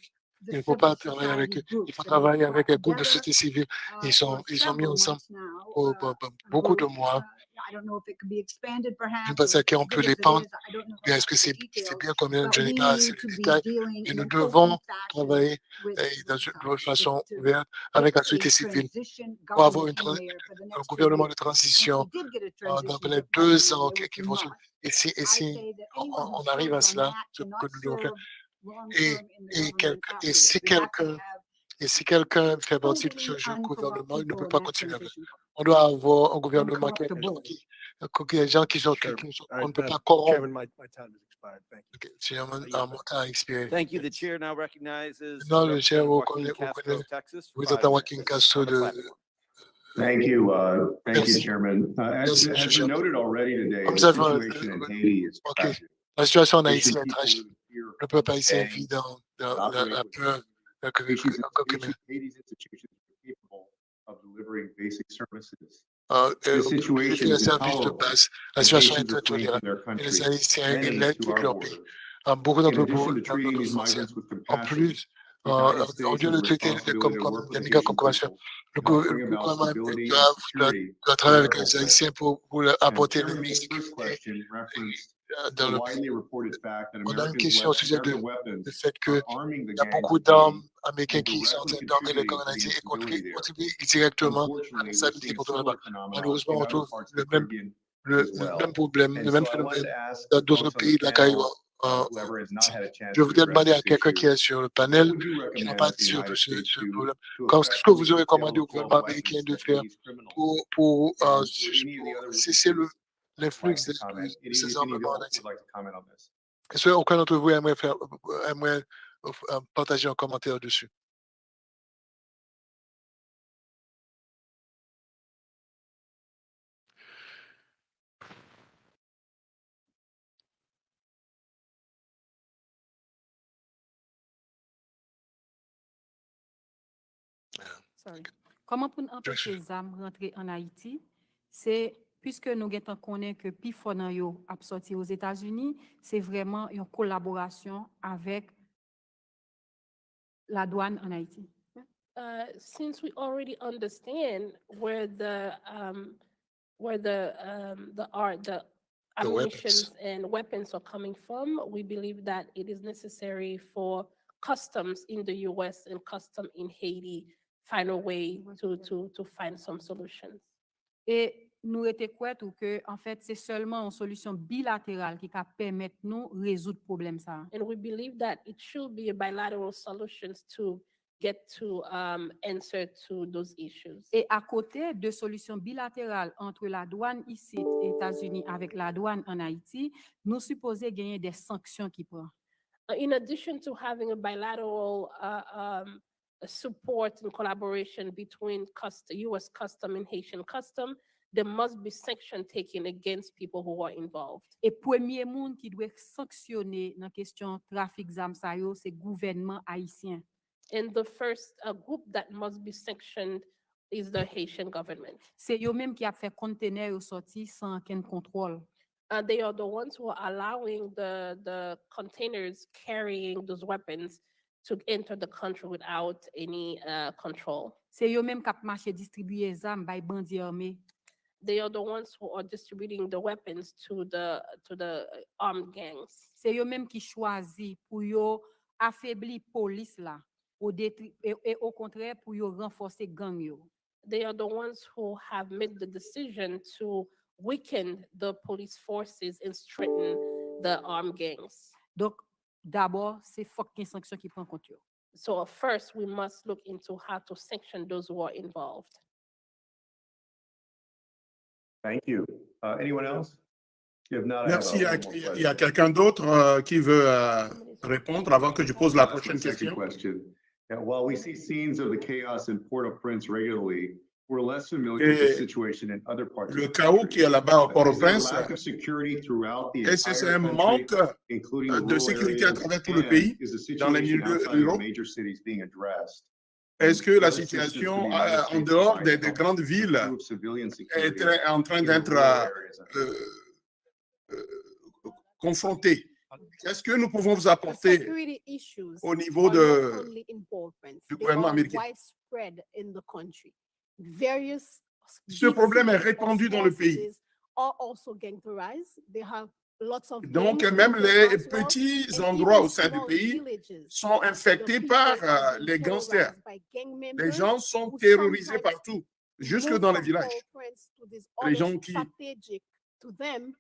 the ne faut civil pas travailler avec society eux. Il groups. faut And they've travailler got avec les groupes de together société civile. Ils for sont mis several ensemble months now, pour a beaucoup de group. mois. I don't know if it could be expanded Je ne perhaps, sais or pas à qui as on peut big les as it prendre, is. I don't know bien est-ce enough que of the c'est details, bien combien, but je n'ai we pas assez need de to be détails, dealing mais in nous an devons open fashion travailler with dans civil de society façon to ouverte get avec la a société civile transition pour avoir government in there for the un next 2 gouvernement de years. And if transition we did get a dans transition les government 2 in ans there, which qui we're vont not, suivre. Et si, I say that anyone who on arrive à serves on cela, that ce que cannot nous devons faire, serve long et, term in the government et afterwards. si We have to quelqu'un have et si quelqu'un fait partie de ce totally gouvernement, uncorrupt il ne peut people in pas that continuer avec. transition government. On doit avoir un gouvernement qui Incorruptible. est des gens qui sont, on ne peut pas corrompre. Chairman, my time has expired. Thank you. Okay, Chairman, mon temps a expiré. Thank you. The chair now recognizes Maintenant, le chair Representative Joaquin reconnaît Castro of Texas. for 5 représentant Joaquin minutes Castro on the de. platform. Thank you, Merci. Chairman. As Merci, has been noted already today, Comme the ça, situation in Haiti is ok. tragic. La situation en Haïti Haitian est people tragique. live in fear Le peuple of haïtien gangs vit dans that la operate peur. Haiti's institutions are capable of delivering basic services. Les This situation is services de intolerable, base. La and situation est Haitians are fleeing intolérable. from their Et les country, Haïtiens many to quittent our leur pays. border. Beaucoup d'entre In eux addition to dans treating notre these frontière. migrants with En compassion, plus, the United on States doit has a les traiter responsibility to comme work des with migrants Haitian comme compassion. people Le to help bring about gouvernement stability and security doit to travailler their avec les homeland. Haïtiens pour And apporter Chairman, la this first sécurité question referenced dans the le widely pays. reported fact that On a une American question au sujet weapons du fait are qu'il arming the y a gangs beaucoup in d'armes Haiti américaines and qui sont en directly train d'armer les contributing gangs en to the Haïti et instability there. contribuent directement à Unfortunately, we're l'instabilité seeing contre similar là-bas. phenomena Malheureusement, in on other trouve parts of the Caribbean as le même well. problème, And le même so I wanted phénomène to ask dans the d'autres folks on the pays de la Caraïbe. panel, whoever has not had a chance Je to voudrais address demander à this quelqu'un qui issue, est sur le what panel, would you qui n'a recommend pas for the sur United States ce problème. to Qu'est-ce que vous effectively aurez commandé kill au the flow of gouvernement américain weapons de that faire these criminals pour and would any of the other cesser witnesses l'influx like to comment? de ces If any of armements en you Haïti? would like to comment on this? Est-ce qu'aucun d'entre vous aimerait partager un commentaire dessus? Sorry. Comment pour nous empêcher les armes rentrer en Haïti? C'est puisque nous connaissons que plus fort dans yo a sorti aux États-Unis, c'est vraiment une collaboration avec la douane en Haïti. Since we already understand where the ammunitions and weapons are coming from, we believe that it is necessary for customs in the U.S. and custom in Haiti find a way to find some solutions. Et nous étions quoi que en fait c'est seulement une solution bilatérale qui va permettre nous résoudre le problème ça. And we believe that it should be a bilateral solutions to get to answer to those issues. Et à côté de solutions bilatérales entre la douane ici aux États-Unis avec la douane en Haïti, nous supposons gagner des sanctions qui prend. In addition to having a bilateral support and collaboration between U.S. Custom and Haitian Custom, there must be sanction taken against people who are involved. Et premier monde qui doit sanctionner dans question trafic d'armes ça yo, c'est gouvernement haïtien. And the first group that must be sanctioned is the Haitian government. C'est eux même qui a fait conteneur sorti sans aucun contrôle. They are the ones who are allowing the containers carrying those weapons to enter the country without any control. C'est eux même qui a marché distribuer les armes by bandits armés. They are the ones who are distributing the weapons to the armed gangs. C'est eux même qui choisi pour yo affaiblir police là et au contraire pour yo renforcer gang yo. They are the ones who have made the decision to weaken the police forces and strengthen the armed gangs. Donc d'abord c'est fucking sanction qui prend compte yo. So first we must look into how to sanction those who are involved. Thank you. Anyone else? If not, I have Merci. one more Il y a question. quelqu'un d'autre qui veut répondre avant que je pose la That's my prochaine second question. question. While we see scenes of the chaos in Port-au-Prince regularly, we're less familiar with the Et situation in other parts of le the chaos country. qui est là-bas à Is there a Port-au-Prince, lack of security throughout the est-ce que c'est entire un country, manque including the de rural sécurité à areas? travers tout le And pays, is the dans les situation milieux outside of ruraux? major cities being addressed? Est-ce que la What assistance situation could the United en States dehors provide des to grandes help villes improve civilian est security en train in the d'être rural areas? confrontée? Qu'est-ce que nous pouvons vous apporter Security issues au niveau are not de, only in Port-au-Prince, du they gouvernement are américain? widespread in the country. Various Ce big problème est cities or répandu dans small le pays. cities are also gangsterized. They have lots of Donc, gangs même in them les as well. petits And endroits even au sein du small pays villages, sont the infectés people par are being les gangsters. terrorized by gang Les members gens sont who terrorisés sometimes partout, jusque move dans les from villages. Port-au-Prince to these Les other gens qui strategic to them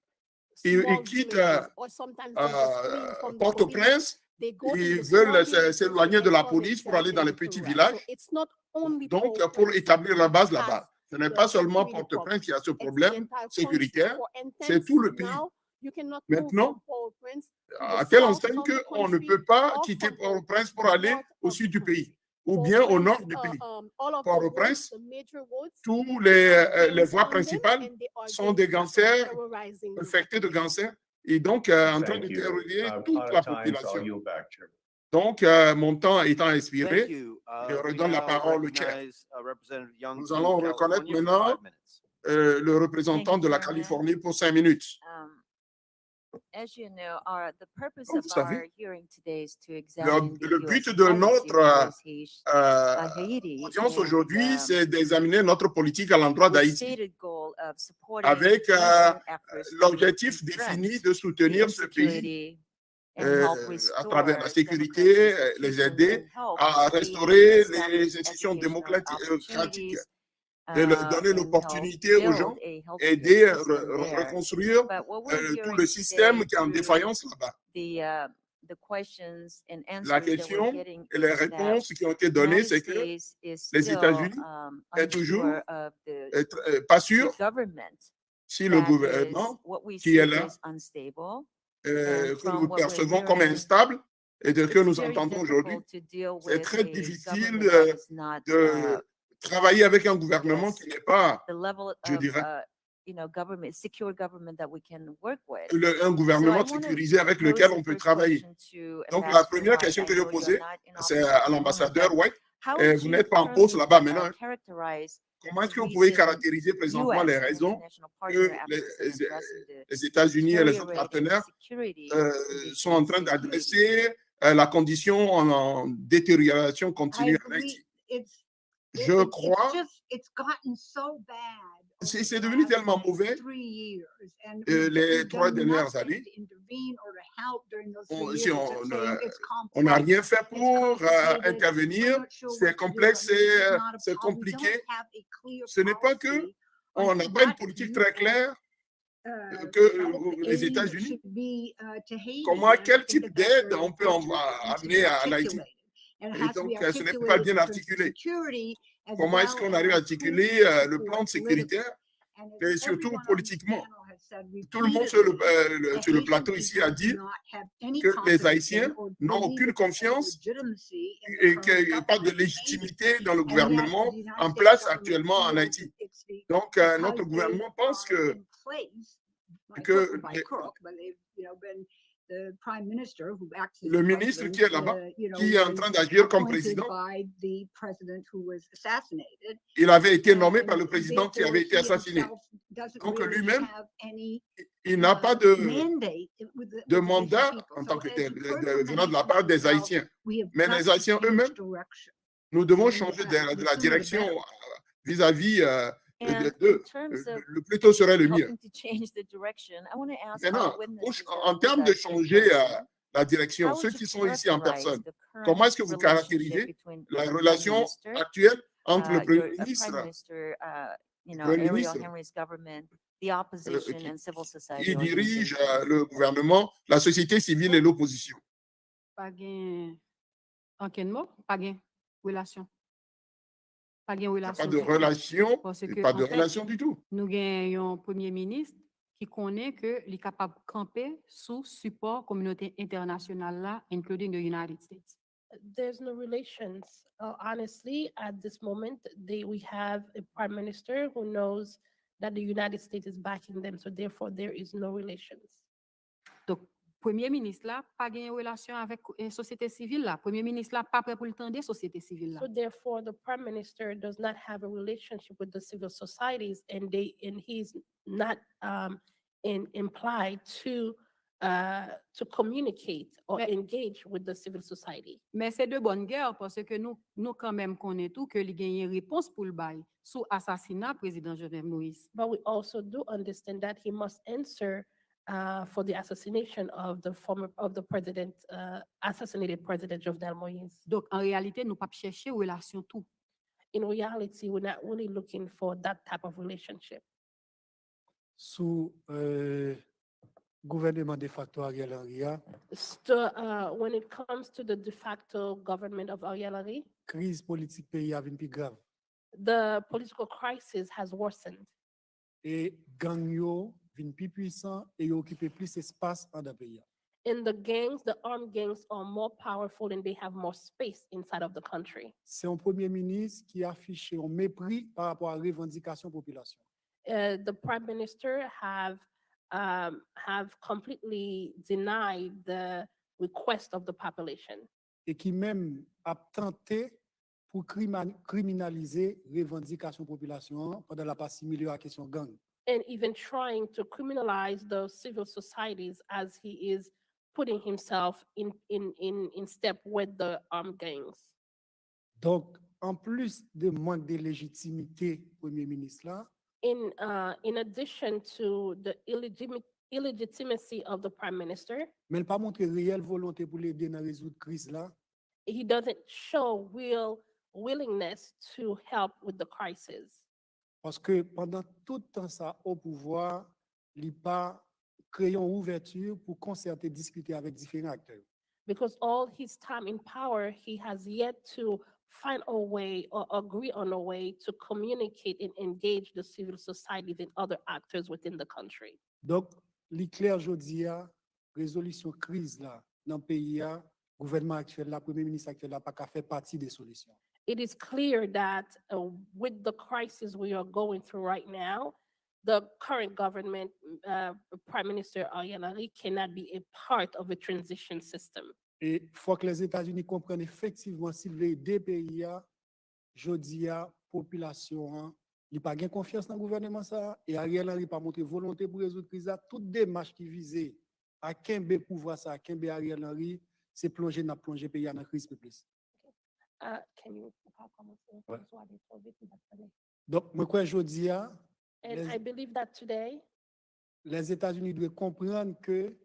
ils small quittent villages, or sometimes they just flee from the police. Port-au-Prince, They go in ils the small veulent villages to s'éloigner de la ensure police pour aller themselves dans and les to petits terrorize. villages. So it's not only Donc, pour Port-au-Prince établir la base that là-bas. has Ce n'est the pas seulement security Port-au-Prince qui a ce It's the problème entire country. sécuritaire, For c'est instance, tout le pays. now you cannot move Maintenant, from Port-au-Prince to the à telle south enseigne of the qu'on ne country peut pas or quitter from the Port-au-Prince pour aller north au of sud the du pays, country. ou bien au Port-au-Prince, nord du pays. all of the Port-au-Prince, roads, the major roads, tous have les gangs voies on them, principales and they are sont des gangsters gangsters terrorizing the infectés de population. gangsters et donc en train de Thank you. terroriser I'm toute out la of time, so I'll population. yield back, Chairman. Donc, mon temps étant Thank expiré, you. je We redonne la now parole au chair. recognize Representative Young Nous from allons reconnaître California for maintenant 5 minutes. le représentant de la Californie pour 5 minutes. As you know, the purpose Comme of vous savez, our hearing today is to examine the le US but de policy notre policies by Haiti audience and aujourd'hui, c'est d'examiner notre politique à l'endroit with d'Haïti, stated goal of supporting avec Western efforts to l'objectif confront défini de the soutenir ce pays insecurity and help à travers la restore sécurité, democratic les institutions aider and help à Haiti restaurer establish les institutions educational démocratiques opportunities et leur donner and help l'opportunité aux gens, build a aider healthcare à system there. reconstruire But what we're tout hearing le système today qui est en through défaillance là-bas. the questions and La answers that we're question getting et les is that réponses qui ont été données, United c'est que States is les still États-Unis est toujours unsure of pas the sûr government si le that is gouvernement what we qui see est là, is unstable. que from nous what we're percevons comme hearing, instable et de que it's nous very entendons aujourd'hui, difficult to deal c'est with très a difficile government that is not de travailler avec un gouvernement yes, qui n'est pas, the level je of dirais, government, secure government that we can work with. un So I gouvernement want to sécurisé avec lequel pose on the peut first travailler. question to Donc, la Ambassador première White. question I que je know you're posais, not in c'est office à at the moment, l'ambassadeur but White. how Vous would you n'êtes pas en poste currently là-bas maintenant. characterize Comment est-ce the que vous pouvez recent caractériser présentement les US raisons international que partner efforts in addressing the les États-Unis et les autres deteriorating partenaires security sont en train d'adresser la condition en détérioration continue en Haïti? Je crois It's gotten so bad. c'est devenu tellement mauvais les 3 dernières années. On n'a rien fait pour intervenir. C'est complexe, c'est compliqué. Ce n'est pas que on n'a pas une politique très claire que les États-Unis. Comment, quel type d'aide on peut amener à Haïti? Et donc, ce n'est pas bien articulé. Comment est-ce qu'on arrive à articuler le plan sécuritaire et surtout politiquement? Tout le monde sur le plateau ici a dit que les Haïtiens n'ont aucune confiance et qu'il n'y a pas de légitimité dans le gouvernement en place actuellement en Haïti. Donc, notre gouvernement pense que le ministre qui est là-bas, qui est en train d'agir comme président, il avait été nommé par le président qui avait été assassiné. Donc lui-même, il n'a pas de mandat en tant que tel, venant de la part des Haïtiens. Mais les Haïtiens eux-mêmes, nous devons changer de la direction vis-à-vis d'eux. Le plus tôt serait le mieux. Maintenant, en termes de changer la direction, ceux qui sont ici en personne, comment est-ce que vous caractérisez la relation actuelle entre le Premier ministre, qui dirige le gouvernement, la société civile et l'opposition? Pas gain, en quel mot? Pas gain, relation. Pas gain relation. Pas de relation, pas de relation du tout. Nous avons un premier ministre qui connaît que les capables de camper sous support communauté internationale là, including the United States. There's no relations. Honestly, at this moment, we have a prime minister who knows that the United States is backing them, so therefore there is no relations. Donc, Premier ministre là, pas gagné relation avec la société civile là. Premier ministre là, pas prêt pour le temps des sociétés civiles là. So therefore, the prime minister does not have a relationship with the civil societies, and he's not implied to communicate or engage with the civil society. Mais c'est de bonne guerre parce que nous quand même connaissons tout que il y a une réponse pour le bail sous assassinat président Jovenel Moïse. But we also do understand that he must answer for the assassination of the president, assassinated President Jovenel Moïse. Donc en réalité, nous pas chercher relation tout. In reality, we're not really looking for that type of relationship. Sous gouvernement de facto Ariel Henry, When it comes to the de facto government of Ariel Henry, crise politique pays a venu plus grave. the political crisis has worsened. Et gang yo vin plus puissant et yo occupe plus espace en dans pays. In the gangs, the armed gangs are more powerful and they have more space inside of the country. C'est un premier ministre qui a affiché un mépris par rapport à revendication population. The prime minister have completely denied the request of the population. Et qui même a tenté pour criminaliser revendication population pendant la partie à question gang. And even trying to criminalize the civil societies as he is putting himself in step with the armed gangs. Donc, en plus de manque de légitimité premier ministre là, In addition to the illegitimacy of the prime minister, mais il pas montré réelle volonté pour l'aider dans résoudre crise là. he doesn't show real willingness to help with the crisis. Parce que pendant tout le temps ça au pouvoir, il pas créé une ouverture pour concerter, discuter avec différents acteurs. Because all his time in power, he has yet to find a way or agree on a way to communicate and engage the civil society and other actors within the country. Donc, l'éclair jodi a résolution crise là dans le pays a gouvernement actuel là premier ministre actuel là pas qu'à faire partie des solutions. It is clear that with the crisis we are going through right now, the current government, Prime Minister Ariel Henry, cannot be a part of a transition system. Et faut que les États-Unis comprennent effectivement s'ils veulent aider pays a jodi a population il pas gain confiance dans le gouvernement ça et Ariel Henry pas montré volonté pour résoudre crise là toute démarche qui visait à Kembe pouvoir ça Kembe Ariel Henry c'est plonger pays dans crise plus. Can you Donc moi quoi jodi a And I believe that today, les États-Unis doivent comprendre que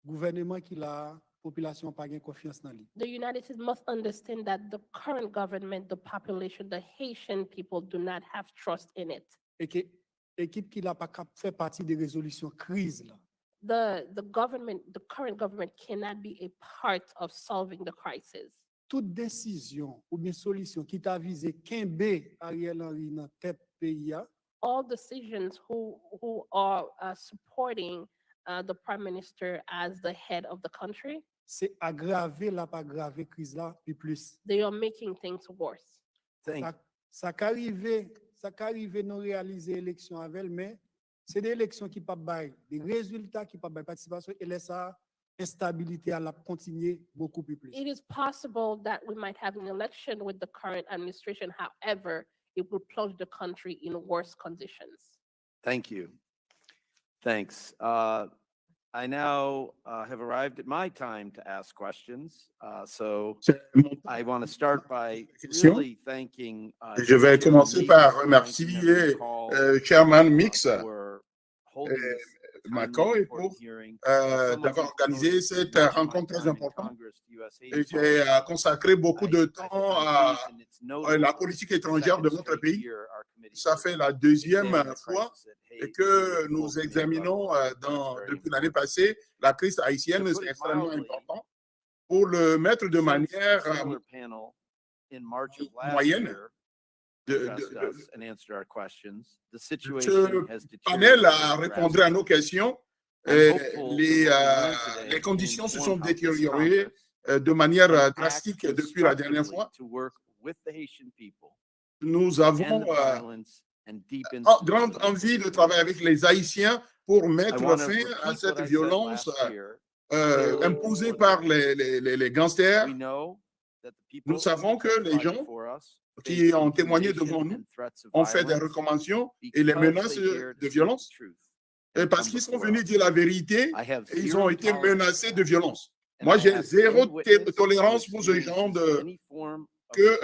gouvernement qui la population pas gain confiance dans lui. the United States must understand that the current government, the population, the Haitian people do not have trust in it. Et que équipe qui la pas fait partie des résolutions crise là. The current government cannot be a part of solving the crisis. Toute décision ou bien solution qui t'a visé Kembe Ariel Henry dans tête pays a All decisions who are supporting the prime minister as the head of the country, c'est aggraver la pas aggraver crise là puis plus. they are making things worse. Ça qu'arrive non réaliser élection avec mais c'est des élections qui pas bail des résultats qui pas bail participation et laisse ça instabilité à la continuer beaucoup plus. It is possible that we might have an election with the current administration. However, it will plunge the country in worse conditions. Thank you. Thanks. I now have arrived at my time to ask questions. So I want to start by really thanking. Je vais commencer par remercier Chairman Mix McCoy pour d'avoir organisé cette rencontre très importante et qui a consacré beaucoup de temps à la politique étrangère de notre pays. Ça fait la deuxième fois que nous examinons depuis l'année passée la crise haïtienne. C'est extrêmement important pour le mettre de manière moyenne. addressed us and answered our questions. The Ce situation has panel deteriorated répondrait à nos questions. I'm hopeful that Les conditions se sont inform House détériorées Congress de manière and drastique act depuis la dernière constructively fois. to work with the Haitian people Nous to end avons the violence and deepen grande envie de travailler avec les Haïtiens pour I mettre want to fin à repeat cette what I said violence last year. imposée par les gangsters. We know that the people Nous savons que les gens for us qui face ont témoigné intimidation devant nous and threats of ont fait des violence recommandations et les because menaces they dare to de speak violence. the truth Et and parce come qu'ils sont before venus us. dire la vérité, I have ils zero ont été tolerance menacés for de that. violence. And Moi, I j'ai ask zéro any witness tolérance who pour ce genre experiences any form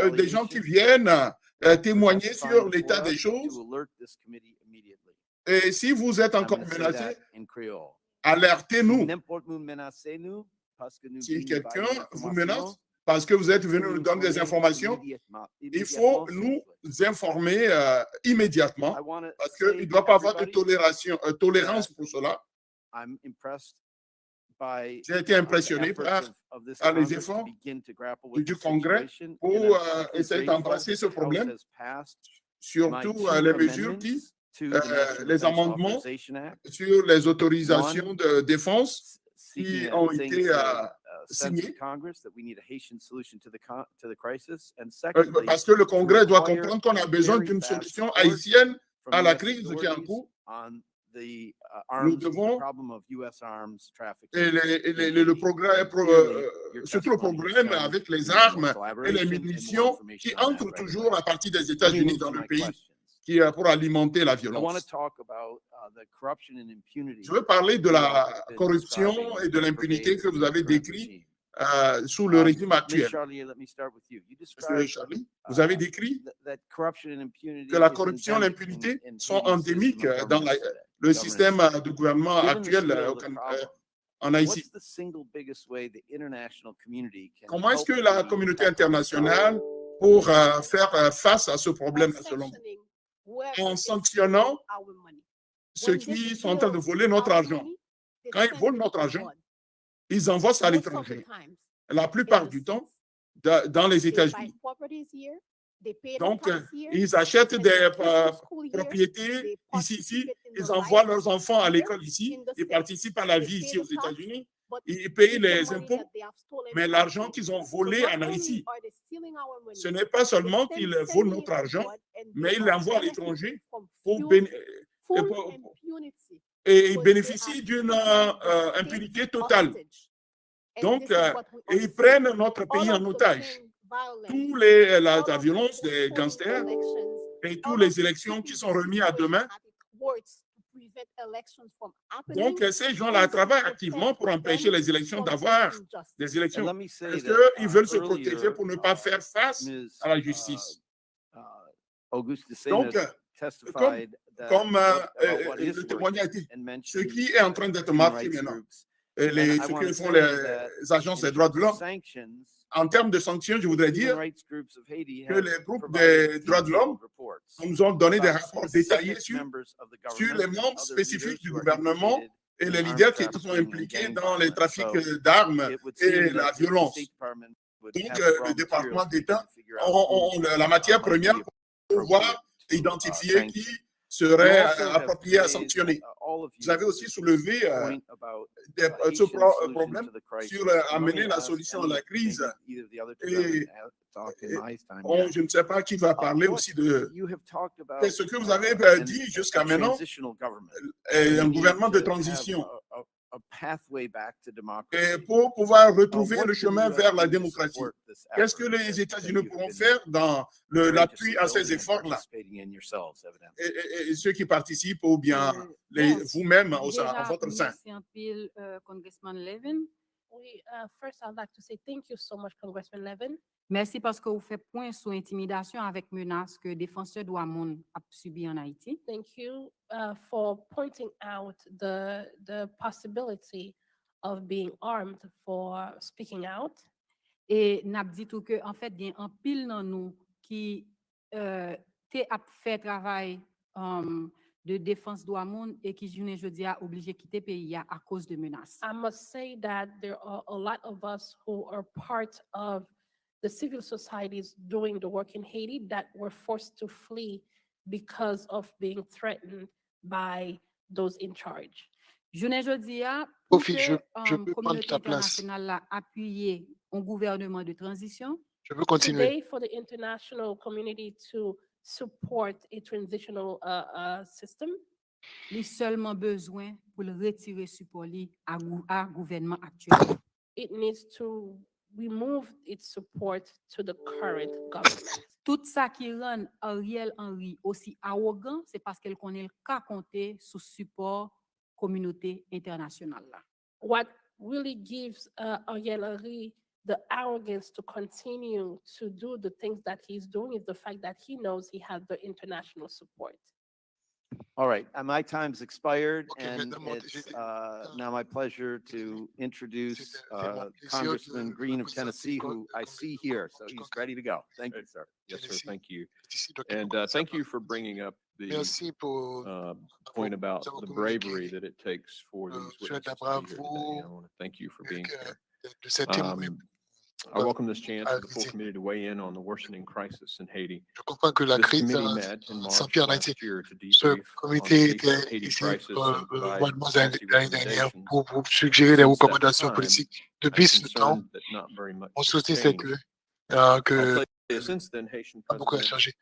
of des gens qui retaliation viennent for témoigner testifying sur before l'état des us choses. to alert this committee immediately. Et si vous êtes I'm encore going to say menacé, that in Creole. alertez-nous. N'importe nous menacez-nous parce que nous Si venons quelqu'un bâiller vous l'information, menace parce que vous êtes venu vous nous nous donner des informer informations, il faut nous informer immédiatement I want to parce say qu'il ne to doit pas avoir de everybody tolérance pour cela. I'm impressed by J'ai été impressionné the efforts par of this les Congress to efforts begin to grapple with du the Congrès situation. pour And I'm particularly essayer grateful d'embrasser ce that the House problème, has passed surtout my les two mesures qui, amendments to the National les Defense amendements Authorization Act, sur les autorisations de défense seeking qui a ont things été that sense signées. of Congress that we need a Haitian solution to the crisis, and secondly, Parce que le Congrès doit require comprendre qu'on a besoin very d'une fast solution report haïtienne from à la US crise qui est en authorities cours. on the Nous the devons, problem of US arms trafficking. et le progrès, surtout le problème avec les armes et les munitions qui entrent toujours à partir des États-Unis dans le pays, qui pour alimenter la I want to violence. talk about the corruption and impunity. Je veux parler de la corruption et de l'impunité que vous avez décrit sous le régime Ms. actuel. Charlier, let me start with you. You Monsieur described Charlie, vous avez décrit that corruption and impunity que la is corruption et endemic l'impunité in sont Haiti's endémiques system of dans governance today. le système de gouvernement Given the actuel scale of the problem, en Haïti. what's the single biggest way the international community can Comment est-ce help que la Haiti communauté tackle this problem? internationale pour faire face à ce problème selon vous? Sanctioning whoever En is sanctionnant stealing our money. ceux When they qui sont en train de steal voler notre our argent. money, they Quand ils send volent it notre argent, abroad. ils envoient ça à Most of the l'étranger. times, La plupart du temps, dans les they buy États-Unis. properties here, they pay the Donc, tax here, ils achètent send des their kids to school here, propriétés they ici, participate in ils the envoient life leurs enfants à here l'école ici, in the ils States. participent à la They vie pay ici the aux tax, États-Unis, but ils payent with the les money impôts, that they have stolen mais from l'argent Haiti. qu'ils ont So volé not en only Haïti, are they stealing our money, ce n'est pas seulement they're qu'ils sending volent it notre argent, abroad and mais they ils are l'envoient à benefiting l'étranger from pour full et impunity. ils because they bénéficient are d'une keeping the state impunité totale. hostage. And Donc, this is what we et are ils prennent seeing. notre pays All en of the otage. gang violence, Tous all la of violence the des postponing gangsters elections, et toutes all les of the élections qui keeping sont the remises à situation demain. at its worst to prevent elections from happening Donc, ces gens-là is travaillent to activement pour protect empêcher them les élections from d'avoir facing justice. des élections. And let me say Parce that qu'ils veulent se earlier, protéger pour ne pas faire face Ms. à la justice. Auguste Donc, Seyans testified that comme about what is le témoignage a working été, and ce mentioned qui est en train d'être human marqué rights maintenant, groups. et And I ce want que to font say les that agences in des droits de terms of l'homme, sanctions, en termes de sanctions, je voudrais the human dire rights groups of Haiti que have les groupes provided des droits de l'homme detailed reports nous ont donné des about rapports specific détaillés sur members of the les government and membres other spécifiques leaders du who are gouvernement implicated et in les arms leaders qui sont trafficking and impliqués gang dans les violence. trafics So d'armes it would et seem la that the violence. State Department would Donc, have the raw le département materials to d'État figure out who la matière might be première pour pouvoir appropriate to identifier qui sanction. serait You also have approprié à raised, sanctionner. all of Vous avez you, aussi soulevé point about ce Haitian solution problème to the crisis. sur And let me amener la ask solution à any la of crise. maybe either of the other two Et, haven't talked in my time yet. je ne sais pas qui va parler What aussi de you have talked about ce que vous avez dit a jusqu'à maintenant, transitional government. un We gouvernement need de to have transition. a pathway back to Et democracy. pour pouvoir retrouver What le can chemin the US vers la do to démocratie. support this Qu'est-ce que effort les that États-Unis you've pourront been faire dans l'appui courageously à ces building and efforts-là? participating in yourselves, evidently? Et ceux qui participent ou bien Bon, vous-même à déjà, votre sein. merci un peu, Congressman Levin. First, I'd like to say thank you so much, Congressman Levin. Merci parce que vous faites point sur intimidation avec menace que défenseur droits moun a subi en Haïti. Thank you for pointing out the possibility of being armed for speaking out. Et n'a dit tout que en fait il y a un pile dans nous qui te a fait travail de défense droits moun et qui journée jeudi a obligé quitter pays à cause de menaces. I must say that there are a lot of us who are part of the civil societies doing the work in Haiti that were forced to flee because of being threatened by those in charge. Jounen jodi a, pour Sophie, que je peux prendre communauté ta place. internationale la appuyer un gouvernement de transition, Je peux continuer. Today, for the international community to support a transitional system, li seulement besoin pour le retirer support li à gouvernement actuel. it needs to remove its support to the current government. Tout ça qui rend Ariel Henry aussi arrogant, c'est parce qu'elle connaît le cas compter sous support communauté internationale là. What really gives Ariel Henry the arrogance to continue to do the things that he's doing is the fact that he knows he has the international support. All right, my time's expired, Okay, and maintenant, it's now my pleasure to introduce c'est mon plaisir Congressman de Green of représenter Tennessee, who I see here, so he's ready to go. Thank you, sir. Yes, sir. Tennessee. Thank you. Ici, donc, And thank you for bringing up the Merci pour point about avoir the communiqué, bravery that it takes for these sur witnesses la to be here today. bravoure I want to thank you for being here. de cet témoin. I welcome this chance for the full Haïti. committee to weigh in on the worsening crisis in Haiti. Je comprends que la This crise committee met in March s'empire en last Haïti. year to Ce debrief on the comité était Haiti ici crisis au and provide mois de mars policy l'année dernière recommendations. pour suggérer des Since that recommandations time, politiques. I'm Depuis ce temps, concerned that not very much mon has souci, c'est changed. que I'll tell you, since then, Haitian pas beaucoup a President, changé.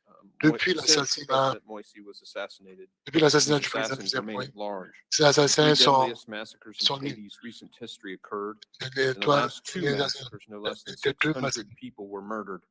Depuis since l'assassinat President Moïse was assassinated, Depuis l'assassinat these du président assassins remain Moïse, at large. ces The assassins three sont deadliest massacres in sont libres. Haiti's recent history occurred. Les In the trois last two les massacres, no less than les deux 600 massacres, people were murdered.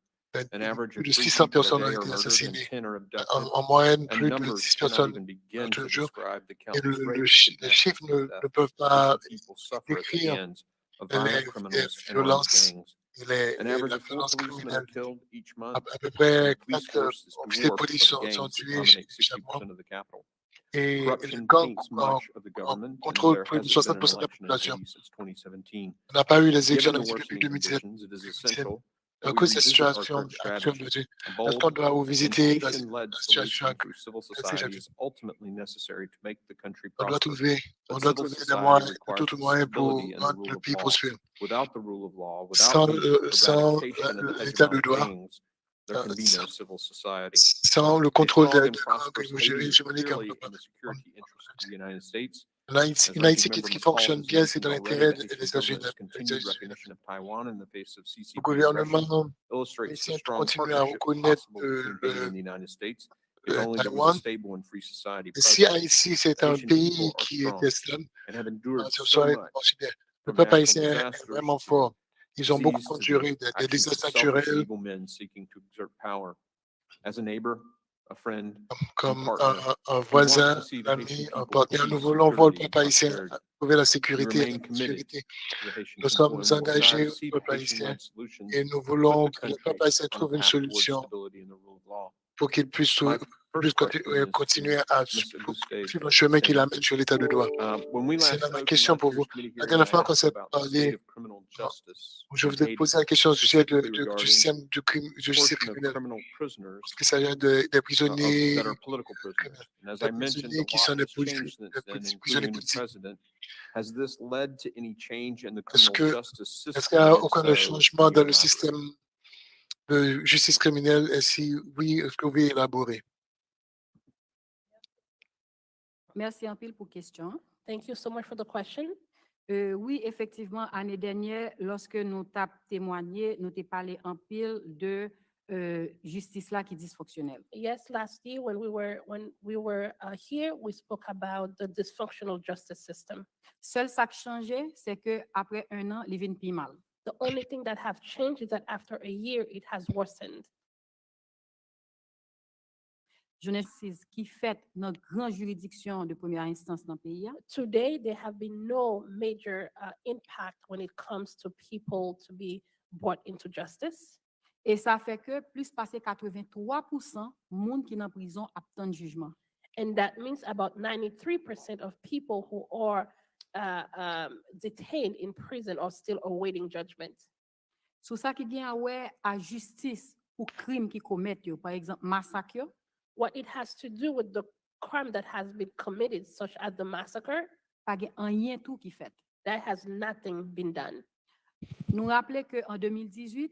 An average plus of de 3 600 people a personnes ont day are été murdered and assassinées. 10 are abducted. En moyenne, And plus de numbers 6 cannot personnes even begin tous to les jours. describe the Et countless rapes, les kidnappings, chiffres and ne theft peuvent that pas people suffer at the décrire hands of les violent criminals and armed violences gangs. et An average la of 4 violence policemen are criminelle. killed each month. À peu And près the police 4 force is officiers de dwarfed police of the sont gangs that tués dominate chaque mois. 60% of the capital. Et les Corruption gangs taints much of the government, and contrôlent there plus de hasn't been an 60% de la election in population. Haiti since 2017. On n'a pas eu les élections Given en the Haïti depuis worsening 2017. conditions, it is essential that À we cause de la revisit our situation current actuelle strategy. de A est-ce bold qu'on doit and revisiter la Haitian-led situation solution through civil society is ultimately necessary to make the country on doit prosper. on But doit civil trouver des society moyens, requires d'autres moyens pour stability and the rendre rule le of pays law. prospère. Without the rule of law, Sans, without the sans eradication of the l'état de hegemonic droit, gangs, there can be no civil society. sans le A contrôle strong des and prosperous Haiti is hégémoniques, clearly in the security interest of the United States. une Haïti As Ranking qui Member McCall fonctionne has bien, c'est mentioned dans already, l'intérêt the des Haitian États-Unis. government's continued recognition of Taiwan in the face of CCP Le aggression gouvernement illustrates the haïtien strong continue à partnership reconnaître possible between Haiti and the United States. If only there was Taïwan. a stable and free society Si present. Haïti, c'est un Haitian pays people are qui strong était stable, and have endured ce so serait much, considéré. Le from peuple natural haïtien est disasters vraiment to fort. Ils ont beaucoup disease to enduré the des actions of désastres selfish and naturels evil men seeking to exert power. As a neighbor, a friend, and comme partner, un we want voisin, to see the un ami, Haitian un people partenaire. achieve Nous voulons voir le security and peuple haïtien prosperity. trouver la We sécurité et remain la committed sécurité. to the Haitian Nous people sommes and we will engagés strive to au see peuple haïtien Haitian-led solutions et nous put voulons the que le country peuple haïtien on a trouve une path towards solution stability and the rule of law. pour qu'il puisse My first question is continuer to à Ms. Auguste suivre le chemin qui Seyans. l'amène sur l'état de droit. When we C'est last là ma spoke in question last pour vous. year's committee La hearing, dernière I fois qu'on asked s'est about the parlé, state of criminal justice je in vous ai Haiti, posé la question au sujet specifically du regarding système de justice portion of criminelle. criminal prisoners Parce qu'il s'agit des prisonniers, that are political prisoners. And as des I mentioned, prisonniers a qui lot sont des has changed since then, prisonniers including a new politiques. president. Has this led to any change in the Est-ce criminal justice qu'il system? y a And if aucun so, changement can dans you le elaborate? système de justice criminelle? Et si oui, est-ce que vous pouvez élaborer? Merci en pile pour question. Thank you so much for the question. Oui, effectivement, année dernière, lorsque nous t'avons témoigné, nous t'avons parlé en pile de justice là qui est dysfonctionnelle. Yes, last year when we were here, we spoke about the dysfunctional justice system. Seul ça qui changeait, c'est que après un an, il vient plus mal. The only thing that have changed is that after a year, it has worsened. Justice qui fait notre grande juridiction de première instance dans le pays. Today, there have been no major impact when it comes to people to be brought into justice. Et ça fait que plus passé 83% monde qui est en prison attendent jugement. And that means about 93% of people who are detained in prison are still awaiting judgment. Sous ça qui vient à justice pour crime qui commettent, par exemple massacre. What it has to do with the crime that has been committed, such as the massacre, pas rien tout qui fait. That has nothing been done. Nous rappelons qu'en 2018,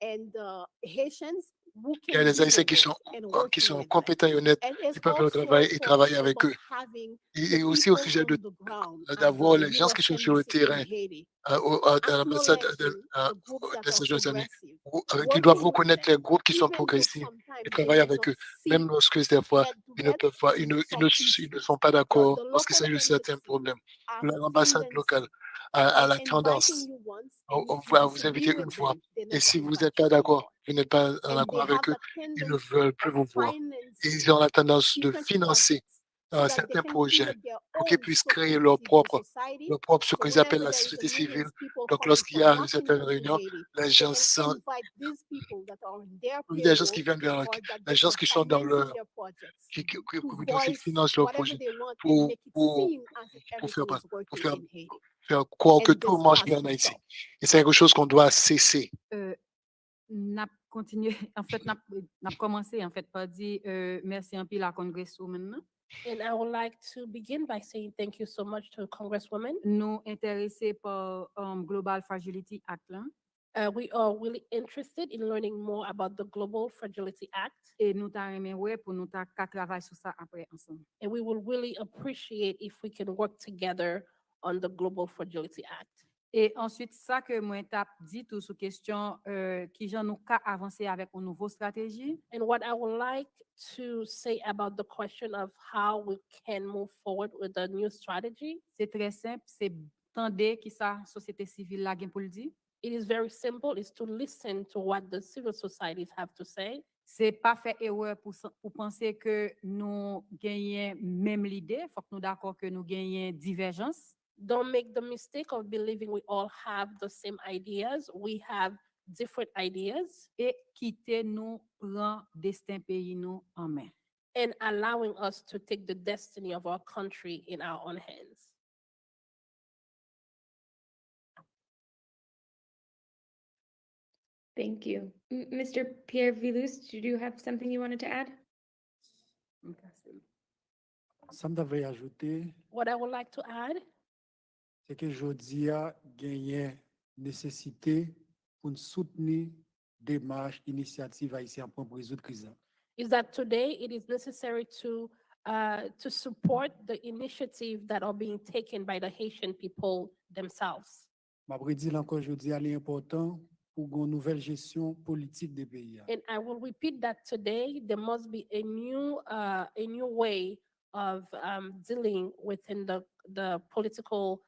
And Haitians who Il y a can des do Haïtiens the work and qui working sont with them. compétents et honnêtes, And it's qui peuvent also travailler avec about eux. having Et the aussi au people sujet on the ground at d'avoir the les gens qui sont US sur le Embassy in terrain, Haiti à l'ambassade acknowledging the groups that des are États-Unis, progressive, qui doivent working with reconnaître them, les groupes qui sont even though progressifs et sometimes they travailler might avec not eux, même see lorsque des fois head to ils ne head peuvent pas, in some ils ne issues. sont pas d'accord The lorsqu'il local s'agit de certains embassy problèmes. have L'ambassade locale tendency a of la inviting tendance, you once, on and if you va vous disagree inviter une with fois. them, they Et si never vous invite n'êtes you pas d'accord, anymore. vous n'êtes pas en And accord they avec have eux, that ils ne tendency veulent plus of vous voir. Et financing ils ont la tendance de different financer projects so that they certains can projets create their pour qu'ils own puissent sort créer of leur civil propre, society. ce So qu'ils appellent whenever la there is a société civile. millions people Donc, coming lorsqu'il y from a une certaine Washington to réunion, Haiti, les they gens can invite these people that are on their les gens qui payroll viennent vers, or that les they gens are qui sont dans financing leur, their projects donc, qui voice financent leur whatever projet they want and make it seem as if pour faire, everything is pour working faire, in Haiti. faire croire que And tout this marche has bien en to Haïti. stop. Et c'est quelque chose qu'on doit cesser. N'a continué, en fait, n'a commencé en fait par dire merci un peu la Kongre Sou maintenant. And I would like to begin by saying thank you so much to Congresswoman. Nous intéressés par Global Fragility Act là. We are really interested in learning more about the Global Fragility Act. Et nous t'aimerais ouais pour nous ta travailler sur ça après ensemble. And we will really appreciate if we can work together on the Global Fragility Act. Et ensuite, ça que moi t'ai dit tout sur question qui j'en nous qu'à avancer avec une nouvelle stratégie. And what I would like to say about the question of how we can move forward with a new strategy. C'est très simple, c'est tendre qui sa société civile la gen pour le dire. It is very simple, it's to listen to what the civil societies have to say. C'est pas faire erreur pour penser que nous gagnons même l'idée, faut que nous d'accord que nous gagnons divergence. Don't make the mistake of believing we all have the same ideas. We have different ideas. Et quitter nous prend destin pays nous en main. And allowing us to take the destiny of our country in our own hands. Thank you. Mr. Pierre Vilous, did you have something you wanted to add? Ça m'avait ajouté, What I would like to add c'est que jodi a gagné nécessité pour nous soutenir démarche initiative haïtienne pour résoudre crise. is that today it is necessary to support the initiative that are being taken by the Haitian people themselves. M'a prédit encore jodi a l'important pour une nouvelle gestion politique des pays. And I will repeat that today there must be a new way of dealing within the political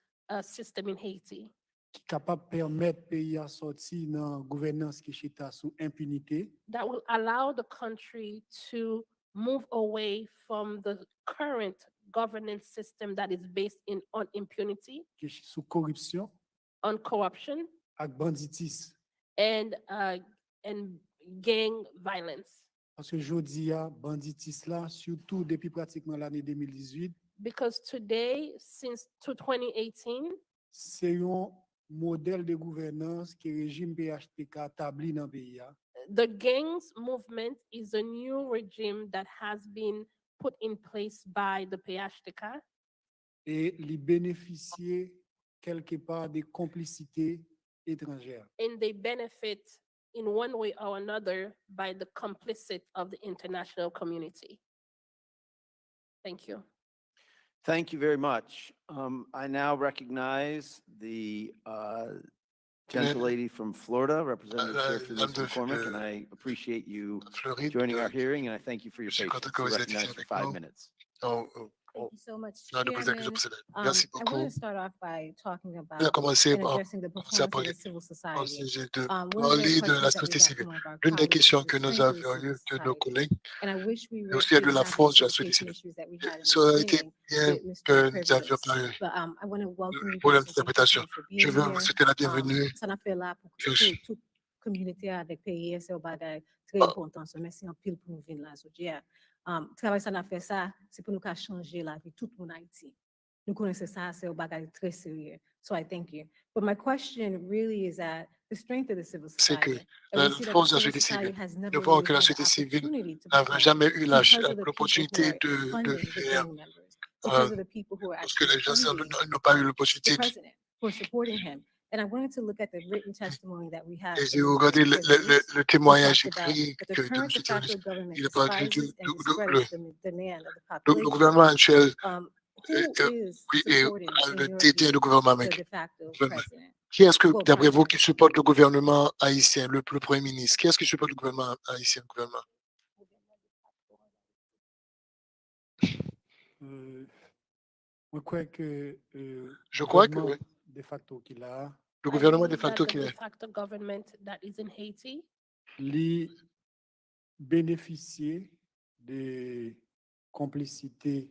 system in Haiti. Qui capable permettre pays à sortir dans gouvernance qui chita sous impunité. That will allow the country to move away from the current governance system that is based on impunity, Qui sous corruption. on corruption, Ak banditisme. and gang violence. Parce que jodi a banditisme là, surtout depuis pratiquement l'année 2018. Because today, since 2018, c'est un modèle de gouvernance que le régime PHTK établi dans le pays. the gangs movement is a new regime that has been put in place by the PHTK. Et il bénéficiait quelque part des complicités étrangères. And they benefit in one way or another by the complicit of the international community. Thank you. Thank you very much. I now recognize the gentle lady from Florida, Representative Sherfield McCormick, and I appreciate you joining our hearing, and I thank you for your patience. You're recognized for 5 minutes. Thank you so much, Non, le président, Chairman. président. Merci I want beaucoup. to start off by talking about Il a commencé and par addressing the performance of the civil society. de One of the parler de la questions that société we got civile. from one of our L'une des colleagues questions is que the nous strength of the avions civil eues de nos society. collègues, And I wish we et were aussi de didn't la have the force de la société certification civile. issues that we had in Ça the aurait été beginning bien with Mr. que nous avions Privilege. parlé But I want to welcome you pour guys and thank you so l'interprétation. much for Je being veux here. vous souhaiter la bienvenue. Ça n'a fait là pour Je suis- toute communauté avec pays, c'est un bagage très important. So merci en pile pour nous venir là. So, yeah. Travail ça n'a fait ça, c'est pour nous qu'à changer la vie tout le monde en Haïti. Nous connaissons ça, c'est un bagage très sérieux. So I thank you. But my question really is that the strength of the civil C'est que society. And la we see that the force de la civil société society civile, has nous never voyons really que la had the société civile opportunity to n'avait perform jamais eu because of the people who l'opportunité are de funding the faire, gang members, because of the people who are parce que actually les gens funding n'ont pas eu the l'opportunité. president, who are supporting him. And I wanted to look at the written testimony that we have. Et from j'ai Mr. regardé Privilege, le who témoignage talked about écrit that the de current M. de facto Terroriste. government Il a parlé despises and le discredits the demand of the le population. gouvernement actuel Who is oui, et supporting, in le your détient view, le gouvernement the américain. de facto Gouvernement. president? Qui est-ce que, Well, d'après prime vous, qui supporte le gouvernement haïtien, le Premier ministre? Qui est-ce qui supporte le gouvernement haïtien, le gouvernement? Je crois que Je crois que gouvernement oui. de facto qu'il a, Le I gouvernement de believe that facto the qui de est. facto government that is in Haiti li bénéficier de complicité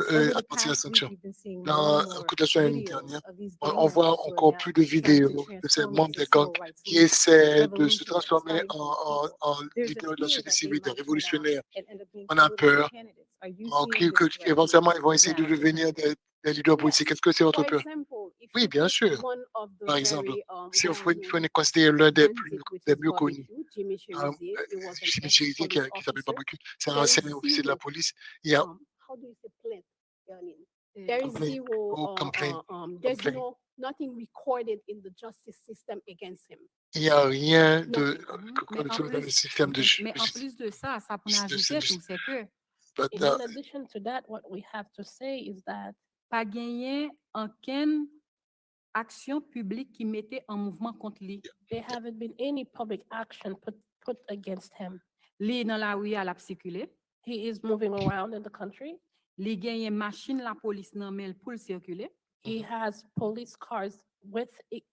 the à partir des past week, sanctions. we've been seeing Dans more and un more coup de soin videos dernière, of these on gang voit members who are encore now plus de trying to vidéos de ces transform membres this des civil gangs rights qui movement essaient de se revolution that's transformer starting from people. en There's a leaders de la fear société that they civile, des might turn out révolutionnaires. and end up being On a political peur. candidates. Are you On seeing crie this threat qu'éventuellement, ils vont essayer de now in the devenir country? des leaders politiques. Yes. Est-ce que c'est votre For peur? example, if Oui, you bien take sûr. one of the Par exemple, very si on well faut known considérer l'un transit with des his mieux connus, barbecue, Jimmy Cherizier, he was an Jimmy Cherizier ex-police qui s'appelle officer. Barbecue, c'est un There ancien is officier de la zero, police. Il y a how do you say, plant, Yanin, There is complaint, there's complaint. nothing recorded in the justice system against him. Il n'y a rien de Mais en dans le plus, système de mais en plus de ça, ça pour de- ajouter tout, c'est que but, In addition to that, what we have to say is that pas gagné aucune action publique qui mettait en mouvement contre lui. there haven't been any public action put against him. Lui dans la rue à la circuler. He is moving around in the country. Lui gagné machine la police nan men pour circuler. He has police cars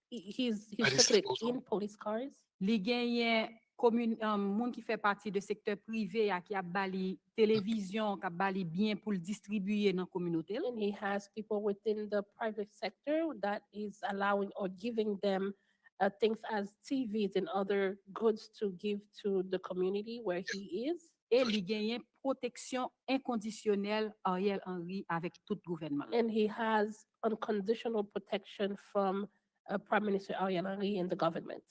he's circulating in police cars. Lui gagné commune monde qui fait partie de secteur privé qui a bali télévision qui a bali bien pour le distribuer dans la communauté. And he has people within the private sector that is allowing or giving them things as TVs and other goods to give to the community where he is. Et il gagne protection inconditionnelle Ariel Henry avec tout le gouvernement. And he has unconditional protection from Prime Minister Ariel Henry and the government.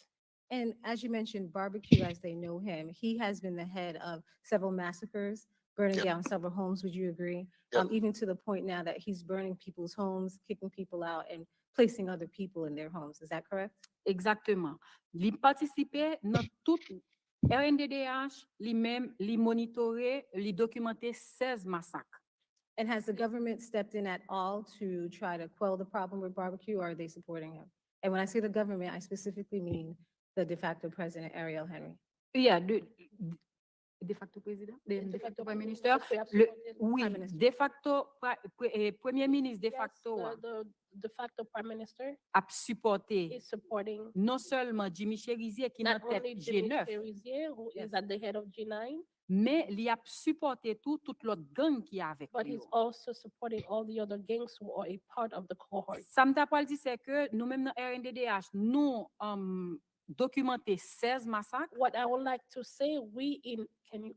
And as you mentioned, barbecue, as they know him, he has been the head of several massacres, burning down several homes. Would you agree? Even to the point now that he's burning people's homes, kicking people out, and placing other people in their homes. Is that correct? Exactement. Il participait dans tout RNDDH, lui-même, lui monitorer, lui documenter 16 massacres. And has the government stepped in at all to try to quell the problem with barbecue, or are they supporting him? And when I say the government, I specifically mean the de facto president, Ariel Henry. Yeah, de facto président, de facto prime minister. Oui, de facto premier ministre de facto. The de facto prime minister A supporté is supporting non seulement Jimmy Cherizier qui est not dans tête only Jimmy G9, Cherizier, who is at the head of G9, mais il a supporté toute l'autre gang qui est avec but lui. he's also supporting all the other gangs who are a part of the cohort. Ça me t'a pas dit c'est que nous-mêmes dans RNDDH, nous documenté 16 massacres. What I would like to say, can you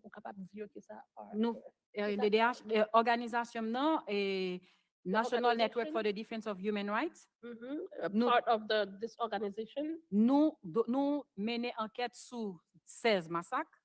Nous, RNDDH, organisation non et National Network for the Defense of Human Rights. Part of this organization. Nous menons enquête sur 16 massacres.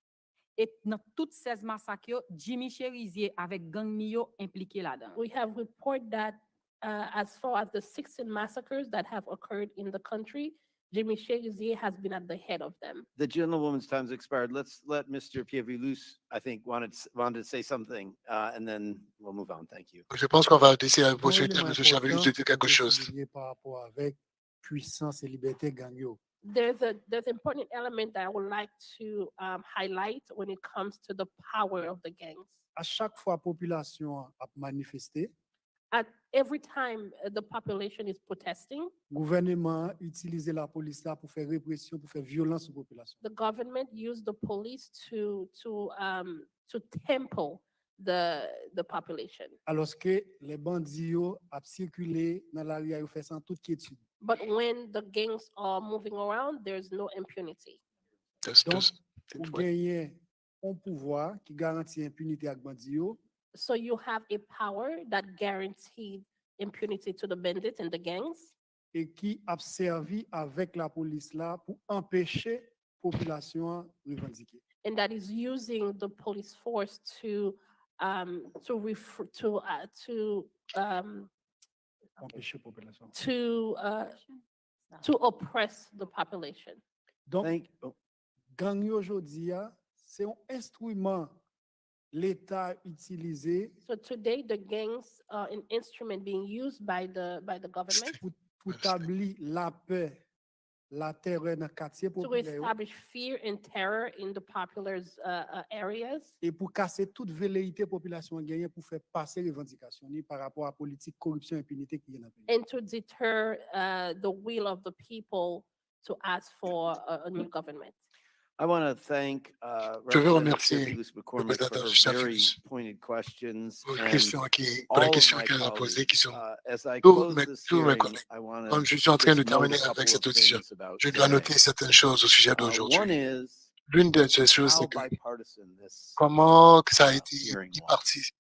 Et dans toutes 16 massacres, Jimmy Cherizier avec gang Mio impliqué là-dedans. We have reported that as far as the 16 massacres that have occurred in the country, Jimmy Cherizier has been at the head of them. The gentlewoman's time's expired. Let's let Mr. Pierre-Vilous, I think, wanted to say something, and then we'll move on. Thank you. Je pense qu'on va laisser la possibilité à M. Chavelus de dire quelque chose. Par rapport avec puissance et liberté gang yo. There's an important element that I would like to highlight when it comes to the power of the gangs. À chaque fois population a manifesté, At every time the population is protesting, gouvernement utilise la police là pour faire répression, pour faire violence aux populations. the government used the police to temple the population. Alors que les bandits yo a circulé dans la rue, yo fait sans toute quiétude. But when the gangs are moving around, there's no impunity. Donc, pour gagner un pouvoir qui garantit impunité avec bandits yo, So you have a power that guaranteed impunity to the bandits and the gangs, et qui a servi avec la police là pour empêcher population revendiquer. and that is using the police force to Empêcher population. to oppress the population. Donc, gang yo aujourd'hui c'est un instrument l'État utilisé So today the gangs are an instrument being used by the government pour établir la paix, la terreur dans quartier to populaire establish fear and terror in the popular areas et pour casser toute velléité population gagnée pour faire passer revendication ni par rapport à politique corruption impunité qui est dans le pays. and to deter the will of the people to ask for a new government. I want to thank Je veux Representative remercier Pierre-Vilous le McCormick for représentateur her very Chavelus pointed questions pour les and questions all of qu'elle my a posées, qui sont colleagues. As I tous close mes this tous mes hearing, collègues. I want Comme to je suis en train de just note a terminer couple avec cette of audition, things about je dois today. noter certaines choses au sujet d'aujourd'hui. One is L'une de ces choses, how c'est que bipartisan this comment que ça a été hearing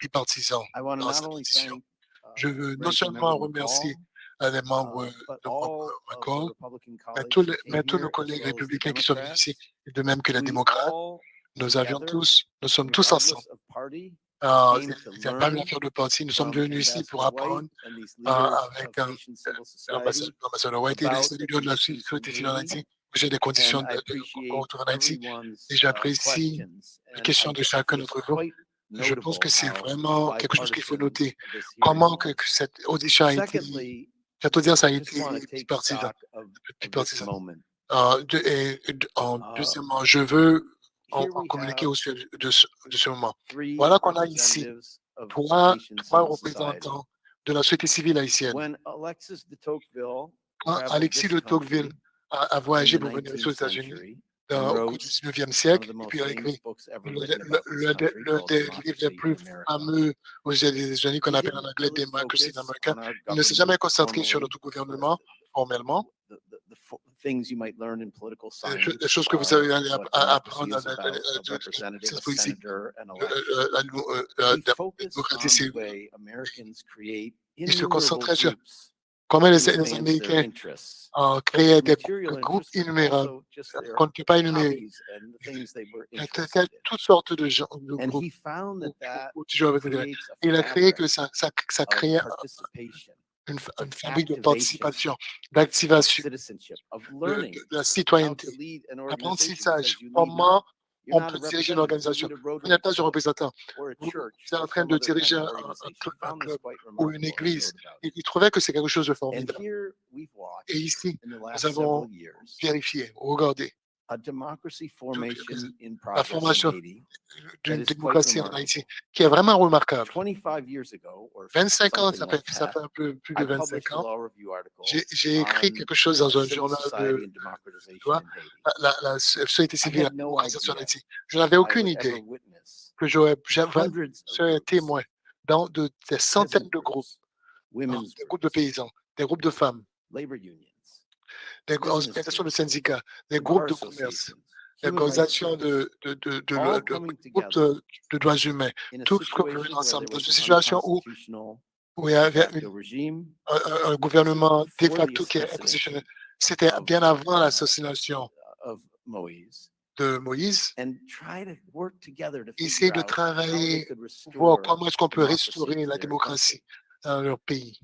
bipartisan I want to dans not cette only audition. thank Je veux non Ranking seulement Member remercier McCall, les membres but de all of the McCall, Republican mais colleagues tous, who mais came tous here, nos as collègues well as the républicains qui sont venus Democrats. ici, et de même que les We démocrates. all Nous avions together, tous, nous sommes tous ensemble, regardless of party, came to C'est pas une learn affaire de parti. Nous sommes from venus ici pour Ambassador White apprendre and these leaders avec of Haitian civil society l'ambassadeur White et about les the leaders de la conditions in société civile en Haiti. Haïti. J'ai des And conditions I de appreciate retour en Haïti everyone's et j'apprécie questions. les And questions de I chacun think it's d'entre vous. quite Je pense que notable c'est how vraiment quelque chose qu'il faut bipartisan noter. this hearing Comment que was. cette audition a été, Secondly, cette audience a I just été want to take bipartisane. stock of this bipartisane. moment. Deuxièmement, je veux Here en we communiquer have au sujet de ce moment. three Voilà qu'on a ici representatives of trois Haitian civil society. représentants de la société civile haïtienne. When Alexis de Tocqueville Quand traveled Alexis this de Tocqueville country a in voyagé the pour venir aux 19th États-Unis century au and cours wrote du 19e one of siècle, the et most puis il a famous écrit books ever written about this l'un country des called livres les Democracy plus in America. fameux aux États-Unis qu'on He appelle en didn't anglais really Democracy in focus America. on our Il ne s'est jamais government concentré sur formally, notre gouvernement formellement, things you might learn in political science, les choses que vous avez what democracy apprendre is dans about, a la representative, science a politique. senator, an election. He La focused démocratie, on c'est the way Americans create il se innumerable concentrait sur groups comment to les advance their Américains interests. créaient des Material groupes interests, but innumérables also just their qu'on ne peut pas énumérer. hobbies and the things they were Il y a interested in. toutes sortes de gens, de And groupes. he found that that creates a Il a créé fabric que ça of créait participation, une of fabrique de activation, participation, of d'activation, citizenship, of de learning la how citoyenneté, to lead an organization. apprentissage, Because you lead comment not, you're on not a peut diriger une representative, you organisation. lead a Vous Rotary n'êtes pas un club représentant. or a Vous church êtes en or train some de other kind diriger of un organization. He found this club quite ou une remarkable and he église. wrote about it. Il trouvait que c'est quelque chose de And formidable. here we've watched Et ici, in the nous last avons several years vérifié, regardé a democracy formation in la progress in formation Haiti that d'une is quite démocratie en remarkable. Haïti qui est vraiment remarquable. 25 years ago, or 25 ans, something ça like fait that, un peu plus I de published 25 a ans. law review article J'ai écrit on quelque chose dans un civil journal society and de democratization loi, in Haiti. la société I civile, la had no démocratisation en idea Haïti. Je n'avais I aucune would ever idée witness que hundreds of serais groups, témoin dans des centaines peasant de groupes, groups, women's des groupes de paysans, des groupes de femmes, labor unions, des business organisations de groups, syndicats, des bar groupes de commerce, associations, des human rights organisations groups, all coming groupes together de droits humains, in a tous situation revenus where ensemble there dans was une an situation où unconstitutional il y de avait facto regime un gouvernement just de before the facto qui est assassination inconstitutionnel. C'était bien avant l'assassination of Moïse, de Moïse. and try to work together to Essayer figure de out how they travailler, could voir restore comment est-ce qu'on peut democracy restaurer to la their country. démocratie dans leur pays.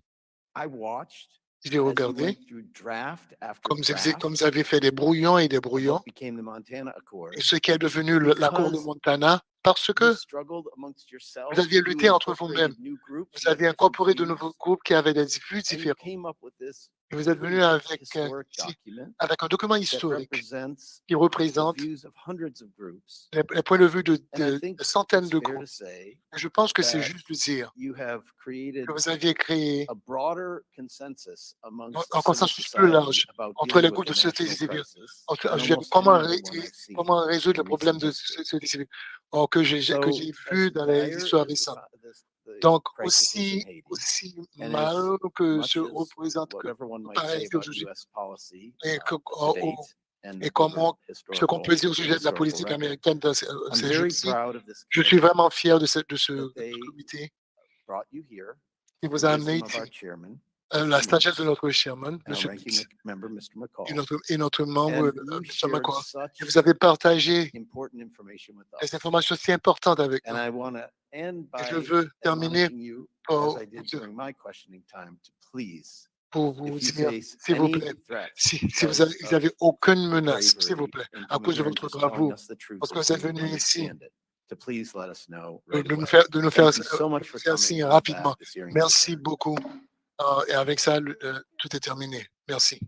I watched J'ai as you regardé went through draft after comme draft vous avez fait des brouillons et des of brouillons, what became the Montana Accord, et ce qui est devenu l'accord de because Montana, parce you que struggled amongst vous yourselves, aviez you lutté entre vous-mêmes, incorporated new groups vous who had aviez different incorporé de views, nouveaux groupes qui avaient des vues and you différentes. came up with this Et vous êtes really venu avec historic document un document that historique represents qui the représente views of hundreds of groups. les points de vue And I de think centaines it's de fair to groupes. say Et je pense que c'est that juste de dire you have created que vous aviez créé a broader consensus amongst un civil consensus plus society large about entre dealing les with groupes the de société national civile, crisis au than sujet de almost any other one I've seen comment résoudre les in problèmes recent de history. société civile que j'ai So, vu as dans les dire histoires as récentes. the Donc, crisis is in Haiti, aussi and mal as que much se as représente whatever one might pareil say about qu'aujourd'hui, U.S. policy et to date and et the comment different ce qu'on peut dire au the sujet de la historical politique record, américaine dans I'm ces very jours-ci. proud of this Je suis committee vraiment fier de ce that they comité brought you here, qui the vous a amené wisdom of our ici, chairman, la Mr. sagesse de Moose, notre chairman, and our M. ranking Moose, member, Mr. McCall. et notre membre, And you M. shared McCall. Et such vous avez partagé important information with des us. informations si importantes avec And nous. I want to end Et je by veux terminer admonishing you, as I did during my questioning time, to please, pour vous if you dire, face s'il vous any plaît, threats si vous because n'avez of aucune your menace, s'il vous bravery plaît, in à coming cause de here and votre just telling bravoure, us the truth parce que as vous êtes you venu ici, understand it, to please let us know de right nous away. faire, Thank you so much for faire coming. signe And with rapidement. that, this hearing is Merci adjourned. beaucoup. Et avec ça, tout est terminé. Merci.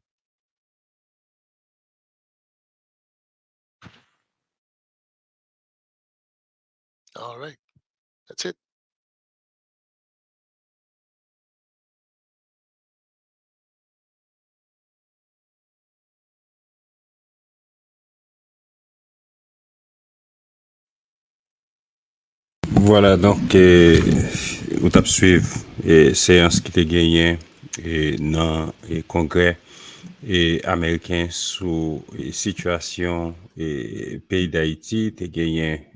All right. That's it. Voilà, donc, vous avez suivi séance qui était gagnée dans le Congrès Ameriken Sou Sitiasyon Peyi Dayiti, te gagné,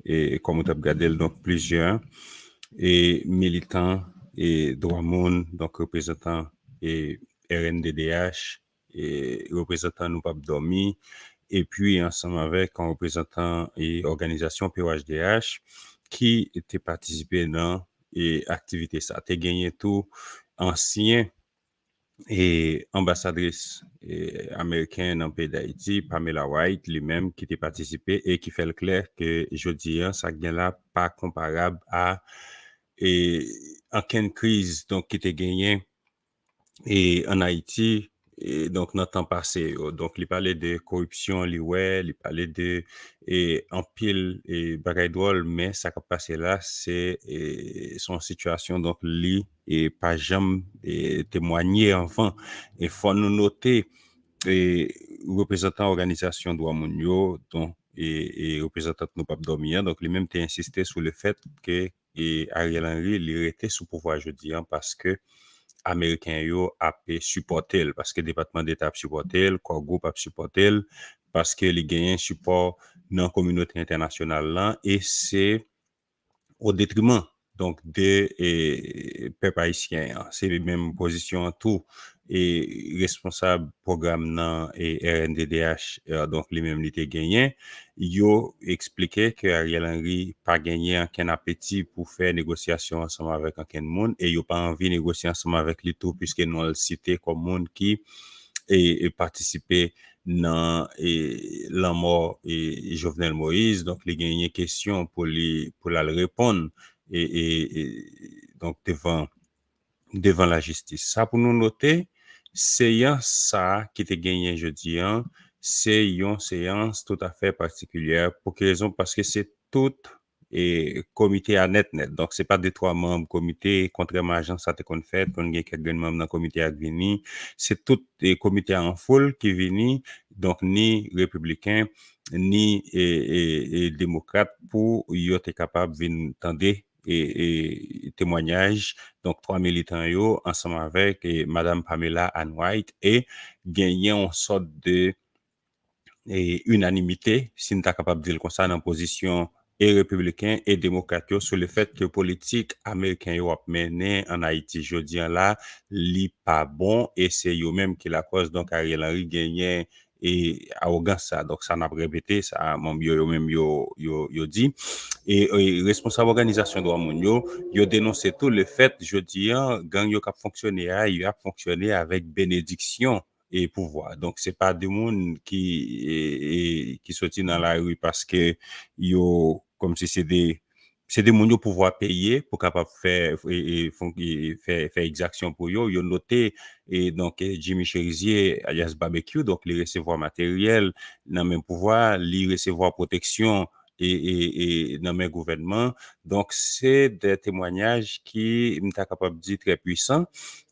comme vous avez regardé, donc plusieurs militants droit moun, donc représentants RNDDH, représentants nous pas dormi, et puis ensemble avec un représentant et organisation POHDH, qui était participé dans et activité ça. Te gagné tout ancien et ambassadrice américaine en pays d'Haïti, Pamala A, lui-même qui était participé et qui fait le clair que je dis ça gain là pas comparable à et aucune crise donc qui était gagné et en Haïti et donc dans le temps passé donc il parlait de corruption il parlait de et en pile et bagaille drôle mais ça qui passé là c'est son situation donc lui et pas jamais témoigner avant et faut nous noter et représentant organisation droit mondiaux donc et représentant nous pas dormir donc lui même t'ai insisté sur le fait que et Ariel Henry il était sous pouvoir je dis parce que Américain yo a supporté parce que département d'état a supporté corps groupe a supporté parce que les gagnent support dans la communauté internationale là et c'est au détriment donc des peuples haïtiens c'est les mêmes positions en tout et responsable programme nan et RNDDH donc les mêmes l'été gagné yo expliqué que Ariel Henry pas gagné aucun appétit pour faire négociation ensemble avec aucun monde et yo pas envie de négocier ensemble avec lui tout puisque nous le cité comme monde qui et participer dans la mort et Jovenel Moïse donc les gagné question pour la répondre et donc devant la justice ça pour nous noter séance ça qui était gagné jeudi c'est une séance tout à fait particulière pour quelle raison parce que c'est tout et comité à net donc c'est pas des 3 membres comité contrairement à agence ça te qu'on fait qu'on gagne quelques membres dans comité à venir c'est tout des comités en foule qui viennent donc ni républicains ni et démocrates pour y être capable de venir tendre et témoignage donc 3 militants yo ensemble avec madame Pamala A et gagner une sorte de unanimité si nous sommes capable de dire comme ça dans position et républicain et démocrate sur le fait que politique américain yo a mené en Haïti jodi là li pas bon et c'est yo même qui la cause donc Ariel Henry gagné et arrogance ça donc ça n'a répété ça mon yo même yo dit et responsable organisation droit moun yo dénoncé tout le fait jodi gang yo qui a fonctionné avec bénédiction et pouvoir donc c'est pas des monde qui sorti dans la rue parce que yo comme si c'est des monde yo pouvoir payer pour capable faire faire exaction pour yo noté et donc Jimmy Cherizier alias barbecue donc les recevoir matériel dans même pouvoir li recevoir protection et dans mes gouvernements donc c'est des témoignages qui m'ta capable dire très puissant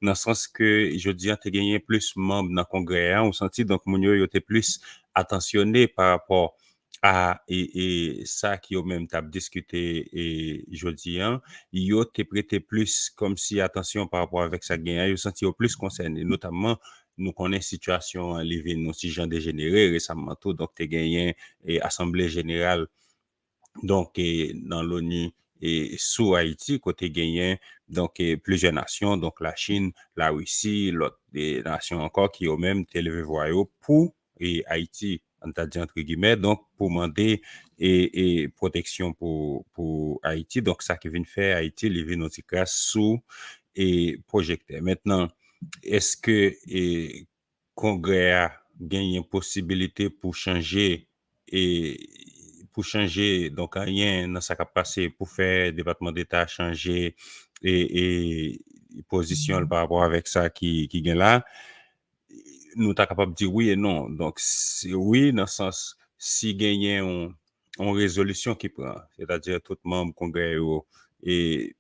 dans le sens que je dis tu gagné plus membres dans congrès on senti donc mon yo était plus attentionné par rapport à et ça qui au même t'a discuté et jodi yo te prêté plus comme si attention par rapport avec ça gain yo senti au plus concerné notamment nous connaissons situation livre nous si gens dégénéré récemment tout donc te gagné et assemblée générale donc dans l'ONU et sous Haïti côté gagné donc plusieurs nations donc la Chine la Russie l'autre des nations encore qui ont même élevé voix pour et Haïti on t'a dit entre guillemets donc pour demander et protection pour Haïti donc ça qui vient faire Haïti les vient notre grâce sous et projecteur maintenant est-ce que Congrès a gagné une possibilité pour changer donc rien dans ça qui a passé pour faire département d'état changer et position par rapport avec ça qui gagne là nous t'es capable de dire oui et non donc oui dans le sens si gagner en résolution qui prend c'est-à-dire tout membre congrès et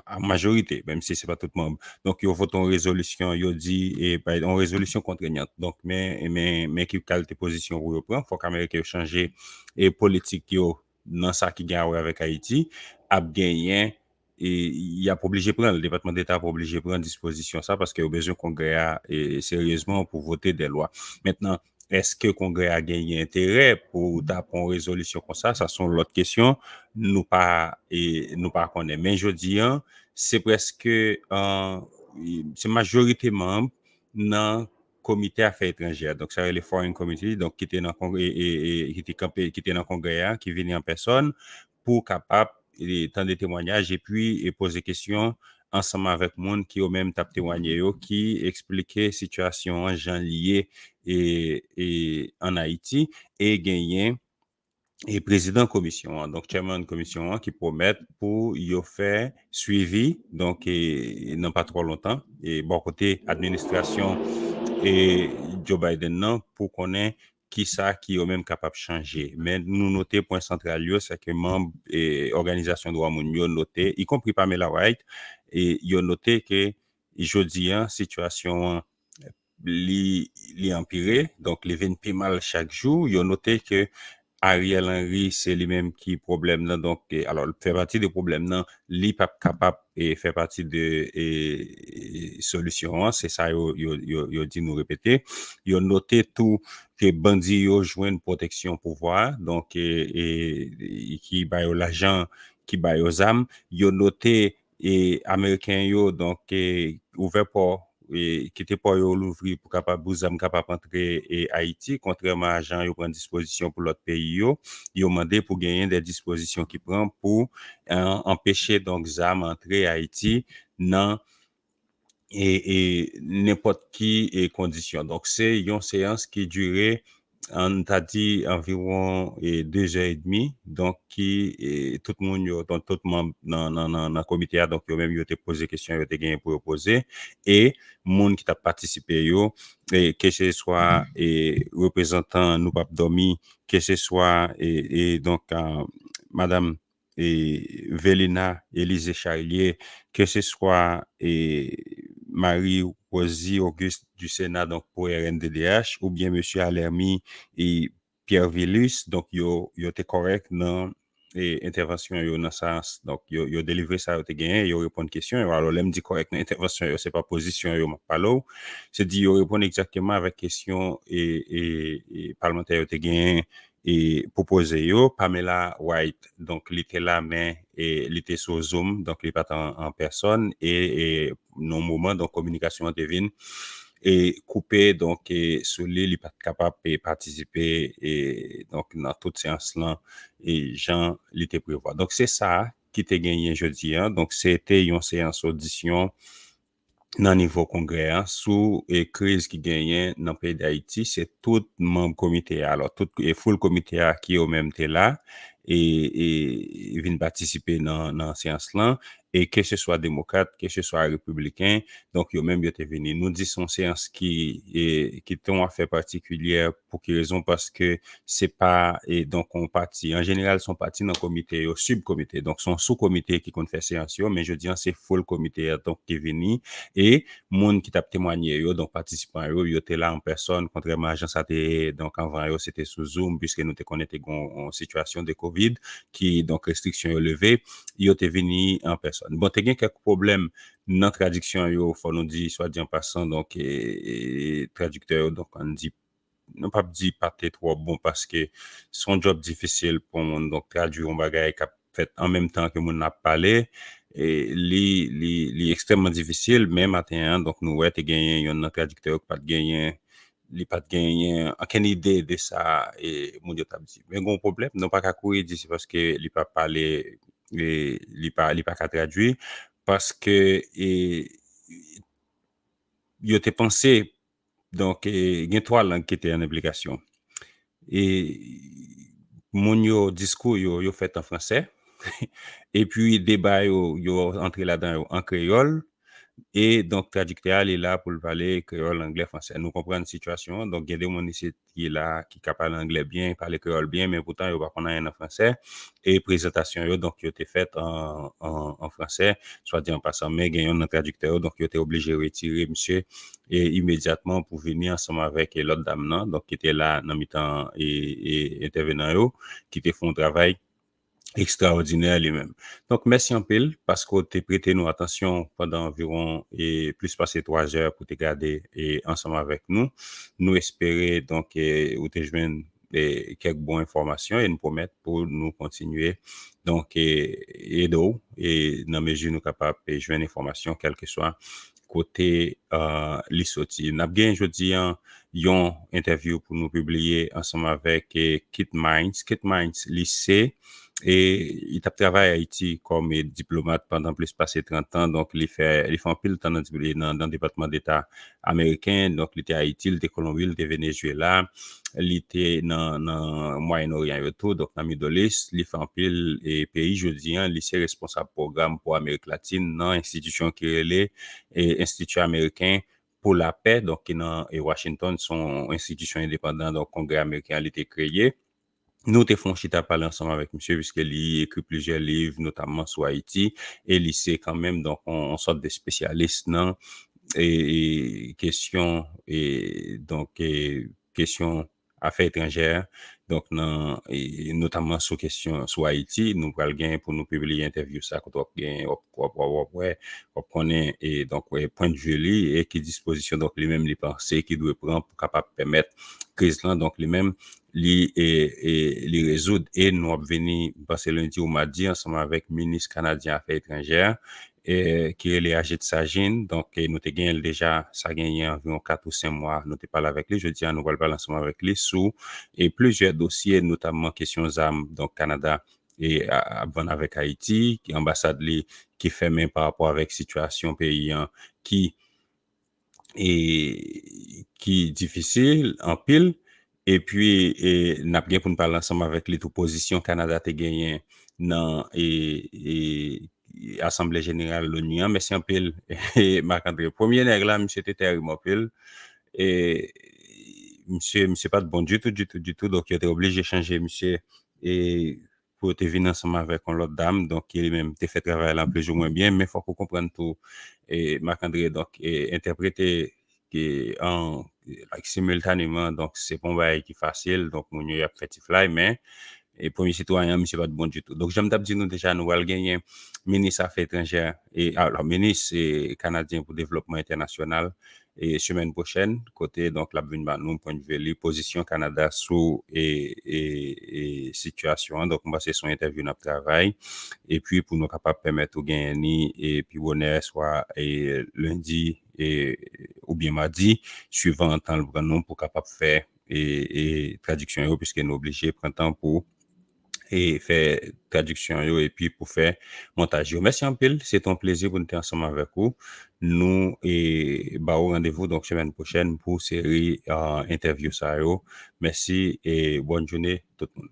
en majorité même si c'est pas tout membre donc il vote en résolution il dit et en résolution contraignante donc mais qui qualité position pour prendre faut qu'Amérique changer et politique yo dans ça qui gagne avec Haïti a gagné et il a obligé prendre le département d'état a obligé prendre disposition ça parce qu'il y a besoin congrès et sérieusement pour voter des lois maintenant est-ce que le Congrès a gagné intérêt pour taper une résolution comme ça sont l'autre question nous pas connaît mais je dis c'est presque c'est majorité membre dans comité affaires étrangères donc ça les foreign committee donc qui était dans congrès et qui était dans congrès qui venait en personne pour capable tant de témoignages et puis et poser questions ensemble avec monde qui au même tap témoigné yo, qui expliquait situation en gens liés et en Haïti et genyen et président commission, donc chairman commission qui promet pour y faire suivi, donc et non pas trop longtemps, et bon côté administration et Joe Biden non pour connaître qui ça qui est même capable de changer. Mais nous noter point central c'est que membres et organisation droit moun yo noté, y compris Pamela White, et yo noté que jeudi situation li empiré, donc les vin plus mal chaque jour, yo noté que Ariel Henry, c'est lui-même qui problème là, donc alors fait partie des problèmes là, li pas capable et fait partie de solution, c'est ça yo dit nous répéter. Yo noté tout que bandi yo joindre protection pouvoir, donc qui ba yo l'argent, qui ba yo armes, yo noté et américain yo donc ouvert pour et qui était pas l'ouvrir pour capable bouzam capable entrer et Haïti contrairement à Jean yo prend disposition pour l'autre pays yo demandé pour gagner des dispositions qui prend pour empêcher donc zam entrer Haïti dans et n'importe qui condition. Donc c'est une séance qui durait on t'a dit environ 2h30, donc qui tout le monde donc tout membre dans comité donc yo même yo te posé question yo te gagné pour poser et monde qui t'a participé yo et que ce soit représentant nous pas dormi que ce soit et donc madame et Vélina Élysée Charlier, que ce soit Marie Rosie Auguste du Sénat donc pour RNDDH ou bien monsieur Alermi et Pierre Villus, donc yo te correct dans et intervention yo dans sens donc yo délivrer ça yo te gagné yo répondre question alors l'aime dit correct dans intervention yo c'est pas position yo parlo c'est dit yo répondre exactement avec question et parlementaire yo te gagné et proposé yo Pamela White donc il était là mais et il était sur Zoom donc il pas en personne et non moment donc communication devine et coupé donc et sur il pas capable de participer et donc dans toute séance là et Jean il était prévu donc c'est ça qui était gagné jeudi donc c'était une séance audition dans niveau congrès sous et crise qui gagnait dans le pays d'Haïti c'est tout membre comité alors tout et full comité qui au même té là et vient participer dans séance là et que ce soit démocrate que ce soit républicain donc yo même yo te venu nous dit son séance qui ont affaire particulière pour quelle raison parce que c'est pas et donc on parti en général sont partis dans comité au subcomité donc son sous-comité qui compte faire séance mais je dis c'est full comité donc qui venu et monde qui t'a témoigné yo donc participant yo était là en personne contrairement à Jean Saté donc avant yo c'était sous Zoom puisque nous te connaissons en situation de Covid qui donc restriction levée yo était venu en personne bon t'as quelques problèmes dans traduction yo faut nous dire soit dit en passant donc et traducteur donc on dit non pas dit pas trop bon parce que son job difficile pour mon donc traduire un bagage qu'a fait en même temps que mon a parlé et li extrêmement difficile même matin donc nous ouais te gagné un traducteur pas de gagner li pas de gagner aucune idée de ça et mon Dieu t'a dit mais gon problème non pas qu'à courir d'ici parce que li pas parler et li pas qu'à traduire parce que yo te pensé donc il y a 3 langues qui étaient en application et mon yo discours yo fait en français et puis débat yo entré là-dedans en créole et donc traducteur est là pour parler créole anglais français nous comprenons la situation donc il y a des monde ici qui est là qui parle anglais bien parler créole bien mais pourtant yo pas connaît en français et présentation yo donc yo été faite en français soit dit en passant mais il y a un traducteur donc yo était obligé de retirer monsieur et immédiatement pour venir ensemble avec l'autre dame là donc qui était là dans mi-temps et intervenant yo qui te font travail extraordinaire lui-même. Donc, merci en pile parce que tu as prêté nous attention pendant environ et plus passé 3 heures pour te garder et ensemble avec nous. Nous espérer donc ou te joindre quelques bonnes informations et nous promettre pour nous continuer donc et dans mesure nous capables de joindre information quel que soit côté li sorti. N'a bien jeudi yon interview pour nous publier ensemble avec Kit Minds lycée et il a travaillé à Haïti comme diplomate pendant plus passé 30 ans. Donc, il fait un pile de temps dans le département d'État américain. Donc, il était à Haïti, il était Colombie, il était Venezuela, il était dans le Moyen-Orient et tout, donc dans le Middle East. Il fait un pile et pays, je dis, il est responsable programme pour l'Amérique latine dans l'institution qui est l'Institut américain pour la paix. Donc, et Washington, son institution indépendante, donc Kongre Ameriken a été créé. Nous te font chita parler ensemble avec monsieur, puisqu'il écrit plusieurs livres, notamment sur Haïti, et il c'est quand même, donc, on sort des spécialistes, non, et questions, et donc, questions affaires étrangères, donc, non, et notamment sur question, sur Haïti, nous allons gagner pour nous publier interview ça, quand on gagne, on connaît, et donc, point de vue, li, et qui disposition, donc, les mêmes, les pensées, qui doit prendre pour capable permettre crise là, donc, les mêmes, les résoudre, et nous avons venu passer lundi ou mardi ensemble avec le ministre canadien Affaires étrangères, qui est les Ayiti Sagine. Donc, nous avons gagné déjà, ça gagné environ 4 ou 5 mois, nous avons parlé avec lui. Je dis, nous allons parler ensemble avec lui sous, et plusieurs dossiers, notamment questions armes, donc Canada et avec Haïti, qui ambassade qui fait même par rapport avec Sitiasyon Peyi qui est difficile en pile. Et puis, n'a bien pour nous parler ensemble avec les oppositions Canada te gagné dans Assemblée générale de l'ONU, mais c'est un pile, et Marc-André, premier nègre là, monsieur était terrible pile, et monsieur pas de bon du tout, donc il était obligé de changer, monsieur, et pour te venir ensemble avec l'autre dame, donc il même te fait travailler là plus ou moins bien, mais il faut qu'on comprenne tout, et Marc-André, donc, interpréter simultanément, donc c'est pas un bail qui est facile, donc mon y a fait fly, mais et premier citoyen, monsieur pas de bon du tout. Donc j'aime dire nous déjà nous allons gagner ministre affaires étrangères et alors ministre canadien pour développement international et semaine prochaine côté donc la nous point de vue position Canada sous et situation, donc on va c'est son interview dans travail et puis pour nous capable permettre au gagner et puis honneur soit lundi ou bien mardi suivant temps le nous pour capable faire et traduction puisque nous obligés prendre temps pour et faire traduction et puis pour faire montage. Merci en pile, c'est un plaisir pour nous être ensemble avec vous. Nous et au rendez-vous donc semaine prochaine pour série interview ça. Merci et bonne journée tout le monde.